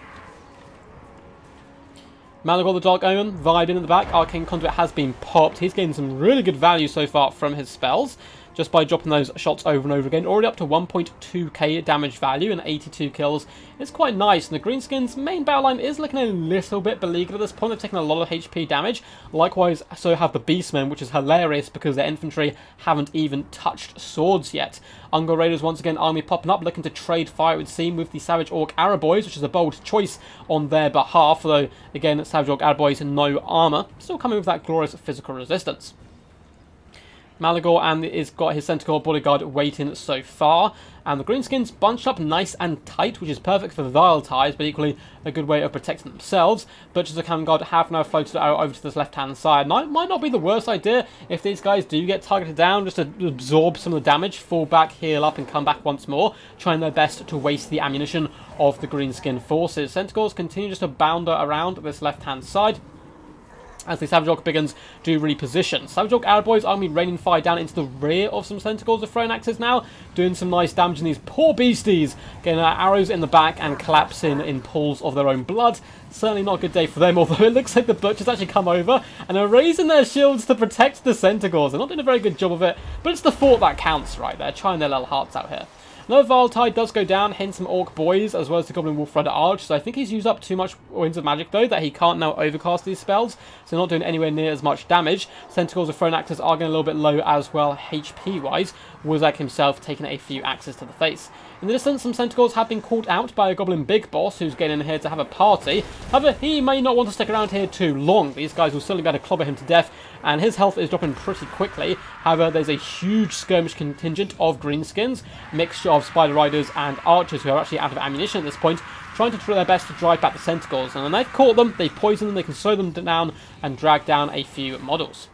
Malagor the Dark Omen, vibing in the back. Arcane Conduit has been popped. He's gained some really good value so far from his spells, just by dropping those shots over and over again. Already up to 1.2k damage value and 82 kills. It's quite nice. And the Greenskins' main battle line is looking a little bit beleaguered at this point. They've taken a lot of HP damage. Likewise, so have the Beastmen, which is hilarious because their infantry haven't even touched swords yet. Ungor Raiders, once again, army popping up, looking to trade fire, it would seem, with the Savage Orc Araboys, which is a bold choice on their behalf. Although, again, Savage Orc Araboys, no armour. Still coming with that glorious physical resistance. Malagor and is got his Centaur bodyguard waiting so far. And the Greenskins bunched up nice and tight, which is perfect for the Voltides, but equally a good way of protecting themselves. Butchers of Kalkengard have now floated out over to this left-hand side. Now, it might not be the worst idea if these guys do get targeted down, just to absorb some of the damage, fall back, heal up, and come back once more, trying their best to waste the ammunition of the Greenskin forces. Centaurs continue just to bounder around this left-hand side as the Savage Orc Biggins do reposition. Savage Orc Araboys are going to be raining fire down into the rear of some Tentacles of Thrown Axes now, doing some nice damage in these poor beasties, getting arrows in the back and collapsing in pools of their own blood. Certainly not a good day for them, although it looks like the Butchers actually come over and are raising their shields to protect the Centaurs. They're not doing a very good job of it, but it's the thought that counts, right? They're trying their little hearts out here. Another Voltide does go down, hitting some Orc Boys, as well as the Goblin Wolf Rider Arch. So I think he's used up too much Winds of Magic, though, that he can't now overcast these spells. So not doing anywhere near as much damage. Tentacles of Thrown Axes are getting a little bit low as well, HP-wise. Wuzak himself taking a few axes to the face. In the distance, some Centaurs have been called out by a Goblin Big Boss who's getting in here to have a party. However, he may not want to stick around here too long. These guys will certainly be able to clobber him to death, and his health is dropping pretty quickly. However, there's a huge skirmish contingent of Greenskins, mixture of Spider Riders and Archers who are actually out of ammunition at this point, trying to try their best to drive back the Centaurs. And when they've caught them, they've poisoned them, they can slow them down and drag down a few models.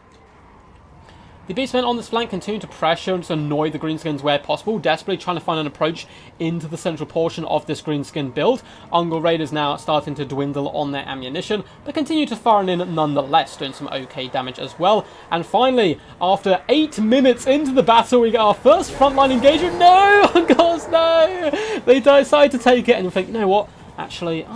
The Beastmen on this flank continue to pressure and just annoy the Greenskins where possible, desperately trying to find an approach into the central portion of this Greenskin build. Ungor Raiders now starting to dwindle on their ammunition, but continue to fire in nonetheless, doing some okay damage as well. And finally, after 8 minutes into the battle, we get our first frontline engagement. No! Ungors, no! They decide to take it, and you think, you know what? Actually,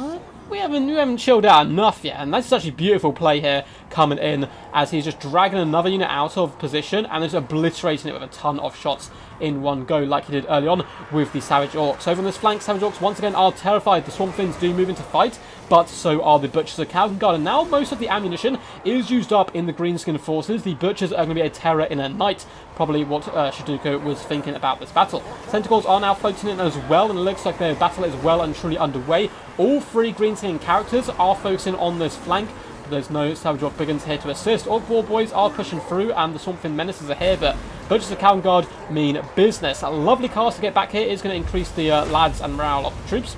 we haven't chilled out enough yet, and that's actually beautiful play here coming in as he's just dragging another unit out of position and just obliterating it with a ton of shots in one go like he did early on with the Savage Orcs. Over on this flank, Savage Orcs once again are terrified. The Swamp Fins do move into fight, but so are the Butchers of Kalkengard, and now most of the ammunition is used up in the Greenskin forces. The Butchers are going to be a terror in a night, probably what Shidoku was thinking about this battle. Tentacles are now floating in as well, and it looks like their battle is well and truly underway. All 3 Greenskin characters are focusing on this flank. There's no Savage Orc Biggins here to assist. Orc War Boys are pushing through, and the Swamp Fin Menaces are here, but Butchers of Kalkengard mean business. A lovely cast to get back here is going to increase the lads and morale of the troops.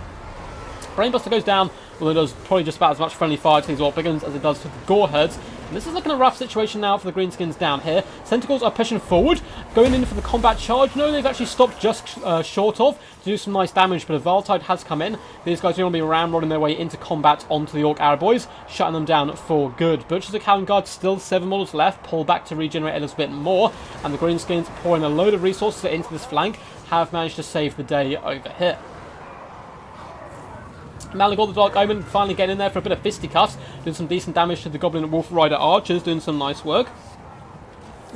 Brainbuster goes down, although it does probably just about as much friendly fire to these Orc Biggins as it does to the Gore Herds. And this is looking a rough situation now for the Greenskins down here. Tentacles are pushing forward, going in for the combat charge. No, they've actually stopped just short of to do some nice damage, but a Valtide has come in. These guys are going to be ramrodding their way into combat onto the Orc Araboys, shutting them down for good. Butchers of Kalkengard, still 7 models left, pull back to regenerate a little bit more, and the Greenskins, pouring a load of resources into this flank, have managed to save the day over here. Malagor the Dark Omen finally getting in there for a bit of fisticuffs, doing some decent damage to the Goblin Wolf Rider Archers, doing some nice work.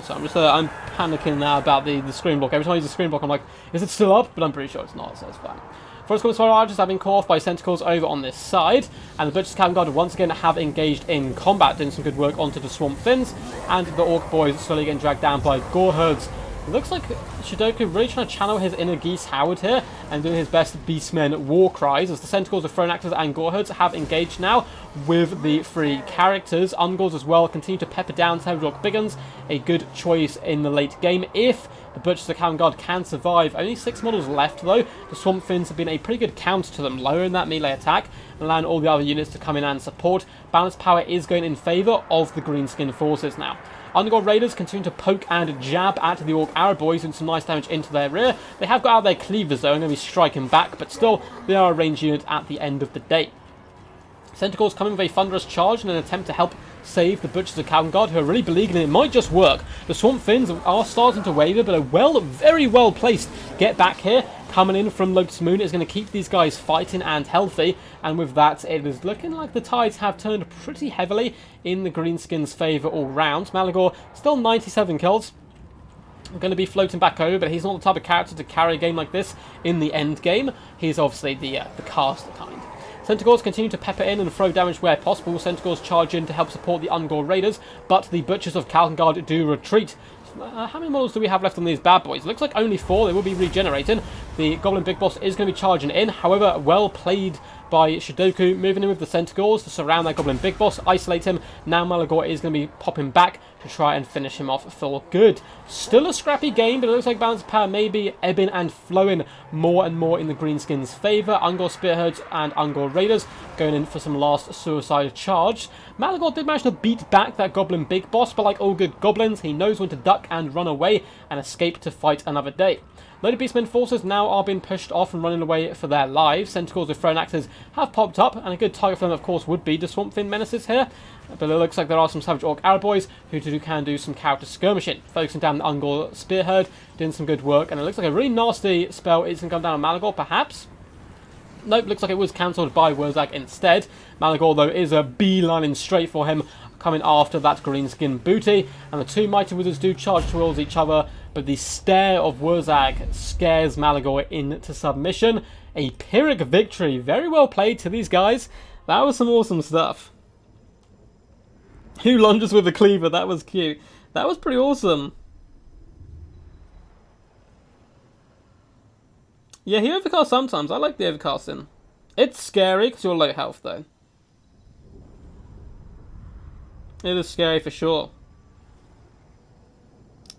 So I'm panicking now about the screen block. Every time I use the screen block, I'm like, is it still up? But I'm pretty sure it's not, so it's fine. Forest Goblin Spider Archers have been caught off by Tentacles over on this side, and the Butchers of Kalkengard once again have engaged in combat, doing some good work onto the Swamp Fins, and the Orc Boys slowly getting dragged down by Gore Herds. It looks like Shidoku really trying to channel his inner Geese Howard here and doing his best Beastmen war cries as the Centaurs of Throne Actors and Gore Herds have engaged now with the 3 characters. Ungors as well continue to pepper down Savage Orc Biggins, a good choice in the late game if the Butchers of Kalkengard can survive. Only 6 models left though. The Swamp Fins have been a pretty good counter to them, lowering that melee attack and allowing all the other units to come in and support. Balance power is going in favour of the Greenskin forces now. Ungor Raiders continue to poke and jab at the Orc Araboys and some nice damage into their rear. They have got out their cleavers though and going to be striking back, but still they are a ranged unit at the end of the day. Tentacles coming with a thunderous charge in an attempt to help save the Butchers of Kalkengard, who are really beleaguered and it might just work. The Swamp Fins are starting to waver, but a very well placed get back here coming in from Lotus Moon is going to keep these guys fighting and healthy, and with that it is looking like the tides have turned pretty heavily in the Greenskins' favour all round. Malagor still 97 kills. I'm going to be floating back over, but he's not the type of character to carry a game like this in the end game. He's obviously the caster kind. Tentacles continue to pepper in and throw damage where possible. Tentacles charge in to help support the Ungor Raiders, but the Butchers of Kalkengard do retreat. How many models do we have left on these bad boys? It looks like only 4. They will be regenerating. The Goblin Big Boss is going to be charging in. However, well played by Shidoku, moving in with the Centaurs to surround that Goblin Big Boss, isolate him. Now Malagor is going to be popping back to try and finish him off for good. Still a scrappy game, but it looks like balance of power may be ebbing and flowing more and more in the Greenskins' favour. Ungor Spearheads and Ungor Raiders going in for some last suicide charge. Malagor did manage to beat back that Goblin Big Boss, but like all good goblins, he knows when to duck and run away and escape to fight another day. Loaded Beastmen forces now are being pushed off and running away for their lives. Tentacles with Throne Actors have popped up, and a good target for them, of course, would be the Swamp Fin Menaces here. But it looks like there are some Savage Orc Araboys who can do some character skirmishing. Focusing down the Ungor Spearhead, doing some good work, and it looks like a really nasty spell is going to come down on Malagor, perhaps. Nope, looks like it was cancelled by Wurzag instead. Malagor, though, is a beelining straight for him, coming after that Greenskin booty, and the 2 Mighty Wizards do charge towards each other, but the stare of Wurzag scares Malagor into submission. A Pyrrhic victory. Very well played to these guys. That was some awesome stuff. Who lunges with a cleaver? That was cute. That was pretty awesome. Yeah, he overcasts sometimes. I like the overcasting. It's scary because you're low health, though. It is scary for sure.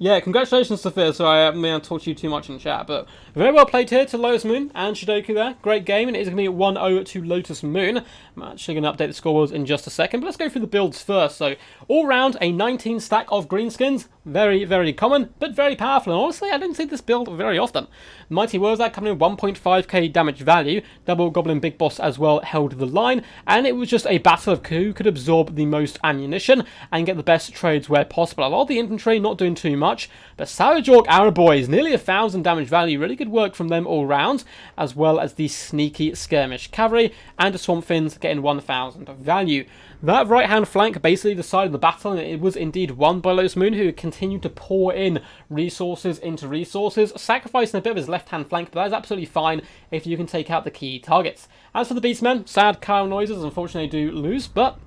Yeah, congratulations, Saphir. So I haven't been able to talk to you too much in chat, but very well played here to Lotus Moon and Shidoku there. Great game, and it is going to be 1-0 to Lotus Moon. I'm actually going to update the scoreboards in just a second, but let's go through the builds first. So, all round, a 19 stack of Greenskins. Very, very common, but very powerful. And honestly, I don't see this build very often. Mighty Warriors coming in 1.5k damage value. Double Goblin Big Boss as well held the line, and it was just a battle of who could absorb the most ammunition and get the best trades where possible. A lot of the infantry not doing too much, but Savage Orc Arrow Boys, nearly 1,000 damage value. Really good work from them all round, as well as the sneaky skirmish cavalry and the Swamp Fins getting 1,000 value. That right-hand flank basically decided the battle, and it was indeed won by Lotus Moon, who continued to pour in resources into resources, sacrificing a bit of his left-hand flank, but that is absolutely fine if you can take out the key targets. As for the Beastmen, sad cow noises, unfortunately do lose, but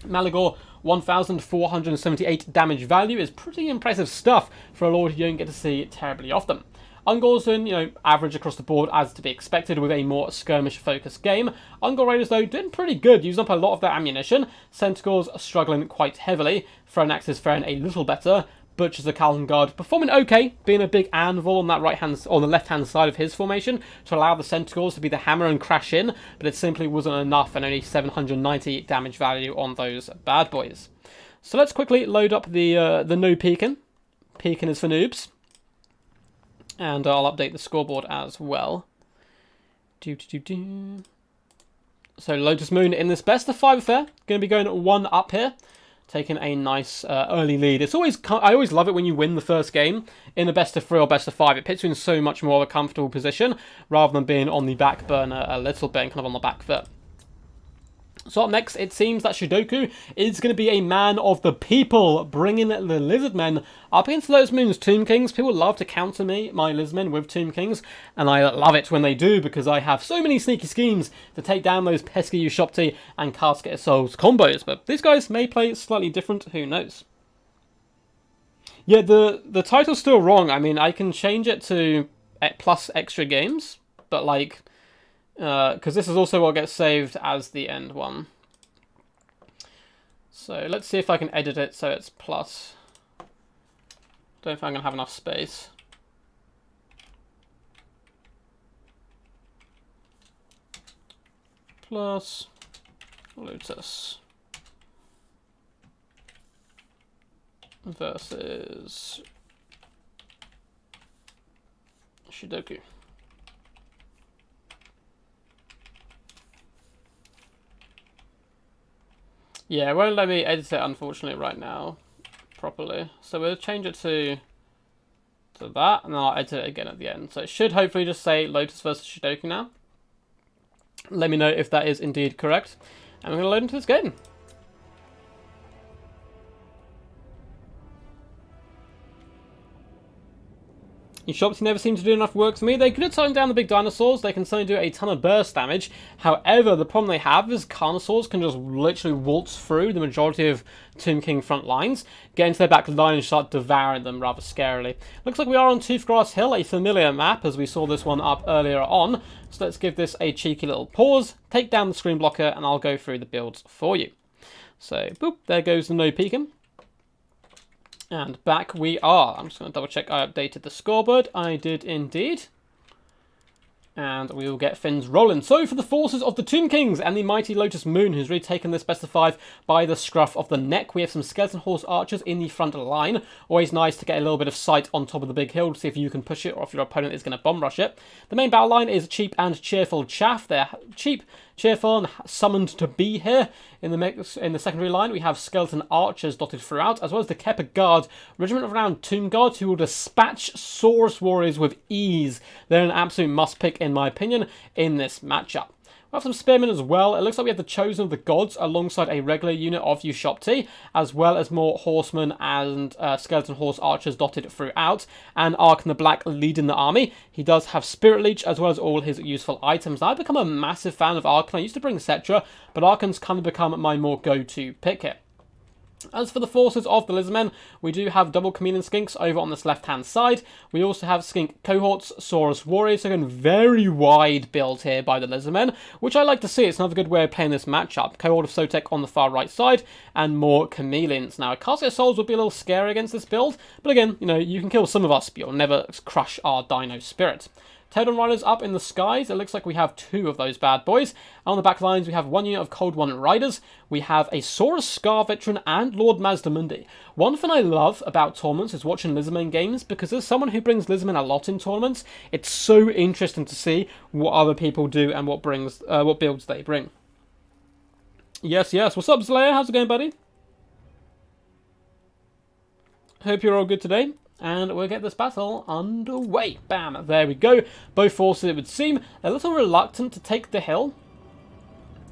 Malagor, 1,478 damage value is pretty impressive stuff for a lord you don't get to see terribly often. Ungor's doing, average across the board as to be expected with a more skirmish-focused game. Ungor Raiders, though, doing pretty good, using up a lot of their ammunition. Centaurs struggling quite heavily. Throne Axes faring a little better. Butchers the Calvin Guard performing okay, being a big anvil on that on the left-hand side of his formation to allow the Centaurs to be the hammer and crash in, but it simply wasn't enough, and only 790 damage value on those bad boys. So let's quickly load up the no peeking. Peeking is for noobs. And I'll update the scoreboard as well. So Lotus Moon in this best of 5 affair, going to be going 1 up here, taking a nice early lead. I always love it when you win the first game in a best of 3 or best of 5. It puts you in so much more of a comfortable position rather than being on the back burner a little bit and kind of on the back foot. So up next, it seems that Shidoku is going to be a man of the people, bringing the Lizardmen up against Lotus Moon's Tomb Kings. People love to counter my Lizardmen with Tomb Kings, and I love it when they do, because I have so many sneaky schemes to take down those pesky Ushopti and Casket of Souls combos. But these guys may play slightly different, who knows? Yeah, the title's still wrong. I mean, I can change it to plus extra games, but like... because this is also what gets saved as the end one. So let's see if I can edit it so it's plus. Don't think I'm going to have enough space. Plus Lotus versus Shidoku. Yeah, it won't let me edit it, unfortunately, right now, properly. So we'll change it to that, and then I'll edit it again at the end. So it should hopefully just say Lotus versus Shidoku now. Let me know if that is indeed correct. And we're going to load into this game. Ushopti never seem to do enough work for me. They could have toned down the big dinosaurs. They can certainly do a ton of burst damage. However, the problem they have is Carnosaurs can just literally waltz through the majority of Tomb King front lines, get into their back line and start devouring them rather scarily. Looks like we are on Toothgrass Hill, a familiar map, as we saw this one up earlier on. So let's give this a cheeky little pause, take down the screen blocker, and I'll go through the builds for you. So, boop, there goes the no peeking. And back we are. I'm just going to double check I updated the scoreboard. I did indeed. And we will get things rolling. So for the forces of the Tomb Kings and the mighty Lotus Moon, who's really taken this best of 5 by the scruff of the neck. We have some Skeleton Horse Archers in the front line. Always nice to get a little bit of sight on top of the big hill to see if you can push it or if your opponent is going to bomb rush it. The main battle line is Cheap and Cheerful Chaff. They're cheap, cheerful, and summoned to be here. In the secondary line, we have Skeleton Archers dotted throughout, as well as the Kepper Guard, Regiment of Renowned Tomb Guards, who will dispatch Saurus Warriors with ease. They're an absolute must-pick, in my opinion, in this matchup. We have some Spearmen as well. It looks like we have the Chosen of the Gods alongside a regular unit of Ushopti, as well as more Horsemen and Skeleton Horse Archers dotted throughout, and Arkan the Black leading the army. He does have Spirit Leech as well as all his useful items. I've become a massive fan of Arkan. I used to bring Cetra, but Arkan's kind of become my more go-to pick here. As for the forces of the Lizardmen, we do have double chameleon skinks over on this left-hand side. We also have skink cohorts, Saurus warriors, so again, very wide build here by the Lizardmen, which I like to see. It's another good way of playing this matchup. Cohort of Sotek on the far right side, and more chameleons. Now, a Casket of Souls would be a little scary against this build, but again, you know, you can kill some of us, but you'll never crush our Dino Spirit. Pterodon Riders up in the skies. It looks like we have 2 of those bad boys. On the back lines, we have 1 unit of Cold One Riders. We have a Saurus Scar Veteran and Lord Mazdamundi. One thing I love about tournaments is watching Lizardmen games, because as someone who brings Lizardmen a lot in tournaments, it's so interesting to see what other people do and what builds they bring. Yes. What's up, Slayer? How's it going, buddy? Hope you're all good today. And we'll get this battle underway. Bam, there we go. Both forces, it would seem, a little reluctant to take the hill.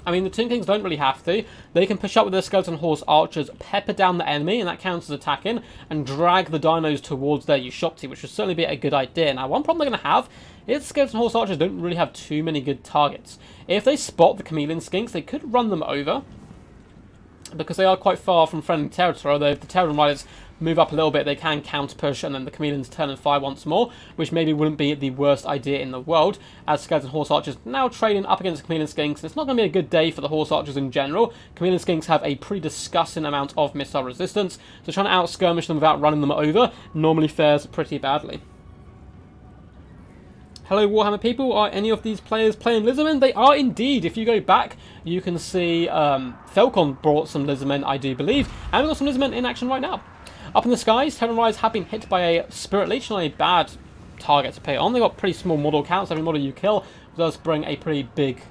I mean, the Tomb Kings don't really have to. They can push up with their Skeleton Horse Archers, pepper down the enemy, and that counts as attacking, and drag the dinos towards their Ushopti, which would certainly be a good idea. Now, one problem they're going to have is Skeleton Horse Archers don't really have too many good targets. If they spot the Chameleon Skinks, they could run them over, because they are quite far from friendly territory, although if the Pterodon Riders move up a little bit, they can counter push, and then the Chameleons turn and fire once more, which maybe wouldn't be the worst idea in the world, as Skeleton Horse Archers now trading up against Chameleon Skinks. It's not going to be a good day for the Horse Archers in general. Chameleon Skinks have a pretty disgusting amount of missile resistance, so trying to out-skirmish them without running them over normally fares pretty badly. Hello Warhammer people, are any of these players playing Lizardmen? They are indeed. If you go back, you can see Felkon brought some Lizardmen, I do believe, and we've got some Lizardmen in action right now. Up in the skies, Pterodon Riders have been hit by a Spirit Leech, not a bad target to pay on. They've got pretty small model counts. Every model you kill does bring a pretty big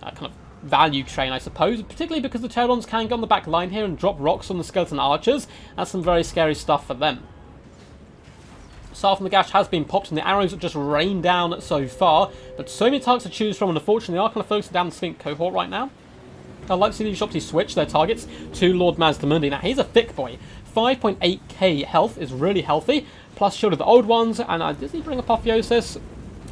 kind of value train, I suppose, particularly because the Pterodons can go on the back line here and drop rocks on the Skeleton Archers. That's some very scary stuff for them. Star from the Gash has been popped, and the arrows just rain down so far, but so many targets to choose from, and unfortunately they are kind of focusing down the Skink cohort right now. I'd like to see the Ushopti switch their targets to Lord Mazdamundi. Now, he's a thick boy. 5.8k health is really healthy, plus Shield of the Old Ones, and does he bring Apotheosis?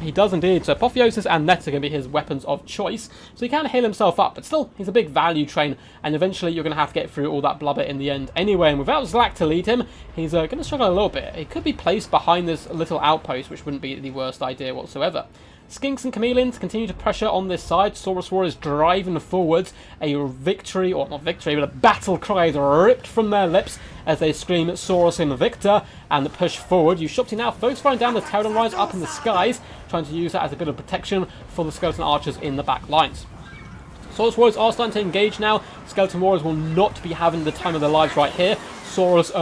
He does indeed, so Apotheosis and Net are going to be his weapons of choice, so he can heal himself up, but still, he's a big value train, and eventually you're going to have to get through all that blubber in the end anyway, and without Zlak to lead him, he's going to struggle a little bit. He could be placed behind this little outpost, which wouldn't be the worst idea whatsoever. Skinks and Chameleons continue to pressure on this side. Saurus Warriors driving forwards. A victory, or not victory, but a battle cry is ripped from their lips as they scream Saurus Invicta and push forward. Ushopti now folks firing down the Pterodon Riders up in the skies, trying to use that as a bit of protection for the Skeleton Archers in the back lines. Saurus Warriors are starting to engage now. Skeleton Warriors will not be having the time of their lives right here. Saurus,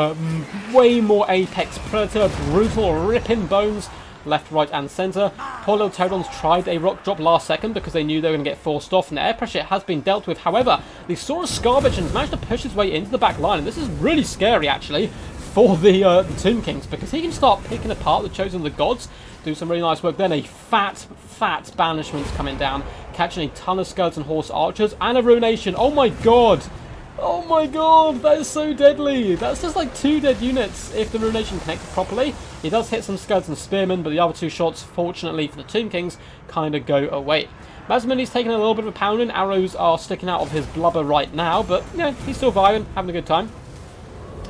way more apex predator, brutal, ripping bones. Left, right, and centre. Poor little Pterodons tried a rock drop last second because they knew they were going to get forced off, and the air pressure has been dealt with. However, the Saurus Scar Veteran managed to push his way into the back line, and this is really scary, actually, for the Tomb Kings, because he can start picking apart the Chosen of the Gods, do some really nice work. Then a fat banishment coming down, catching a ton of Skeleton Horse Archers, and a Ruination. Oh my god! Oh my god, that is so deadly. That's just like 2 dead units if the Ruination connected properly. He does hit some Skeleton Spearmen, but the other 2 shots, fortunately for the Tomb Kings, kind of go away. Mazdamundi's taking a little bit of a pounding. Arrows are sticking out of his blubber right now, but yeah, he's still vibing, having a good time.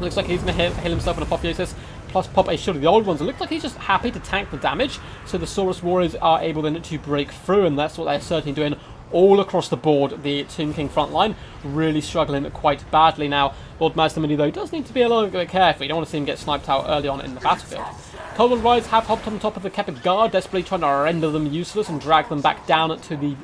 Looks like he's going to heal himself an Apotheosis, plus pop a Shield of the Old Ones. It looks like he's just happy to tank the damage, so the Saurus Warriors are able then to break through, and that's what they're certainly doing all across the board. The Tomb King front line really struggling quite badly now. Lord Mazdamundi, though, does need to be a little bit careful. You don't want to see him get sniped out early on in the battlefield. Cold One Riders have hopped on top of the Kepid Guard, desperately trying to render them useless and drag them back down to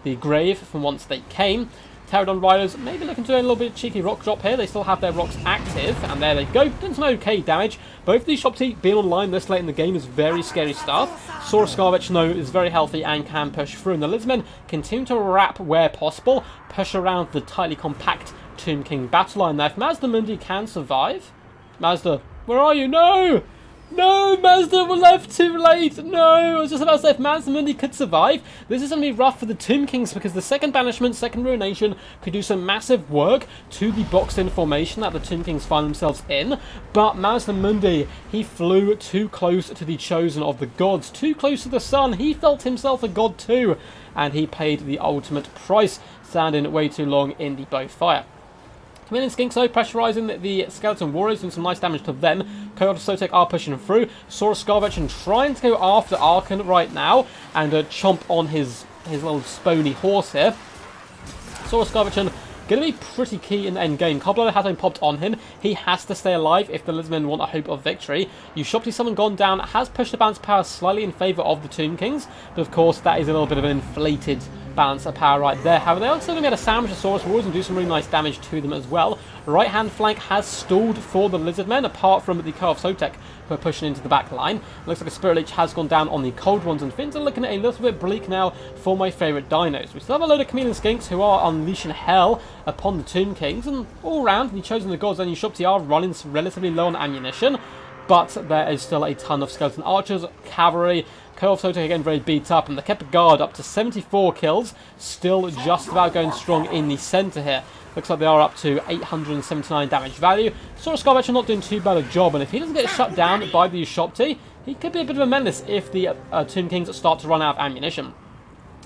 the grave from whence they came. Pterodon Riders maybe looking to do a little bit of cheeky rock drop here. They still have their rocks active, and there they go. Doing some okay damage. Both of these Ushopti being online this late in the game is very scary stuff. Saurus Scar Veteran, though, is very healthy and can push through, and the Lizardmen continue to wrap where possible, push around the tightly compact Tomb King battle line there. If Mazdamundi can survive... Mazda, where are you? No! No, Mazda, we're left too late. No, I was just about to say, if Mazdamundi could survive, this is going to be rough for the Tomb Kings, because the second banishment, second ruination, could do some massive work to the boxed-in formation that the Tomb Kings find themselves in. But Mazdamundi, he flew too close to the Chosen of the Gods, too close to the sun. He felt himself a god too, and he paid the ultimate price, standing way too long in the bow fire. Chameleon Skinks though, pressurising the Skeleton Warriors, doing some nice damage to them. Coyote Sotek are pushing through. Saurus Scarvetron trying to go after Arkan right now and chomp on his little spony horse here. Saurus Scarvetron going to be pretty key in the end game. Cobbler hasn't popped on him. He has to stay alive if the Lizardmen want a hope of victory. Ushopti Summon gone down, has pushed the balance of power slightly in favour of the Tomb Kings, but of course that is a little bit of an inflated balance of power right there. However, they are still going to be able to sandwich the Saurus Warriors and do some really nice damage to them as well. Right hand flank has stalled for the Lizardmen, apart from the Ko of Sotek, who are pushing into the back line. Looks like a Spirit Leech has gone down on the Cold Ones, and things are looking a little bit bleak now for my favourite dinos. We still have a load of Chameleon Skinks who are unleashing hell upon the Tomb Kings, and all round, the Chosen of the Gods and Ushopti are running relatively low on ammunition, but there is still a ton of Skeleton Archers, Cavalry. Ko of Sotek again very beat up, and the Kept Guard up to 74 kills, still just about going strong in the centre here. Looks like they are up to 879 damage value. Saurus Scarvetron not doing too bad a job, and if he doesn't get shut down by the Ushopti, he could be a bit of a menace if the Tomb Kings start to run out of ammunition.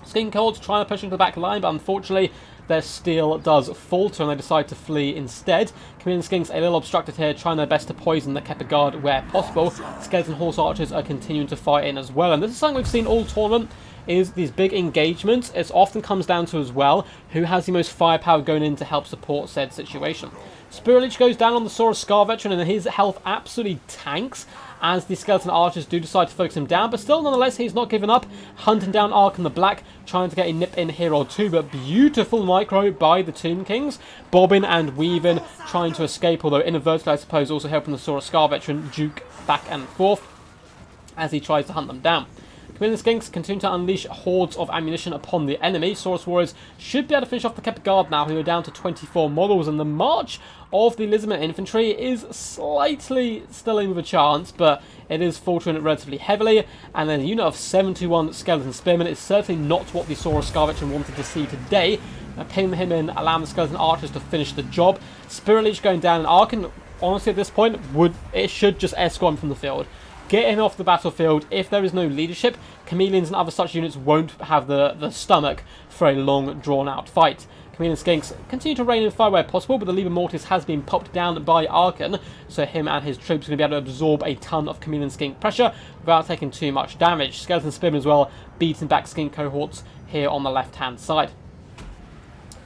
Skin Colds trying to push into the back line, but unfortunately their steel does falter and they decide to flee instead. Chameleon Skinks a little obstructed here, trying their best to poison the Kept Guard where possible. Skeleton Horse Archers are continuing to fight in as well, and this is something we've seen all tournament, is these big engagements. It often comes down to as well who has the most firepower going in to help support said situation. Spirit Leech goes down on the Saurus Scarvetron, and his health absolutely tanks as the Skeleton Archers do decide to focus him down, but still nonetheless he's not giving up, hunting down Arkan the Black, trying to get a nip in here or two, but beautiful micro by the Tomb Kings, bobbing and weaving, trying to escape, although inadvertently I suppose also helping the Saurus Scarvetron juke back and forth as he tries to hunt them down. Chameleon Skinks continue to unleash hordes of ammunition upon the enemy. Saurus Warriors should be able to finish off the Kept Guard now, who are down to 24 models, and the march of the Lizardmen infantry is slightly still in with a chance, but it is faltering relatively heavily, and then a unit of 71 Skeleton Spearmen is certainly not what the Saurus Scarvetron wanted to see today. Pinning him in, allowing the Skeleton Archers to finish the job. Spirit Leech going down, and Arkan, honestly at this point, should just escort him from the field. Get him off the battlefield. If there is no leadership, Chameleons and other such units won't have the stomach for a long, drawn-out fight. Chameleon Skinks continue to rain in fire where possible, but the Liber Mortis has been popped down by Arkan, so him and his troops are going to be able to absorb a ton of Chameleon Skink pressure without taking too much damage. Skeleton Spearmen as well, beating back Skink cohorts here on the left-hand side.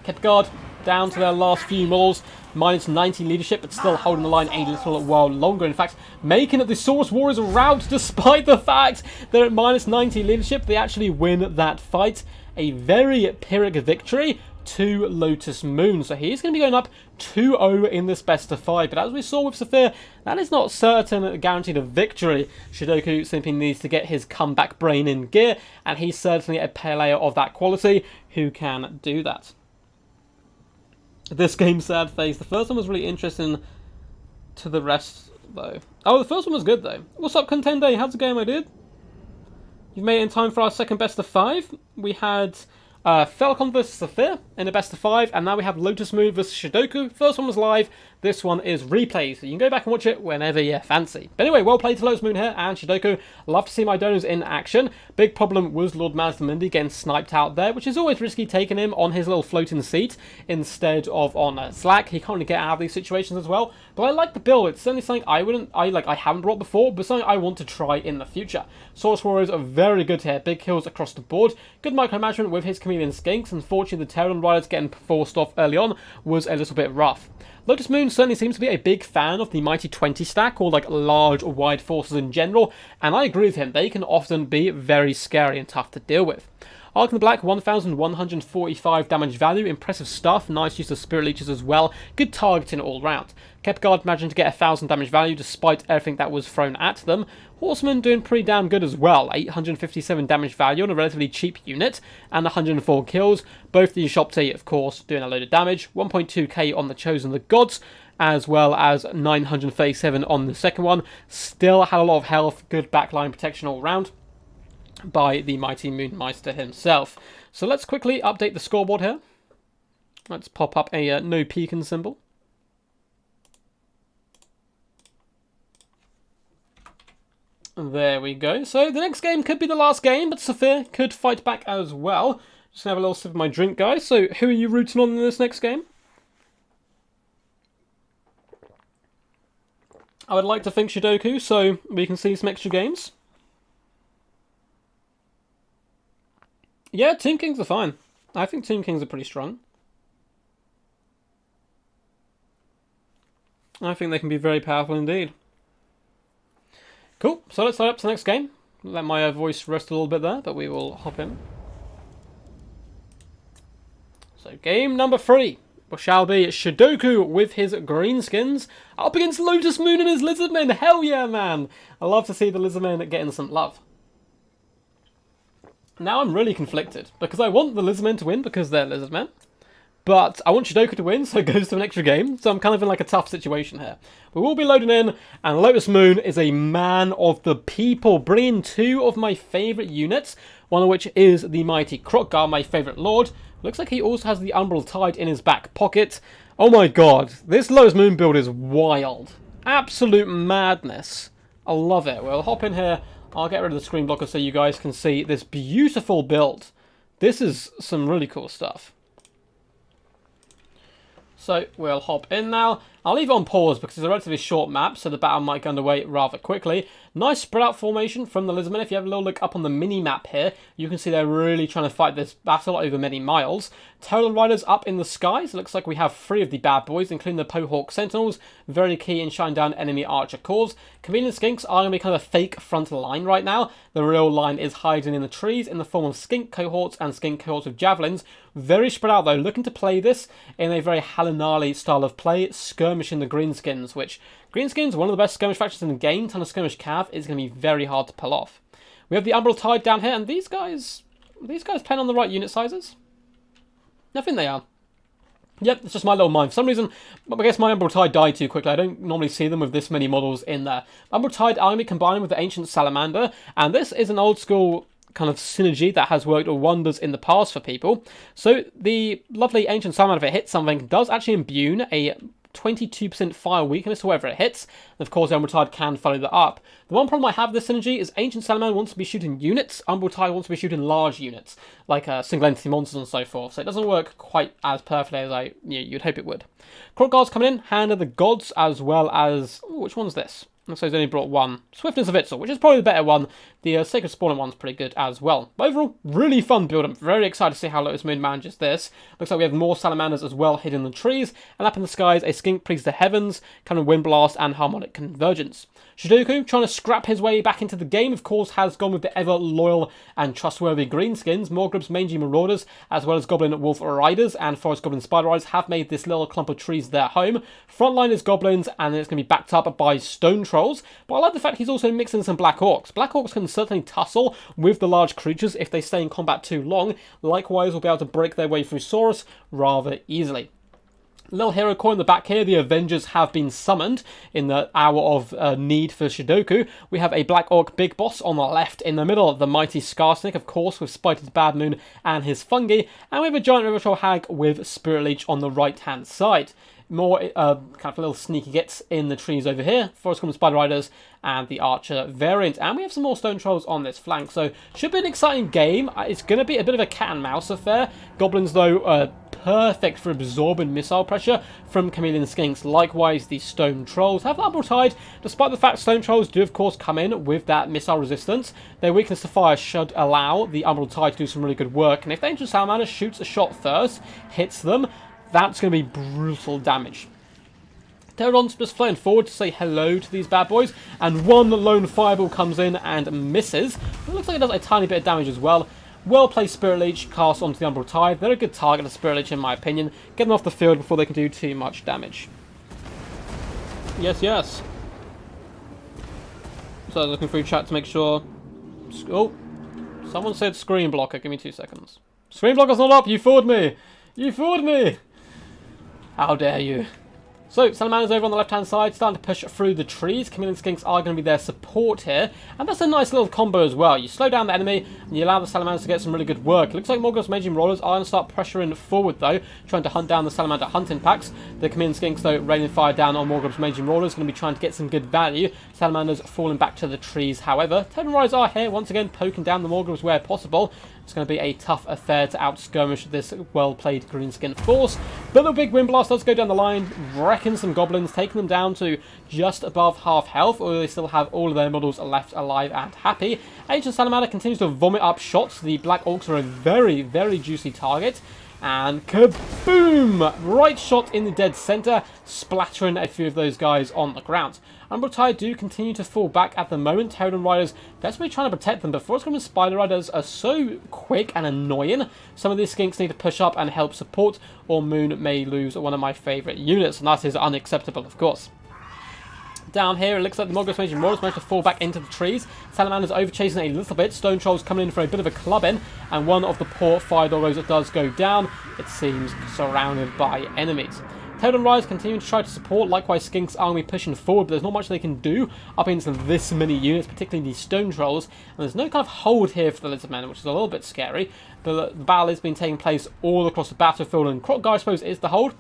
Kept Guard down to their last few models, minus 90 leadership, but still holding the line a little while longer. In fact, making it the Saurus Warriors rout despite the fact they're at minus 90 leadership. They actually win that fight. A very Pyrrhic victory to Lotus Moon. So he's going to be going up 2-0 in this best of 5. But as we saw with Saphir, that is not certain guaranteed a victory. Shidoku simply needs to get his comeback brain in gear, and he's certainly a player of that quality who can do that. This game, sad face. The first one was really interesting to the rest, though. Oh, the first one was good, though. What's up, Contender? How's the game, my dude? You've made it in time for our second best of 5. We had Felkon versus Saphir in a best of 5, and now we have Lotus Moon versus Shidoku. First one was live, this one is replay, so you can go back and watch it whenever you fancy. But anyway, well played to Lotus Moon here and Shidoku. Love to see my donors in action. Big problem was Lord Mazdamundi getting sniped out there, which is always risky, taking him on his little floating seat instead of on Slack. He can't really get out of these situations as well. But I like the build. It's certainly something I haven't brought before, but something I want to try in the future. Saurus Warriors are very good here. Big kills across the board. Good micromanagement with his Chameleon Skinks. Unfortunately, the Terran Riders getting forced off early on was a little bit rough. Lotus Moon certainly seems to be a big fan of the Mighty 20 stack, or like large or wide forces in general, and I agree with him. They can often be very scary and tough to deal with. Arkan the Black, 1,145 damage value, impressive stuff, nice use of Spirit Leeches as well, good targeting all round. Kept Guard managing to get 1,000 damage value despite everything that was thrown at them. Horsemen doing pretty damn good as well, 857 damage value on a relatively cheap unit, and 104 kills. Both the Ushopti, of course, doing a load of damage, 1.2k on the Chosen of the Gods, as well as 937 on the second one. Still had a lot of health, good backline protection all round by the mighty Moonmeister himself. So let's quickly update the scoreboard here. Let's pop up a no peeking symbol. There we go. So the next game could be the last game, but Saphir could fight back as well. Just gonna have a little sip of my drink, guys. So who are you rooting on in this next game? I would like to think Shidoku, so we can see some extra games. Yeah, Tomb Kings are fine. I think Tomb Kings are pretty strong. I think they can be very powerful indeed. Cool, so let's start up to the next game. Let my voice rest a little bit there, but we will hop in. So game number 3 shall be Shidoku with his Greenskins up against Lotus Moon and his Lizardmen. Hell yeah, man! I love to see the Lizardmen getting some love. Now I'm really conflicted, because I want the Lizardmen to win because they're Lizardmen. But I want Shidoku to win, so it goes to an extra game. So I'm kind of in like a tough situation here. We will be loading in, and Lotus Moon is a man of the people, bringing 2 of my favourite units, one of which is the mighty Krokgar, my favourite lord. Looks like he also has the Umbral Tide in his back pocket. Oh my god, this Lotus Moon build is wild. Absolute madness. I love it. We'll hop in here. I'll get rid of the screen blocker so you guys can see this beautiful build. This is some really cool stuff. So we'll hop in now. I'll leave it on pause because it's a relatively short map, so the battle might get underway rather quickly. Nice spread out formation from the Lizardmen. If you have a little look up on the mini-map here, you can see they're really trying to fight this battle over many miles. Total Riders up in the skies. It looks like we have 3 of the bad boys, including the Pohawk Sentinels. Very key in shutting down enemy archer cores. Chameleon Skinks are going to be kind of a fake front line right now. The real line is hiding in the trees in the form of skink cohorts and skink cohorts with javelins. Very spread out though, looking to play this in a very Halinali style of play, skirmishing the Greenskins, which Greenskins, one of the best skirmish factions in the game. Ton of skirmish cav is going to be very hard to pull off. We have the Umbral Tide down here, and these guys playing on the right unit sizes? I think they are. Yep, it's just my little mind. For some reason, I guess my Umbral Tide died too quickly. I don't normally see them with this many models in there. Umbral Tide are going to be combining with the Ancient Salamander, and this is an old school kind of synergy that has worked wonders in the past for people. So the lovely Ancient Salamander, if it hits something, does actually imbue a 22% fire weakness to wherever it hits. And of course, Umbral Tide can follow that up. The one problem I have with this synergy is Ancient Salamander wants to be shooting units, Umbral Tide wants to be shooting large units, like single entity monsters and so forth. So it doesn't work quite as perfectly as you'd hope it would. Krokgar's coming in, Hand of the Gods, as well as... Ooh, which one's this? So he's only brought 1. Swiftness of Itzel, which is probably the better one. The Sacred Spawner one's pretty good as well. But overall, really fun build. I'm very excited to see how Lotus Moon manages this. Looks like we have more Salamanders as well hidden in the trees. And up in the skies, a Skink Priest of the Heavens, kind of Wind Blast and Harmonic Convergence. Shidoku, trying to scrap his way back into the game, of course, has gone with the ever-loyal and trustworthy Greenskins. Morgrub's Mangy Marauders, as well as Goblin Wolf Riders and Forest Goblin Spider Riders have made this little clump of trees their home. Frontline is Goblins, and it's going to be backed up by Stone Trolls. But I like the fact he's also mixing some Black Orcs. Black Orcs can certainly tussle with the large creatures if they stay in combat too long. Likewise, will be able to break their way through Saurus rather easily. Little hero core in the back here, the Avengers have been summoned in the hour of need for Shidoku. We have a Black Orc Big Boss on the left, in the middle the mighty Skarsnik, of course, with Spider's Bad Moon and his fungi, and we have a Giant River Troll Hag with Spirit Leech on the right-hand side. More kind of little sneaky gets in the trees over here. Forest Goblin Spider Riders and the Archer variant. And we have some more Stone Trolls on this flank. So, should be an exciting game. It's going to be a bit of a cat and mouse affair. Goblins, though, perfect for absorbing missile pressure from Chameleon Skinks. Likewise, the Stone Trolls have Umbral Tide. Despite the fact Stone Trolls do, of course, come in with that missile resistance, their weakness to fire should allow the Umbral Tide to do some really good work. And if the Ancient Salamander shoots a shot first, hits them, that's going to be brutal damage. Pterodon's just flying forward to say hello to these bad boys, and one lone fireball comes in and misses. It looks like it does a tiny bit of damage as well. Well-placed Spirit Leech cast onto the Umbral Tide. They're a good target of Spirit Leech in my opinion. Get them off the field before they can do too much damage. Yes, yes. So I was looking through chat to make sure... Oh, someone said screen blocker. Give me 2 seconds. Screen blocker's not up. You fooled me. You fooled me. How dare you? So, Salamander's over on the left-hand side, starting to push through the trees. Chameleon Skinks are going to be their support here. And that's a nice little combo as well. You slow down the enemy, and you allow the Salamanders to get some really good work. It looks like Morgoth's Mangy Marauders are going to start pressuring forward, though, trying to hunt down the Salamander hunting packs. The Chameleon Skinks, though, raining fire down on Morgoth's Mangy Marauders, going to be trying to get some good value. Salamanders falling back to the trees, however. Totem Riders are here, once again, poking down the Morgoths where possible. It's going to be a tough affair to out-skirmish this well-played Greenskin force. But the big Wind Blast does go down the line, wrecking some goblins, taking them down to just above half health, or they still have all of their models left alive and happy. Ancient Salamander continues to vomit up shots. The Black Orcs are a very, very juicy target. And kaboom! Right shot in the dead center, splattering a few of those guys on the ground. Umbral Tide do continue to fall back at the moment. Totem Riders desperately trying to protect them, but Forest Goblin Spider Riders are so quick and annoying. Some of these skinks need to push up and help support, or Moon may lose one of my favourite units, and that is unacceptable, of course. Down here, it looks like the Morgos Mage managed to fall back into the trees. Salamander's overchasing a little bit. Stone Trolls coming in for a bit of a club-in, and one of the poor Fire Doggos does go down. It seems surrounded by enemies. Totem Riders continue to try to support. Likewise, Skink's army pushing forward, but there's not much they can do up into this many units, particularly these Stone Trolls. And there's no kind of hold here for the Lizardmen, which is a little bit scary. But the battle has been taking place all across the battlefield, and Krokgar, I suppose, is the hold.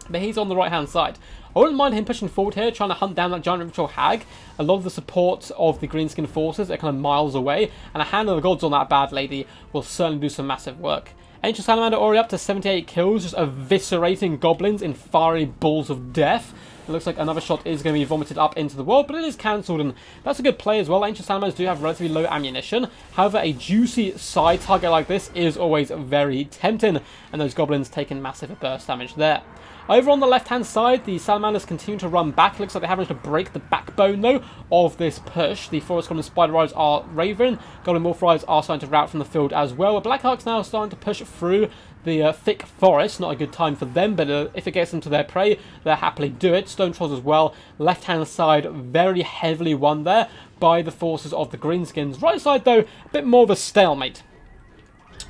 But he's on the right-hand side. I wouldn't mind him pushing forward here, trying to hunt down that giant ritual hag. A lot of the support of the Greenskin forces are kind of miles away, and a hand of the gods on that bad lady will certainly do some massive work. Ancient Salamander already up to 78 kills, just eviscerating goblins in fiery balls of death. It looks like another shot is going to be vomited up into the world, but it is cancelled, and that's a good play as well. Ancient Salamanders do have relatively low ammunition. However, a juicy side target like this is always very tempting, and those goblins taking massive burst damage there. Over on the left-hand side, the Salamanders continue to run back. Looks like they have managed to break the backbone, though, of this push. The Forest Goblin Spider Riders are raving. Goblin Wolf Riders are starting to rout from the field as well. But Blackhawks now starting to push through the thick forest. Not a good time for them, but if it gets them to their prey, they'll happily do it. Stone Trolls as well. Left-hand side, very heavily won there by the forces of the Greenskins. Right side, though, a bit more of a stalemate.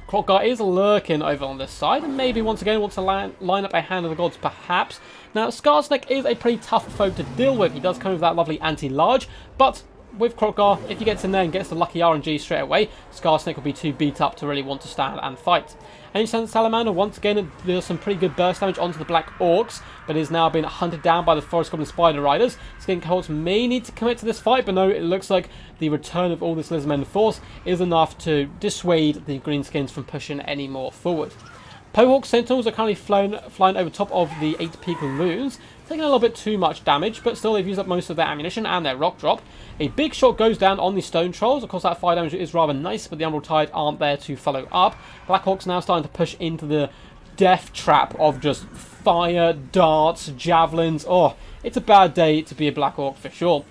Krokgar is lurking over on this side, and maybe once again wants to line up a Hand of the Gods, perhaps. Now, Scarsnake is a pretty tough foe to deal with. He does come with that lovely anti-large, but with Krokgar, if he gets in there and gets the lucky RNG straight away, Scarsnake will be too beat up to really want to stand and fight. Ancient Salamander, once again, does some pretty good burst damage onto the Black Orcs, but is now being hunted down by the Forest Goblin Spider Riders. Skink Cohorts may need to commit to this fight, but no, it looks like the return of all this Lizardmen force is enough to dissuade the Greenskins from pushing any more forward. Pohawk Sentinels are currently flying over top of the 8-peak loons, taking a little bit too much damage, but still they've used up most of their ammunition and their rock drop. A big shot goes down on the Stone Trolls. Of course, that fire damage is rather nice, but the Umbral Tide aren't there to follow up. Blackhawks now starting to push into the death trap of just fire, darts, javelins. Oh, it's a bad day to be a Black Orc for sure.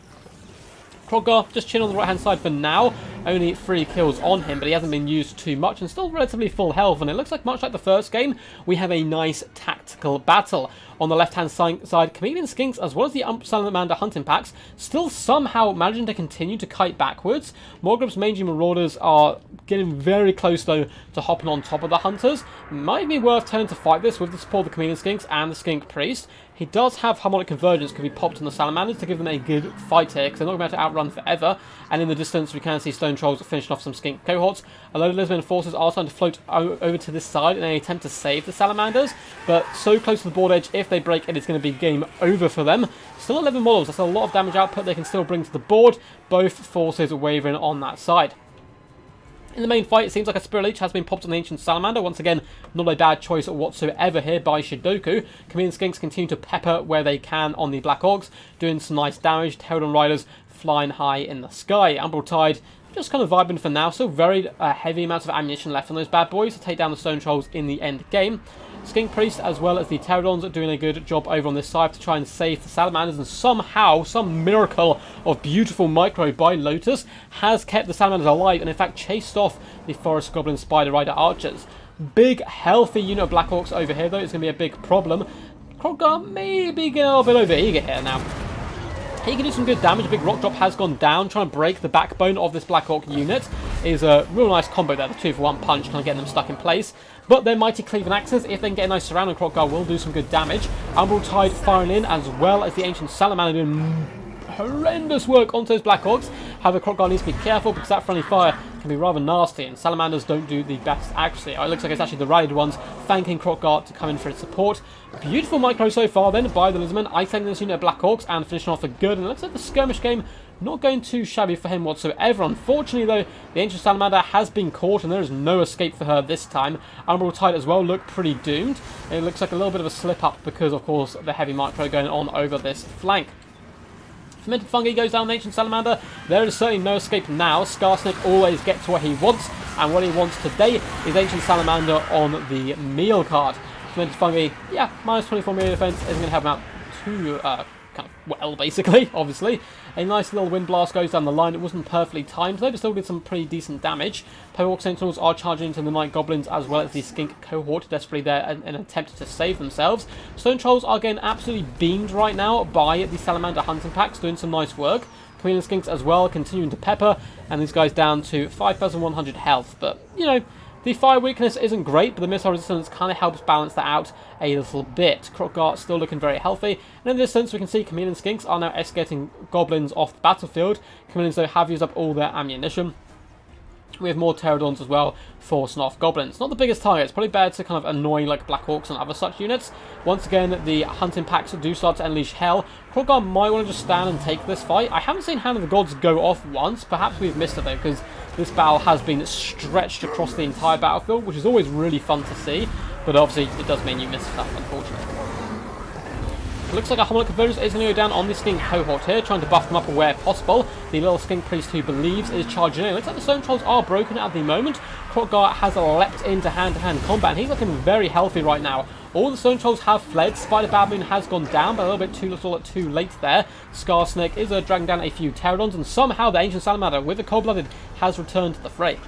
Krokgar just chilling on the right-hand side for now. Only 3 kills on him, but he hasn't been used too much and still relatively full health. And it looks like, much like the first game, we have a nice tactical battle. On the left-hand side, Chameleon Skinks, as well as the Salamander hunting packs, still somehow managing to continue to kite backwards. Morgrub's Mangy Marauders are getting very close, though, to hopping on top of the Hunters. Might be worth turning to fight this with the support of the Chameleon Skinks and the Skink Priest. He does have Harmonic Convergence, can be popped on the Salamanders to give them a good fight here, because they're not going to be able to outrun forever. And in the distance, we can see Stone Trolls finishing off some Skink Cohorts. A load of Lizardmen forces are starting to float over to this side in an attempt to save the Salamanders, but so close to the board edge, if they break it, it's going to be game over for them. Still 11 models, that's a lot of damage output they can still bring to the board. Both forces are wavering on that side. In the main fight, it seems like a Spirit Leech has been popped on the Ancient Salamander. Once again, not a bad choice whatsoever here by Shidoku. Chameleon Skinks continue to pepper where they can on the Black Orcs, doing some nice damage. Taildown Riders flying high in the sky. Umbral Tide just kind of vibing for now. Still very heavy amounts of ammunition left on those bad boys to take down the Stone Trolls in the end game. Skink Priest as well as the Pterodons are doing a good job over on this side to try and save the Salamanders, and somehow, some miracle of beautiful micro by Lotus has kept the Salamanders alive and in fact chased off the Forest Goblin Spider Rider archers. Big healthy unit of Black Orcs over here though, it's going to be a big problem. Krokgar may be getting a little bit over eager here now. He can do some good damage. A big rock drop has gone down, trying to break the backbone of this Black Orc unit. Is a real nice combo there, the 2-for-1 punch, kind of getting them stuck in place. But their mighty cleaving axes, if they can get a nice surround on Krokgar, will do some good damage. Umbral Tide firing in, as well as the Ancient Salamander doing horrendous work onto those Black Orcs. However, Krokgar needs to be careful because that friendly fire can be rather nasty, and Salamanders don't do the best actually. It looks like it's actually the rallied ones thanking Krokgar to come in for its support. Beautiful micro so far then by the Lizardmen, isolating this unit of Black Orcs and finishing off for good. And it looks like the skirmish game Not going too shabby for him whatsoever. Unfortunately, though, the Ancient Salamander has been caught, and there is no escape for her this time. Umbral Tide as well look pretty doomed. It looks like a little bit of a slip-up because, of course, the heavy micro going on over this flank. Fermented Fungi goes down the Ancient Salamander. There is certainly no escape now. Skarsnik always gets to what he wants, and what he wants today is Ancient Salamander on the meal card. Fermented Fungi, yeah, minus 24 melee defense isn't going to help him out too kind of well, basically, obviously. A nice little Wind Blast goes down the line. It wasn't perfectly timed, though, but still did some pretty decent damage. Pohawk Sentinels are charging into the Night Goblins as well as the Skink cohort, desperately there in an attempt to save themselves. Stone Trolls are getting absolutely beamed right now by the Salamander hunting packs, doing some nice work. Chameleon Skinks as well, continuing to pepper, and these guys down to 5,100 health. But, you know, the fire weakness isn't great, but the missile resistance kind of helps balance that out a little bit. Krokgar still looking very healthy, and in this sense we can see Chameleon Skinks are now escorting goblins off the battlefield. Chameleons, though, have used up all their ammunition. We have more Pterodons as well for Snuff Goblins. Not the biggest target, it's probably better to kind of annoy like Black Orcs and other such units. Once again, the hunting packs do start to unleash hell. Krokgar might want to just stand and take this fight. I haven't seen Hand of the Gods go off once. Perhaps we've missed it though, because this battle has been stretched across the entire battlefield, which is always really fun to see. But obviously, it does mean you miss stuff, unfortunately. It looks like a Homilic Convergence is going to go down on the Skink cohort here, trying to buff them up where possible. The little Skink Priest who believes is charging in. It looks like the Stone Trolls are broken at the moment. Krokgar has leapt into hand-to-hand combat, and he's looking very healthy right now. All the Stone Trolls have fled. Spider Bad Moon has gone down, but a little bit too little too late there. Skarsnik is dragging down a few Pterodons, and somehow the Ancient Salamander with the Cold-Blooded has returned to the fray.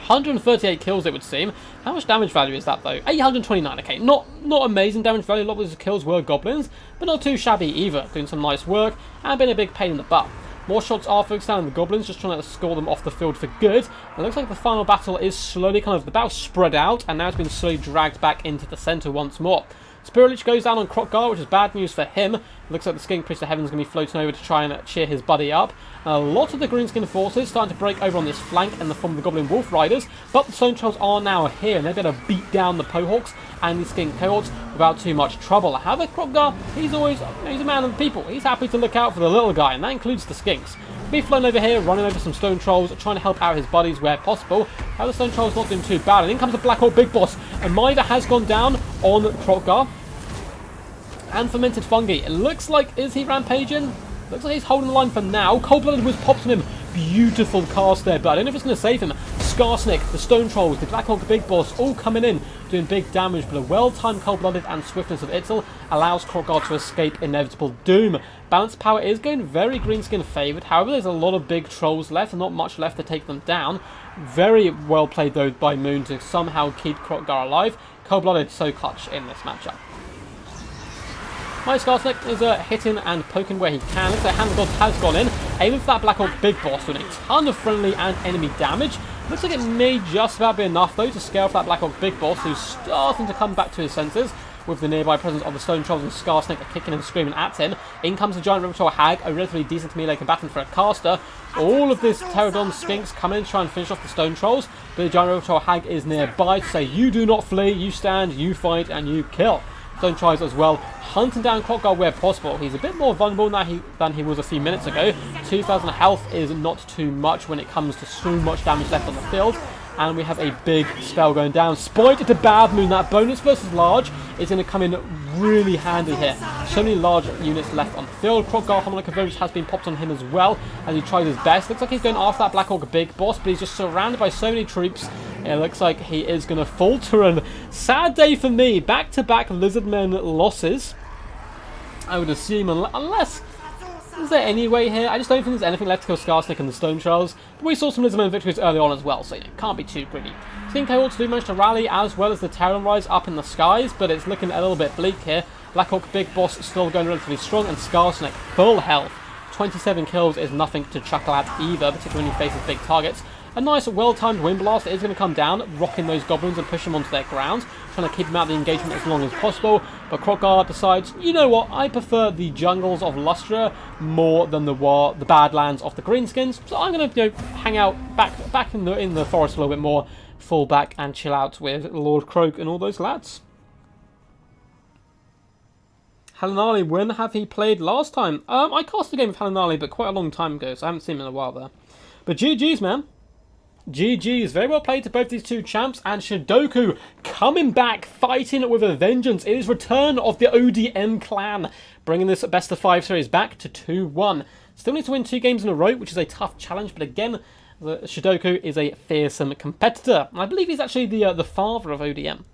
138 kills, it would seem. How much damage value is that, though? 829, okay. Not amazing damage value. A lot of those kills were goblins, but not too shabby either. Doing some nice work, and been a big pain in the butt. More shots are focused down on the goblins, just trying to score them off the field for good. It looks like the final battle is slowly the battle spread out, and now it's been slowly dragged back into the centre once more. Spirit Leech goes down on Krokgar, which is bad news for him. Looks like the Skink Priest of Heaven is going to be floating over to try and cheer his buddy up. A lot of the Greenskin forces starting to break over on this flank in the form of the Goblin Wolf Riders, but the Stone Trolls are now here, and they're going to beat down the Pohawks and the Skink cohorts without too much trouble. However, Krokgar, he's a man of the people. He's happy to look out for the little guy, and that includes the Skinks. Be flown over here, running over some Stone Trolls, trying to help out his buddies where possible. However, the Stone Trolls not doing too bad, and in comes the Black Orc Big Boss. A Mida has gone down on Krokgar. And Fermented Fungi. It looks like, is he rampaging? Looks like he's holding the line for now. Cold-Blooded was popped on him. Beautiful cast there, but I don't know if it's going to save him. Skarsnik, the Stone Trolls, the Black Orc Big Boss, all coming in, doing big damage, but a well-timed Cold-Blooded and Swiftness of Itzel allows Krokgar to escape inevitable doom. Balance power is going very Greenskin favoured. However, there's a lot of big trolls left and not much left to take them down. Very well played, though, by Moon to somehow keep Krokgar alive. Cold-Blooded so clutch in this matchup. My Skarsnik is hitting and poking where he can. Looks like Hand of God has gone in, aiming for that Black Orc Big Boss, doing a ton of friendly and enemy damage. Looks like it may just about be enough, though, to scale off that Black Orc Big Boss, who's starting to come back to his senses, with the nearby presence of the Stone Trolls and Skarsnik kicking and screaming at him. In comes the Giant River Troll Hag, a relatively decent melee combatant for a caster. All of this Pterodon Skinks come in to try and finish off the Stone Trolls, but the Giant River Troll Hag is nearby to say, you do not flee, you stand, you fight, and you kill. Stone Trolls as well, hunting down Krokgar where possible. He's a bit more vulnerable than he was a few minutes ago. 2,000 health is not too much when it comes to so much damage left on the field. And we have a big spell going down. Spider to Bad Moon, that bonus versus large is going to come in really handy here. So many large units left on the field. Krokgar Homilic Convergence has been popped on him as well as he tries his best. Looks like he's going after that Black Orc Big Boss, but he's just surrounded by so many troops. It looks like he is going to falter, and sad day for me. Back-to-back Lizardmen losses, I would assume, unless... Is there any way here? I just don't think there's anything left to kill Skarsnik and the Stone Trolls. But we saw some Lizardmen victories early on as well, so can't be too greedy. Skink cohorts do manage to rally, as well as the Terran Rise up in the skies, but it's looking a little bit bleak here. Black Orc Big Boss still going relatively strong, and Skarsnik full health. 27 kills is nothing to chuckle at either, particularly when he faces big targets. A nice, well-timed Wind Blast is going to come down, rocking those goblins and push them onto their ground, trying to keep them out of the engagement as long as possible. But Krokgar decides, you know what, I prefer the jungles of Lustria more than the Badlands of the Greenskins, so I'm going to hang out back in the forest a little bit more, fall back and chill out with Lord Croak and all those lads. Halinali, when have he played last time? I cast a game of Halinali, but quite a long time ago, so I haven't seen him in a while there. But GG's, man. GG's. Very well played to both these two champs, and Shidoku coming back, fighting with a vengeance. It is return of the ODM clan, bringing this best of 5 series back to 2-1. Still need to win 2 games in a row, which is a tough challenge, but again, Shidoku is a fearsome competitor. I believe he's actually the father of ODM.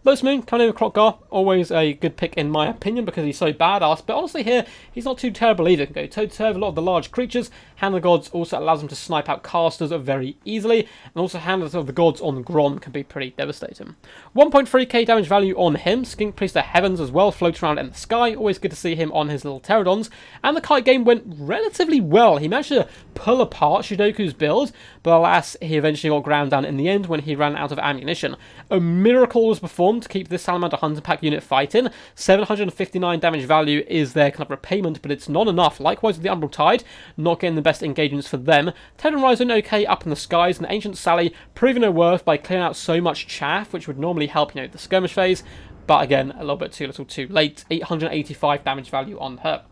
Lotus Moon coming in with Krokgar, always a good pick in my opinion because he's so badass, but honestly here, he's not too terrible either. Can go toe-to-toe with a lot of the large creatures. Hand of the Gods also allows him to snipe out casters very easily, and also Hand of the Gods on Grom can be pretty devastating. 1.3k damage value on him, Skink Priest of Heavens as well, floats around in the sky, always good to see him on his little pterodons, and the kite game went relatively well. He managed to pull apart Shidoku's build, but alas, he eventually got ground down in the end when he ran out of ammunition. A miracle was performed to keep this Salamander Hunter Pack unit fighting. 759 damage value is their kind of repayment, but it's not enough. Likewise with the Umbral Tide, not getting the best engagements for them. Ted and Ryzen okay up in the skies, and Ancient Sally proving her worth by clearing out so much chaff, which would normally help, you know, the skirmish phase, but again, a little bit too little too late. 885 damage value on her.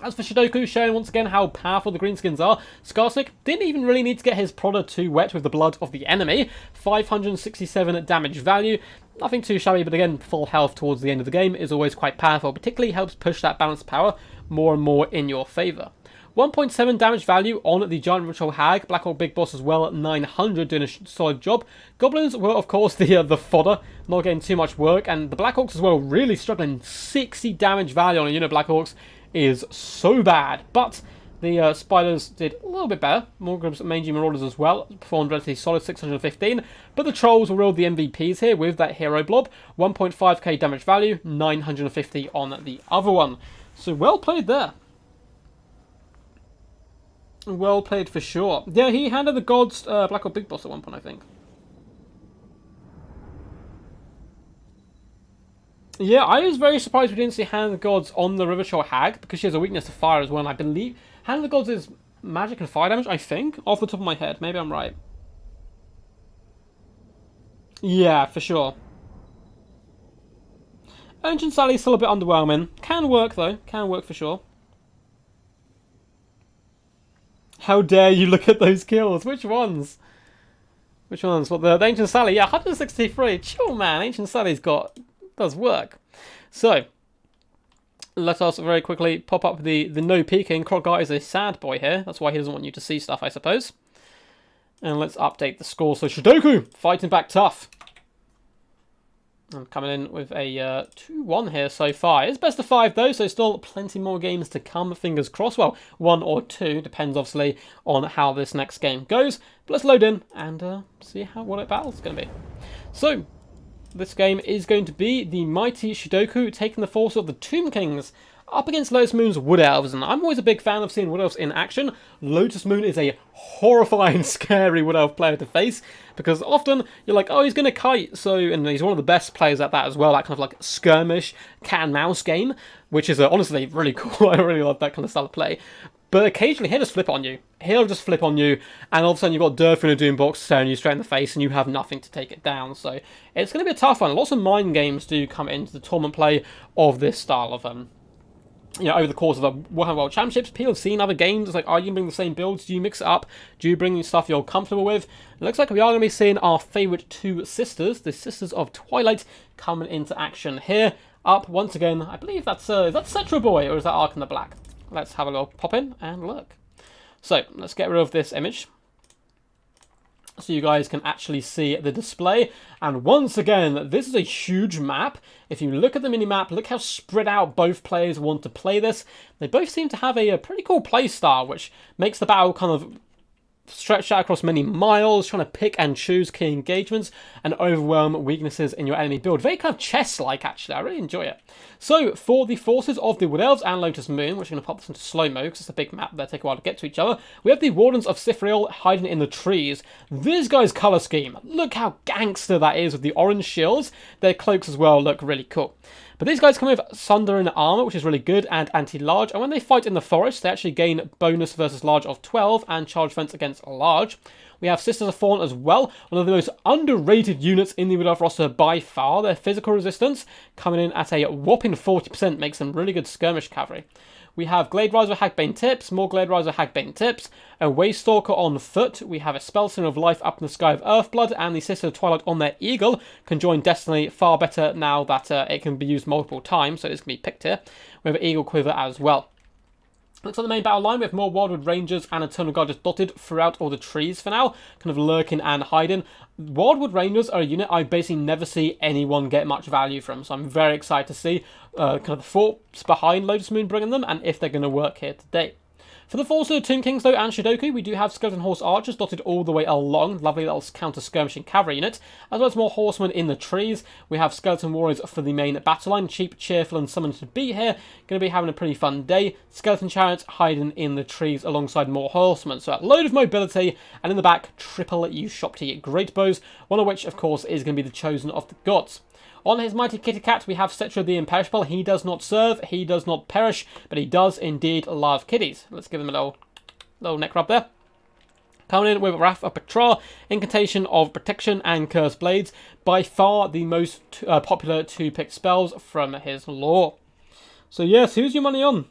As for Shidoku, showing once again how powerful the Greenskins are, Skarsnik didn't even really need to get his Prodder too wet with the blood of the enemy. 567 damage value. Nothing too shabby, but again, full health towards the end of the game is always quite powerful. Particularly helps push that balance power more and more in your favour. 1.7 damage value on the Giant Ritual Hag. Black Hawk Big Boss as well at 900, doing a solid job. Goblins were, of course, the fodder, not getting too much work. And the Black Hawks as well, really struggling. 60 damage value on a unit of Black Hawks is so bad, but the spiders did a little bit better. Morgrim's Mangy Marauders as well performed relatively solid, 615, but the Trolls were all the MVPs here with that Hero Blob, 1.5k damage value, 950 on the other one. So well played there. Well played for sure. Yeah, he handed the Gods Black Hawk Big Boss at one point, I think. Yeah, I was very surprised we didn't see Hand of the Gods on the Rivershore Hag, because she has a weakness to fire as well, and I believe Hand of the Gods is magic and fire damage, I think, off the top of my head. Maybe I'm right. Yeah, for sure. Ancient Sally's still a bit underwhelming. Can work, though. Can work for sure. How dare you look at those kills? Which ones? Which ones? Well, the Ancient Sally, yeah, 163. Chill, man. Ancient Sally's does work. So, let us very quickly pop up the no peeking. Krokgar is a sad boy here. That's why he doesn't want you to see stuff, I suppose. And let's update the score. So, Shidoku, fighting back tough. I'm coming in with a 2-1 here so far. It's best of 5 though, so still plenty more games to come. Fingers crossed. Well, 1 or 2, depends obviously on how this next game goes. But let's load in and see what a battle's going to be. So, this game is going to be the mighty Shidoku taking the force of the Tomb Kings up against Lotus Moon's Wood Elves. And I'm always a big fan of seeing Wood Elves in action. Lotus Moon is a horrifying, scary Wood Elf player to face, because often you're like, oh, he's going to kite. So, and he's one of the best players at that as well, that kind of like skirmish cat and mouse game, which is honestly really cool. I really love that kind of style of play. But occasionally he'll just flip on you. He'll just flip on you, and all of a sudden you've got Durf in a Doombox staring you straight in the face, and you have nothing to take it down. So it's going to be a tough one. Lots of mind games do come into the tournament play of this style of you know, over the course of the Warhammer World Championships. People have seen other games. It's like, are you going to bring the same builds? Do you mix it up? Do you bring stuff you're comfortable with? It looks like we are going to be seeing our favourite 2 sisters, the Sisters of Twilight, coming into action here. Up once again, I believe that's is that Cetra Boy, or is that Ark in the Black? Let's have a little pop in and look. So, let's get rid of this image so you guys can actually see the display. And once again, this is a huge map. If you look at the mini-map, look how spread out both players want to play this. They both seem to have a pretty cool play style, which makes the battle kind of stretched out across many miles, trying to pick and choose key engagements and overwhelm weaknesses in your enemy build. Very kind of chess-like, actually. I really enjoy it. So, for the forces of the Wood Elves and Lotus Moon, which I'm going to pop this into slow-mo because it's a big map, they'll take a while to get to each other, we have the Wardens of Sifriel hiding in the trees. This guy's colour scheme, look how gangster that is with the orange shields. Their cloaks as well look really cool. But these guys come with Sunder in armor, which is really good, and anti-large. And when they fight in the forest, they actually gain bonus versus large of 12 and charge fence against large. We have Sisters of Fallen as well, one of the most underrated units in the Wood Elf roster by far. Their physical resistance coming in at a whopping 40% makes them really good skirmish cavalry. We have Glade Riser Hagbane Tips, more Glade Riser Hagbane Tips, a Waystalker on foot, we have a Spellslinger of Life up in the Sky of Earthblood, and the Sister of Twilight on their Eagle can join Destiny far better now that it can be used multiple times, so it's going to be picked here. We have an Eagle Quiver as well. Looks like the main battle line, we have more Wildwood Rangers and Eternal Guard just dotted throughout all the trees for now, kind of lurking and hiding. Wildwood Rangers are a unit I basically never see anyone get much value from, so I'm very excited to see kind of the thoughts behind Lotus Moon bringing them and if they're going to work here today. For the force of the Tomb Kings, though, and Shidoku, we do have Skeleton Horse Archers dotted all the way along. Lovely little counter-skirmishing cavalry unit. As well as more horsemen in the trees. We have Skeleton Warriors for the main battle line. Cheap, cheerful, and summoned to be here. Going to be having a pretty fun day. Skeleton Chariots hiding in the trees alongside more horsemen. So a load of mobility. And in the back, triple Ushopti Great Bows. One of which, of course, is going to be the Chosen of the Gods. On his mighty kitty cat, we have Cetra the Imperishable. He does not serve, he does not perish, but he does indeed love kitties. Let's give him a little neck rub there. Coming in with Wrath of Petra, Incantation of Protection, and Cursed Blades. By far the most popular two-pick spells from his lore. So yes, who's your money on?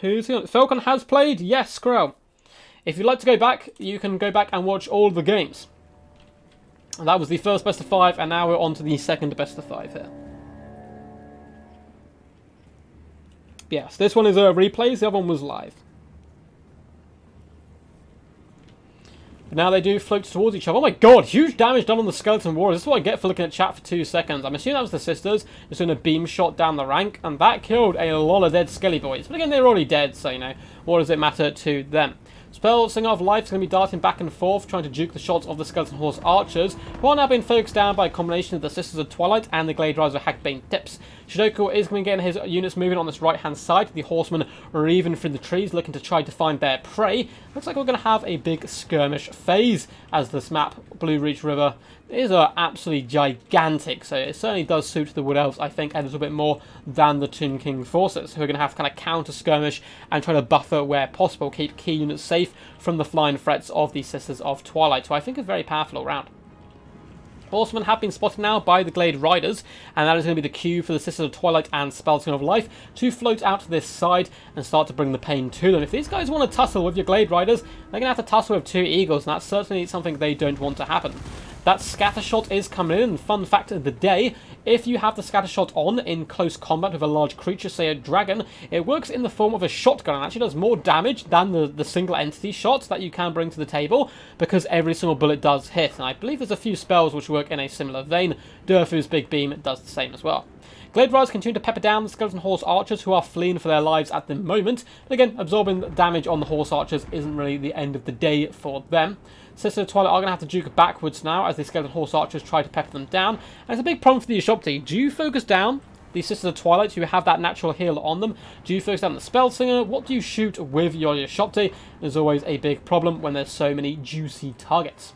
Who's he on? Felkon has played? Yes, Skrell. If you'd like to go back, you can go back and watch all the games. That was the first best of 5, and now we're on to the second best of 5 here. Yes, this one is a replay, the other one was live. But now they do float towards each other. Oh my god, huge damage done on the Skeleton Warriors. This is what I get for looking at chat for 2 seconds. I'm assuming that was the Sisters, just doing a beam shot down the rank, and that killed a lot of dead Skelly boys. But again, they're already dead, so, you know, what does it matter to them? Spellslinger of Life is going to be darting back and forth, trying to juke the shots of the Skeleton Horse Archers, who are now being focused down by a combination of the Sisters of Twilight and the Glade Riser Hagbane Tips. Shidoku is going to get his units moving on this right-hand side. The horsemen are even through the trees, looking to try to find their prey. Looks like we're going to have a big skirmish phase as this map, Blue Reach River, is absolutely gigantic, so it certainly does suit the Wood Elves, I think, a little bit more than the Tomb King forces, who are going to have to kind of counter-skirmish and try to buffer where possible, keep key units safe from the flying threats of the Sisters of Twilight, so I think it's very powerful all round. Horsemen have been spotted now by the Glade Riders, and that is going to be the cue for the Sisters of Twilight and Spellslinger of Life to float out to this side and start to bring the pain to them. If these guys want to tussle with your Glade Riders, they're going to have to tussle with 2 Eagles, and that's certainly something they don't want to happen. That scatter shot is coming in, and fun fact of the day, if you have the scatter shot on in close combat with a large creature, say a dragon, it works in the form of a shotgun and actually does more damage than the single entity shots that you can bring to the table, because every single bullet does hit. And I believe there's a few spells which work in a similar vein. Durfu's Big Beam does the same as well. Glade Riders continue to pepper down the Skeleton Horse Archers, who are fleeing for their lives at the moment. But again, absorbing damage on the Horse Archers isn't really the end of the day for them. Sisters of Twilight are going to have to juke backwards now as the Skeleton Horse Archers try to pepper them down. And it's a big problem for the Ushopti. Do you focus down the Sisters of Twilight, who have that natural heal on them? Do you focus down the Spellslinger? What do you shoot with your Ushopti? There's always a big problem when there's so many juicy targets.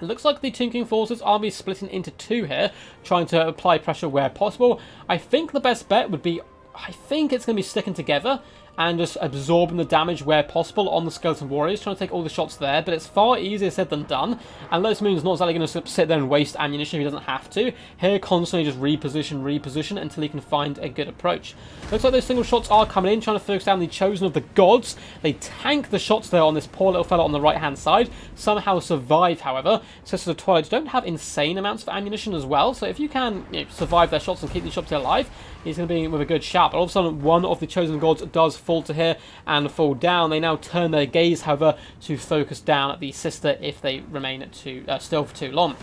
It looks like the Tomb King forces are be splitting into 2 here, trying to apply pressure where possible. I think the best bet would be, I think it's going to be sticking together and just absorbing the damage where possible on the Skeleton Warriors, trying to take all the shots there, but it's far easier said than done, and Lotus Moon's not exactly going to sit there and waste ammunition if he doesn't have to. He'll constantly just reposition until he can find a good approach. Looks like those single shots are coming in, trying to focus down the Chosen of the Gods. They tank the shots there on this poor little fella on the right-hand side, somehow survive, however. Sisters of Twilight don't have insane amounts of ammunition as well, so if you can survive their shots and keep these shots alive, he's going to be with a good shout. But all of a sudden, one of the Chosen Gods does fall to here and fall down. They now turn their gaze, however, to focus down at the sister if they remain still for too long.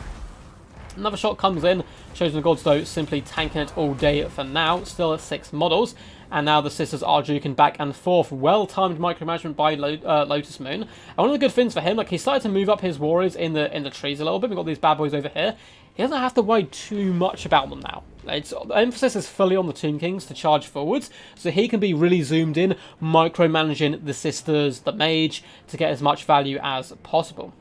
Another shot comes in. Chosen Gods, though, simply tanking it all day for now. Still at 6 models. And now the Sisters are juking back and forth. Well-timed micromanagement by Lotus Moon. And one of the good things for him, like, he started to move up his warriors in the trees a little bit. We've got these bad boys over here. He doesn't have to worry too much about them now. The emphasis is fully on the Tomb Kings to charge forwards, so he can be really zoomed in, micromanaging the Sisters, the Mage, to get as much value as possible.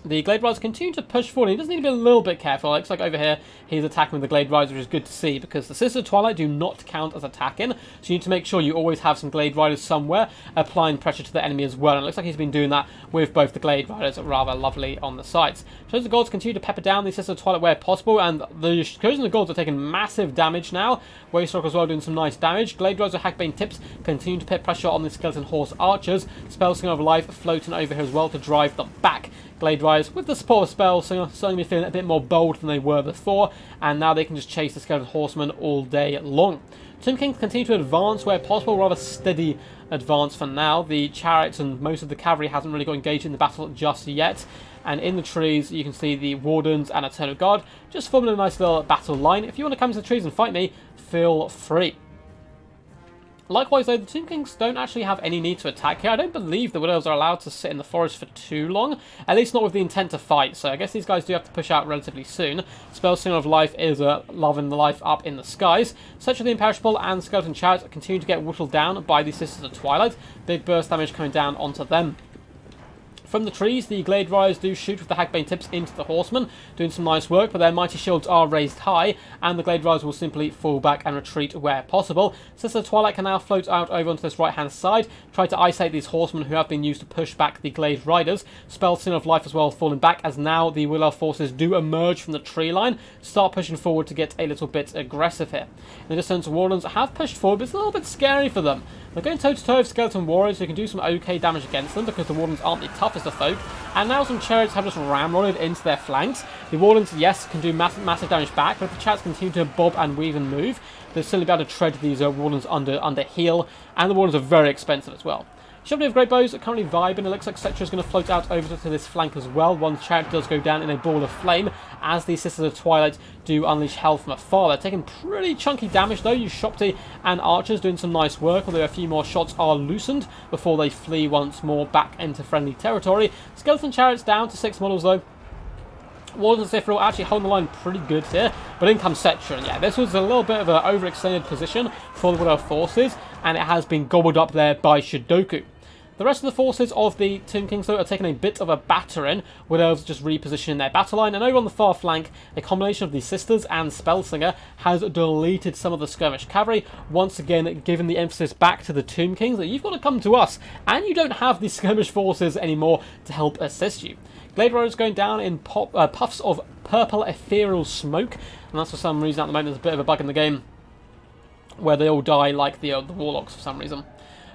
The Glade Riders continue to push forward. He does need to be a little bit careful. It looks like over here he's attacking with the Glade Riders, which is good to see because the Sisters of Twilight do not count as attacking. So you need to make sure you always have some Glade Riders somewhere applying pressure to the enemy as well. And it looks like he's been doing that with both the Glade Riders rather lovely on the sides. Chosen Gods continue to pepper down the Sisters of Twilight where possible, and the Chosen Gods are taking massive damage now. Waystalk as well doing some nice damage. Glade Riders with Hackbane tips continue to put pressure on the Skeleton Horse Archers. Spellslinger of Life floating over here as well to drive them back. Glade Riders, with the support of Spellslinger, certainly feeling a bit more bold than they were before, and now they can just chase the Skeleton Horsemen all day long. Tomb Kings continue to advance where possible, rather steady advance for now. The chariots and most of the cavalry hasn't really got engaged in the battle just yet. And in the trees, you can see the Wardens and Eternal Guard just forming a nice little battle line. If you want to come to the trees and fight me, feel free. Likewise, though, the Tomb Kings don't actually have any need to attack here. I don't believe the Wood Elves are allowed to sit in the forest for too long, at least not with the intent to fight, so I guess these guys do have to push out relatively soon. Spellslinger of Life is loving the life up in the skies. Such are the Imperishable and Skeleton Chariots continue to get whittled down by the Sisters of Twilight. Big burst damage coming down onto them. From the trees, the Glade Riders do shoot with the Hackbane tips into the Horsemen, doing some nice work, but their mighty shields are raised high, and the Glade Riders will simply fall back and retreat where possible. Sister Twilight can now float out over onto this right-hand side, try to isolate these Horsemen who have been used to push back the Glade Riders. Spellslinger of Life as well falling back, as now the Will Elf forces do emerge from the tree line, start pushing forward to get a little bit aggressive here. In the distance, Wardens have pushed forward, but it's a little bit scary for them. They're going toe-to-toe with Skeleton Warriors who can do some okay damage against them because the Wardens aren't the toughest of folk. And now some Chariots have just ramrodded into their flanks. The Wardens, yes, can do massive damage back, but if the Chariots continue to bob and weave and move, they'll still be able to tread these Wardens under heel, and the Wardens are very expensive as well. Chivalry of Great Bows are currently vibing. It looks like Cetra is going to float out over to this flank as well. One chariot does go down in a ball of flame as the Sisters of Twilight do unleash hell from afar. They're taking pretty chunky damage though. Shopti and Archers doing some nice work, although a few more shots are loosened before they flee once more back into friendly territory. Skeleton Chariots down to 6 models though. Wardens and Saphir actually holding the line pretty good here, but in comes Cetra. Yeah, this was a little bit of an overextended position for the Wood Elf forces, and it has been gobbled up there by Shidoku. The rest of the forces of the Tomb Kings, though, are taking a bit of a battering, with Elves just repositioning their battle line. And over on the far flank, a combination of the Sisters and Spellslinger has deleted some of the skirmish cavalry, once again giving the emphasis back to the Tomb Kings that you've got to come to us, and you don't have the skirmish forces anymore to help assist you. Glade Riders going down in puffs of purple ethereal smoke, and that's for some reason at the moment there's a bit of a bug in the game where they all die like the Warlocks for some reason.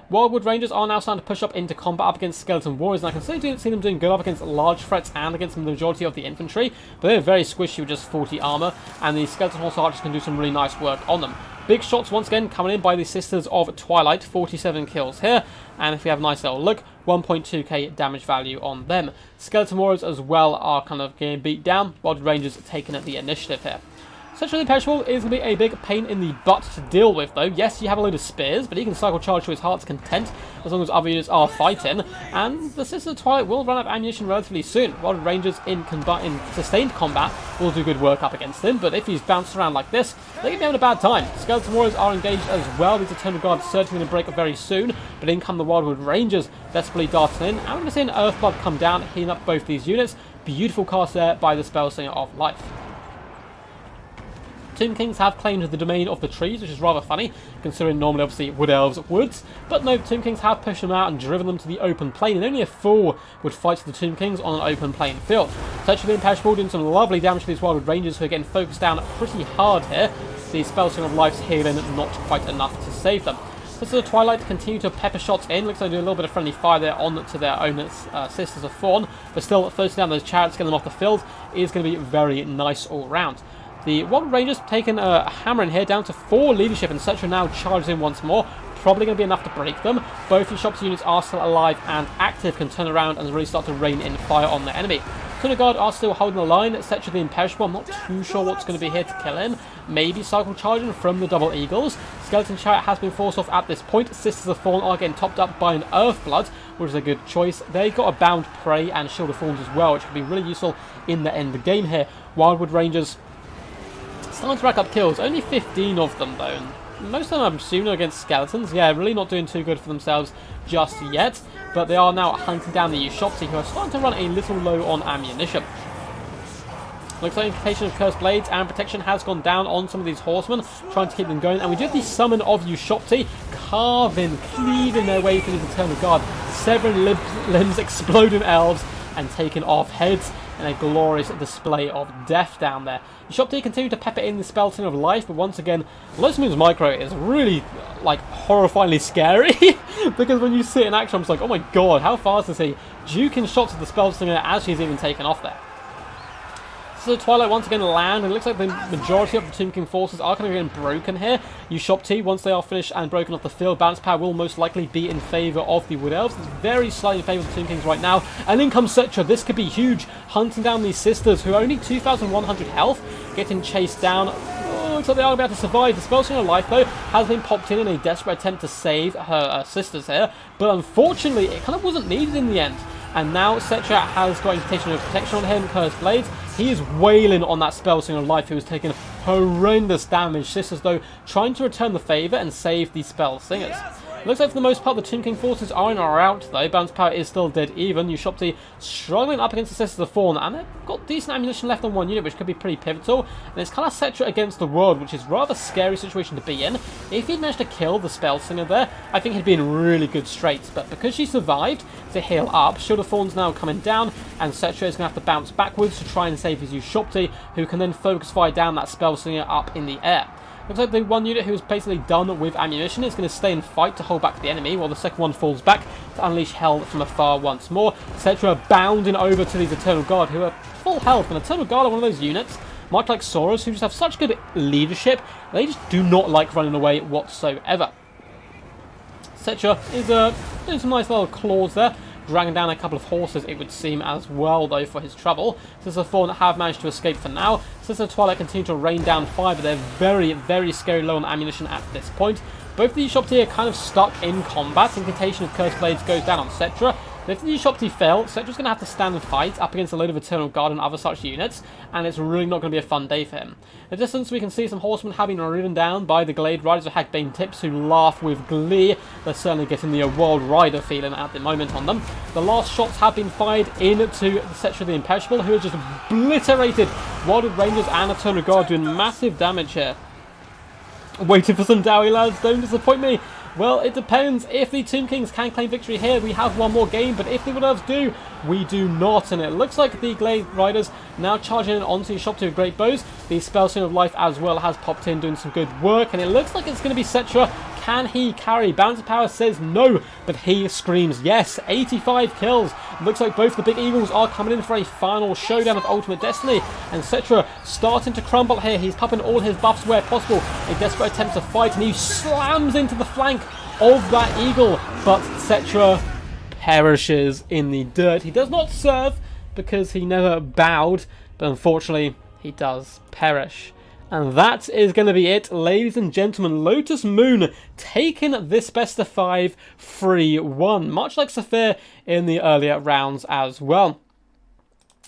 Wildwood Rangers are now starting to push up into combat up against Skeleton Warriors, and I can certainly see them doing good up against large threats and against the majority of the infantry, but they're very squishy with just 40 armor, and the Skeleton Horse Archers can do some really nice work on them. Big shots once again coming in by the Sisters of Twilight, 47 kills here, and if we have a nice little look, 1.2k damage value on them. Skeleton Warriors as well are kind of getting beat down, Wildwood Rangers taking at the initiative here. Such an Imperishable is going to be a big pain in the butt to deal with, though. Yes, you have a load of spears, but he can cycle charge to his heart's content as long as other units are fighting. And the Sisters of Twilight will run out of ammunition relatively soon. While Rangers in sustained combat will do good work up against him, but if he's bounced around like this, they can be having a bad time. Skeleton Warriors are engaged as well. These Eternal Guards certainly going to break up very soon, but in come the Wildwood Rangers desperately darting in. And we're going to see an Earthblood come down, healing up both these units. Beautiful cast there by the Spellslinger of Life. Tomb Kings have claimed the domain of the trees, which is rather funny, considering normally, obviously, Wood Elves woods. But no, Tomb Kings have pushed them out and driven them to the open plain, and only a fool would fight the Tomb Kings on an open plain field. Touch of the Imperishable doing some lovely damage to these Wildwood Rangers, who are getting focused down pretty hard here. The Spellslinger of Life's healing not quite enough to save them. Sisters of Twilight continue to pepper shots in. Looks like they do a little bit of friendly fire there on to their own Sisters of Thorn, but still, first down those chariots, getting them off the field is going to be very nice all round. The Wildwood Rangers taking a hammer in here down to 4 leadership, and Cetra now charges in once more. Probably going to be enough to break them. Both the Shop's units are still alive and active, can turn around and really start to rain in fire on the enemy. Eternal Guard are still holding the line. Cetra the Imperishable, I'm not too sure what's going to be here to kill him. Maybe cycle charging from the Double Eagles. Skeleton Chariot has been forced off at this point. Sisters of Thorn are getting topped up by an Earthblood, which is a good choice. They've got a Bound Prey and Shield of Thorns as well, which could be really useful in the end of the game here. Wildwood Rangers starting to rack up kills, only 15 of them though. most of them I'm assuming are against skeletons. Yeah, really not doing too good for themselves just yet. But they are now hunting down the Ushopti, who are starting to run a little low on ammunition. Looks like Incantation of Cursed Blades and Protection has gone down on some of these horsemen, trying to keep them going. And we do have the Summon of Ushopti, cleaving their way through the Eternal Guard, severing limbs, exploding elves, and taking off heads in a glorious display of death down there. Ushopti continue to pepper in the Spell Slinger of Life, but once again, Lotus Moon's micro is really, like, horrifyingly scary, because when you see it in action, I'm just like, oh my god, how fast is he? Duking shots at the Spell Slinger as she's even taken off there. So Twilight once again land, and it looks like the majority of the Tomb King forces are kind of getting broken here. Ushopti, once they are finished and broken off the field, balance power will most likely be in favour of the Wood Elves. It's very slightly in favour of the Tomb Kings right now. And in comes Cetra. This could be huge, hunting down these sisters who are only 2,100 health, getting chased down. Oh, looks like they are about to survive. The Spell Slinger of Life, though, has been popped in a desperate attempt to save her sisters here, but unfortunately, it kind of wasn't needed in the end. And now Cetra has got Incantation of Protection on him, Cursed Blades. He is wailing on that Spell Slinger of Life, who is taking horrendous damage. Sisters, though, trying to return the favour and save the Spell Slingers. Looks like for the most part the Tomb King forces are in or out though. Balance power is still dead even. Ushopti struggling up against the Sisters of Thorn, and they've got decent ammunition left on one unit, which could be pretty pivotal. And it's kind of Cetra against the world, which is a rather scary situation to be in. If he'd managed to kill the Spell Slinger there, I think he'd be in really good straits. But because she survived to heal up, Shield of Thorn's now coming down, and Cetra is going to have to bounce backwards to try and save his Ushopti, who can then focus fire down that Spell Slinger up in the air. Looks like the one unit who is basically done with ammunition is going to stay and fight to hold back the enemy, while the second one falls back to unleash hell from afar once more. Cetra bounding over to these Eternal Guard, who are full health, and Eternal Guard are one of those units, much like Soros, who just have such good leadership, they just do not like running away whatsoever. Cetra is doing some nice little claws there, dragging down a couple of horses, it would seem, as well, though, for his trouble. Sisters of Thorn have managed to escape for now. Sisters of Twilight continue to rain down fire, but they're very, very scary low on ammunition at this point. Both of the Ushopti are kind of stuck in combat. Incantation of Cursed Blades goes down on Cetra. But if the Ushopti fail, Cetra's going to have to stand and fight up against a load of Eternal Guard and other such units, and it's really not going to be a fun day for him. In the distance, we can see some horsemen having been ridden down by the Glade Riders of Hagbane Tips, who laugh with glee. They're certainly getting the World Rider feeling at the moment on them. The last shots have been fired into Cetra the Imperishable, who has just obliterated Wildwood Rangers and Eternal Guard, doing massive damage here. Waiting for some Dowie, lads, don't disappoint me. Well, it depends. If the Tomb Kings can claim victory here, we have one more game, but if the Wood Elves do, we do not. And it looks like the Glade Riders now charging in onto Ushopti with great bows. The Spell Slinger of Life as well has popped in, doing some good work, and it looks like it's going to be Cetra. Can he carry? Balance of Power says no, but he screams yes. 85 kills. Looks like both the Big Eagles are coming in for a final showdown of Ultimate Destiny, and Cetra starting to crumble here. He's popping all his buffs where possible. A desperate attempt to fight, and he slams into the flank of that eagle, but Cetra perishes in the dirt. He does not serve because he never bowed, but unfortunately he does perish. And that is going to be it, ladies and gentlemen. Lotus Moon taking this best of 5 3-1, much like Saphir in the earlier rounds as well.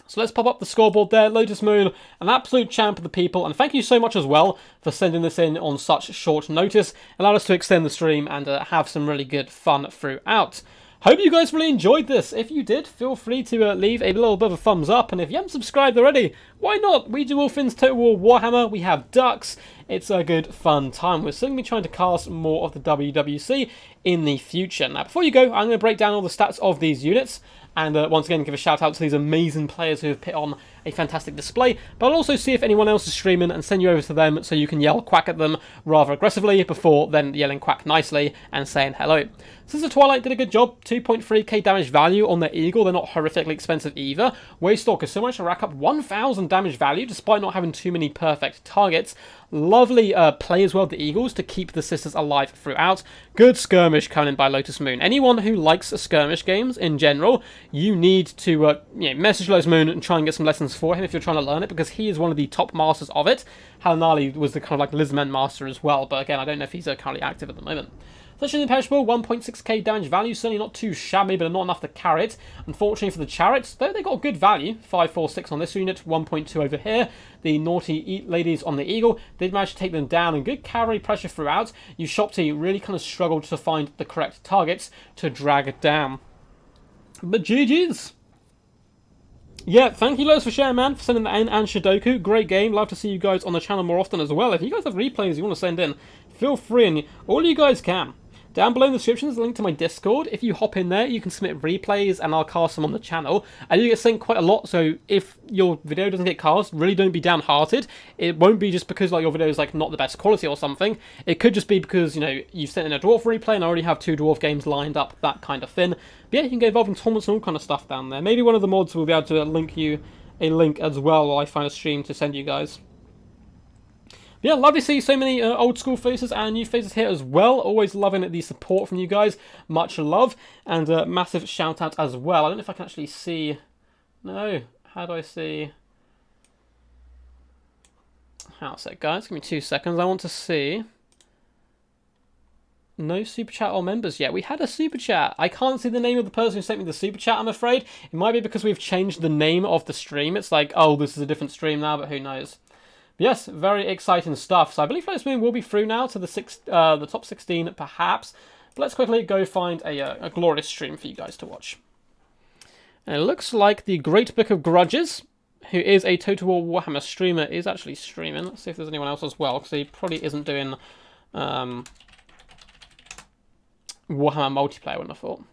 So let's pop up the scoreboard there. Lotus Moon, an absolute champ of the people. And thank you so much as well for sending this in on such short notice. Allowed us to extend the stream and have some really good fun throughout. Hope you guys really enjoyed this. If you did, feel free to leave a little bit of a thumbs up. And if you haven't subscribed already, why not? We do all things Total War Warhammer. We have ducks. It's a good, fun time. We're certainly trying to cast more of the WWC in the future. Now, before you go, I'm going to break down all the stats of these units. And once again, give a shout out to these amazing players who have put on a fantastic display. But I'll also see if anyone else is streaming and send you over to them so you can yell quack at them rather aggressively before then yelling quack nicely and saying hello. Sister Twilight did a good job. 2.3k damage value on their Eagle. They're not horrifically expensive either. Waystalker so much to rack up 1,000 damage value despite not having too many perfect targets. Lovely play as well, the Eagles, to keep the sisters alive throughout. Good skirmish coming in by Lotus Moon. Anyone who likes skirmish games in general, you need to message Lotus Moon and try and get some lessons for him if you're trying to learn it, because he is one of the top masters of it. Halanali was the kind of like Lizman master as well, but again, I don't know if he's currently active at the moment. So Touching the Imperishable, 1.6k damage value, certainly not too shabby, but not enough to carry it. Unfortunately for the Chariots, though they got good value, 546 on this unit, 1.2 over here. The Naughty Ladies on the Eagle did manage to take them down, and good cavalry pressure throughout. Ushopti really kind of struggled to find the correct targets to drag it down. But GG's. Yeah, thank you Lotus for sharing, man, for sending that in, and Shidoku, great game. Love to see you guys on the channel more often as well. If you guys have replays you want to send in, feel free, and all you guys can. Down below in the description is a link to my Discord. If you hop in there, you can submit replays and I'll cast them on the channel. I do get sent quite a lot, so if your video doesn't get cast, really don't be downhearted. It won't be just because like your video is like not the best quality or something. It could just be because, you know, you've sent in a dwarf replay and I already have 2 dwarf games lined up, that kind of thing. But yeah, you can get involved in tournaments and all kind of stuff down there. Maybe one of the mods will be able to link you a link as well while I find a stream to send you guys. Yeah, lovely to see so many old school faces and new faces here as well. Always loving the support from you guys. Much love. And massive shout out as well. I don't know if I can actually see. No. How do I see? How's that, guys? Give me 2 seconds. I want to see. No super chat or members yet. We had a super chat. I can't see the name of the person who sent me the super chat, I'm afraid. It might be because we've changed the name of the stream. It's like, oh, this is a different stream now, but who knows. Yes, very exciting stuff. So I believe Lotus Moon will be through now to the top 16, perhaps. But let's quickly go find a glorious stream for you guys to watch. And it looks like the Great Book of Grudges, who is a Total War Warhammer streamer, is actually streaming. Let's see if there's anyone else as well, because he probably isn't doing Warhammer multiplayer, I wouldn't have thought.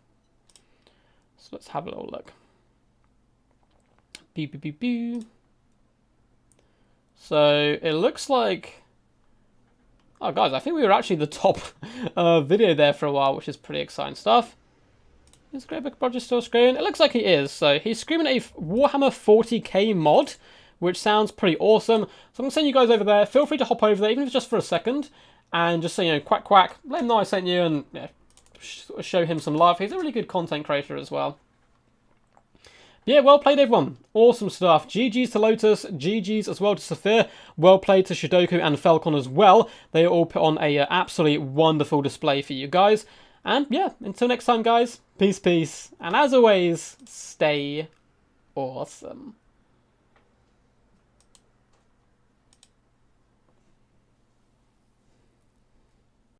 So let's have a little look. Boo, boo, boo, boo. So it looks like, oh guys, I think we were actually the top video there for a while, which is pretty exciting stuff. Is Great Book Project still screaming? It looks like he is. So he's screaming a Warhammer 40k mod, which sounds pretty awesome. So I'm gonna send you guys over there. Feel free to hop over there, even if it's just for a second, and just say, you know, quack quack, let him know I sent you, and yeah, show him some love. He's a really good content creator as well. Yeah, well played everyone. Awesome stuff. GG's to Lotus, GG's as well to Saphir. Well played to Shidoku and Felkon as well. They all put on a absolutely wonderful display for you guys. And yeah, until next time guys, peace, peace. And as always, stay awesome.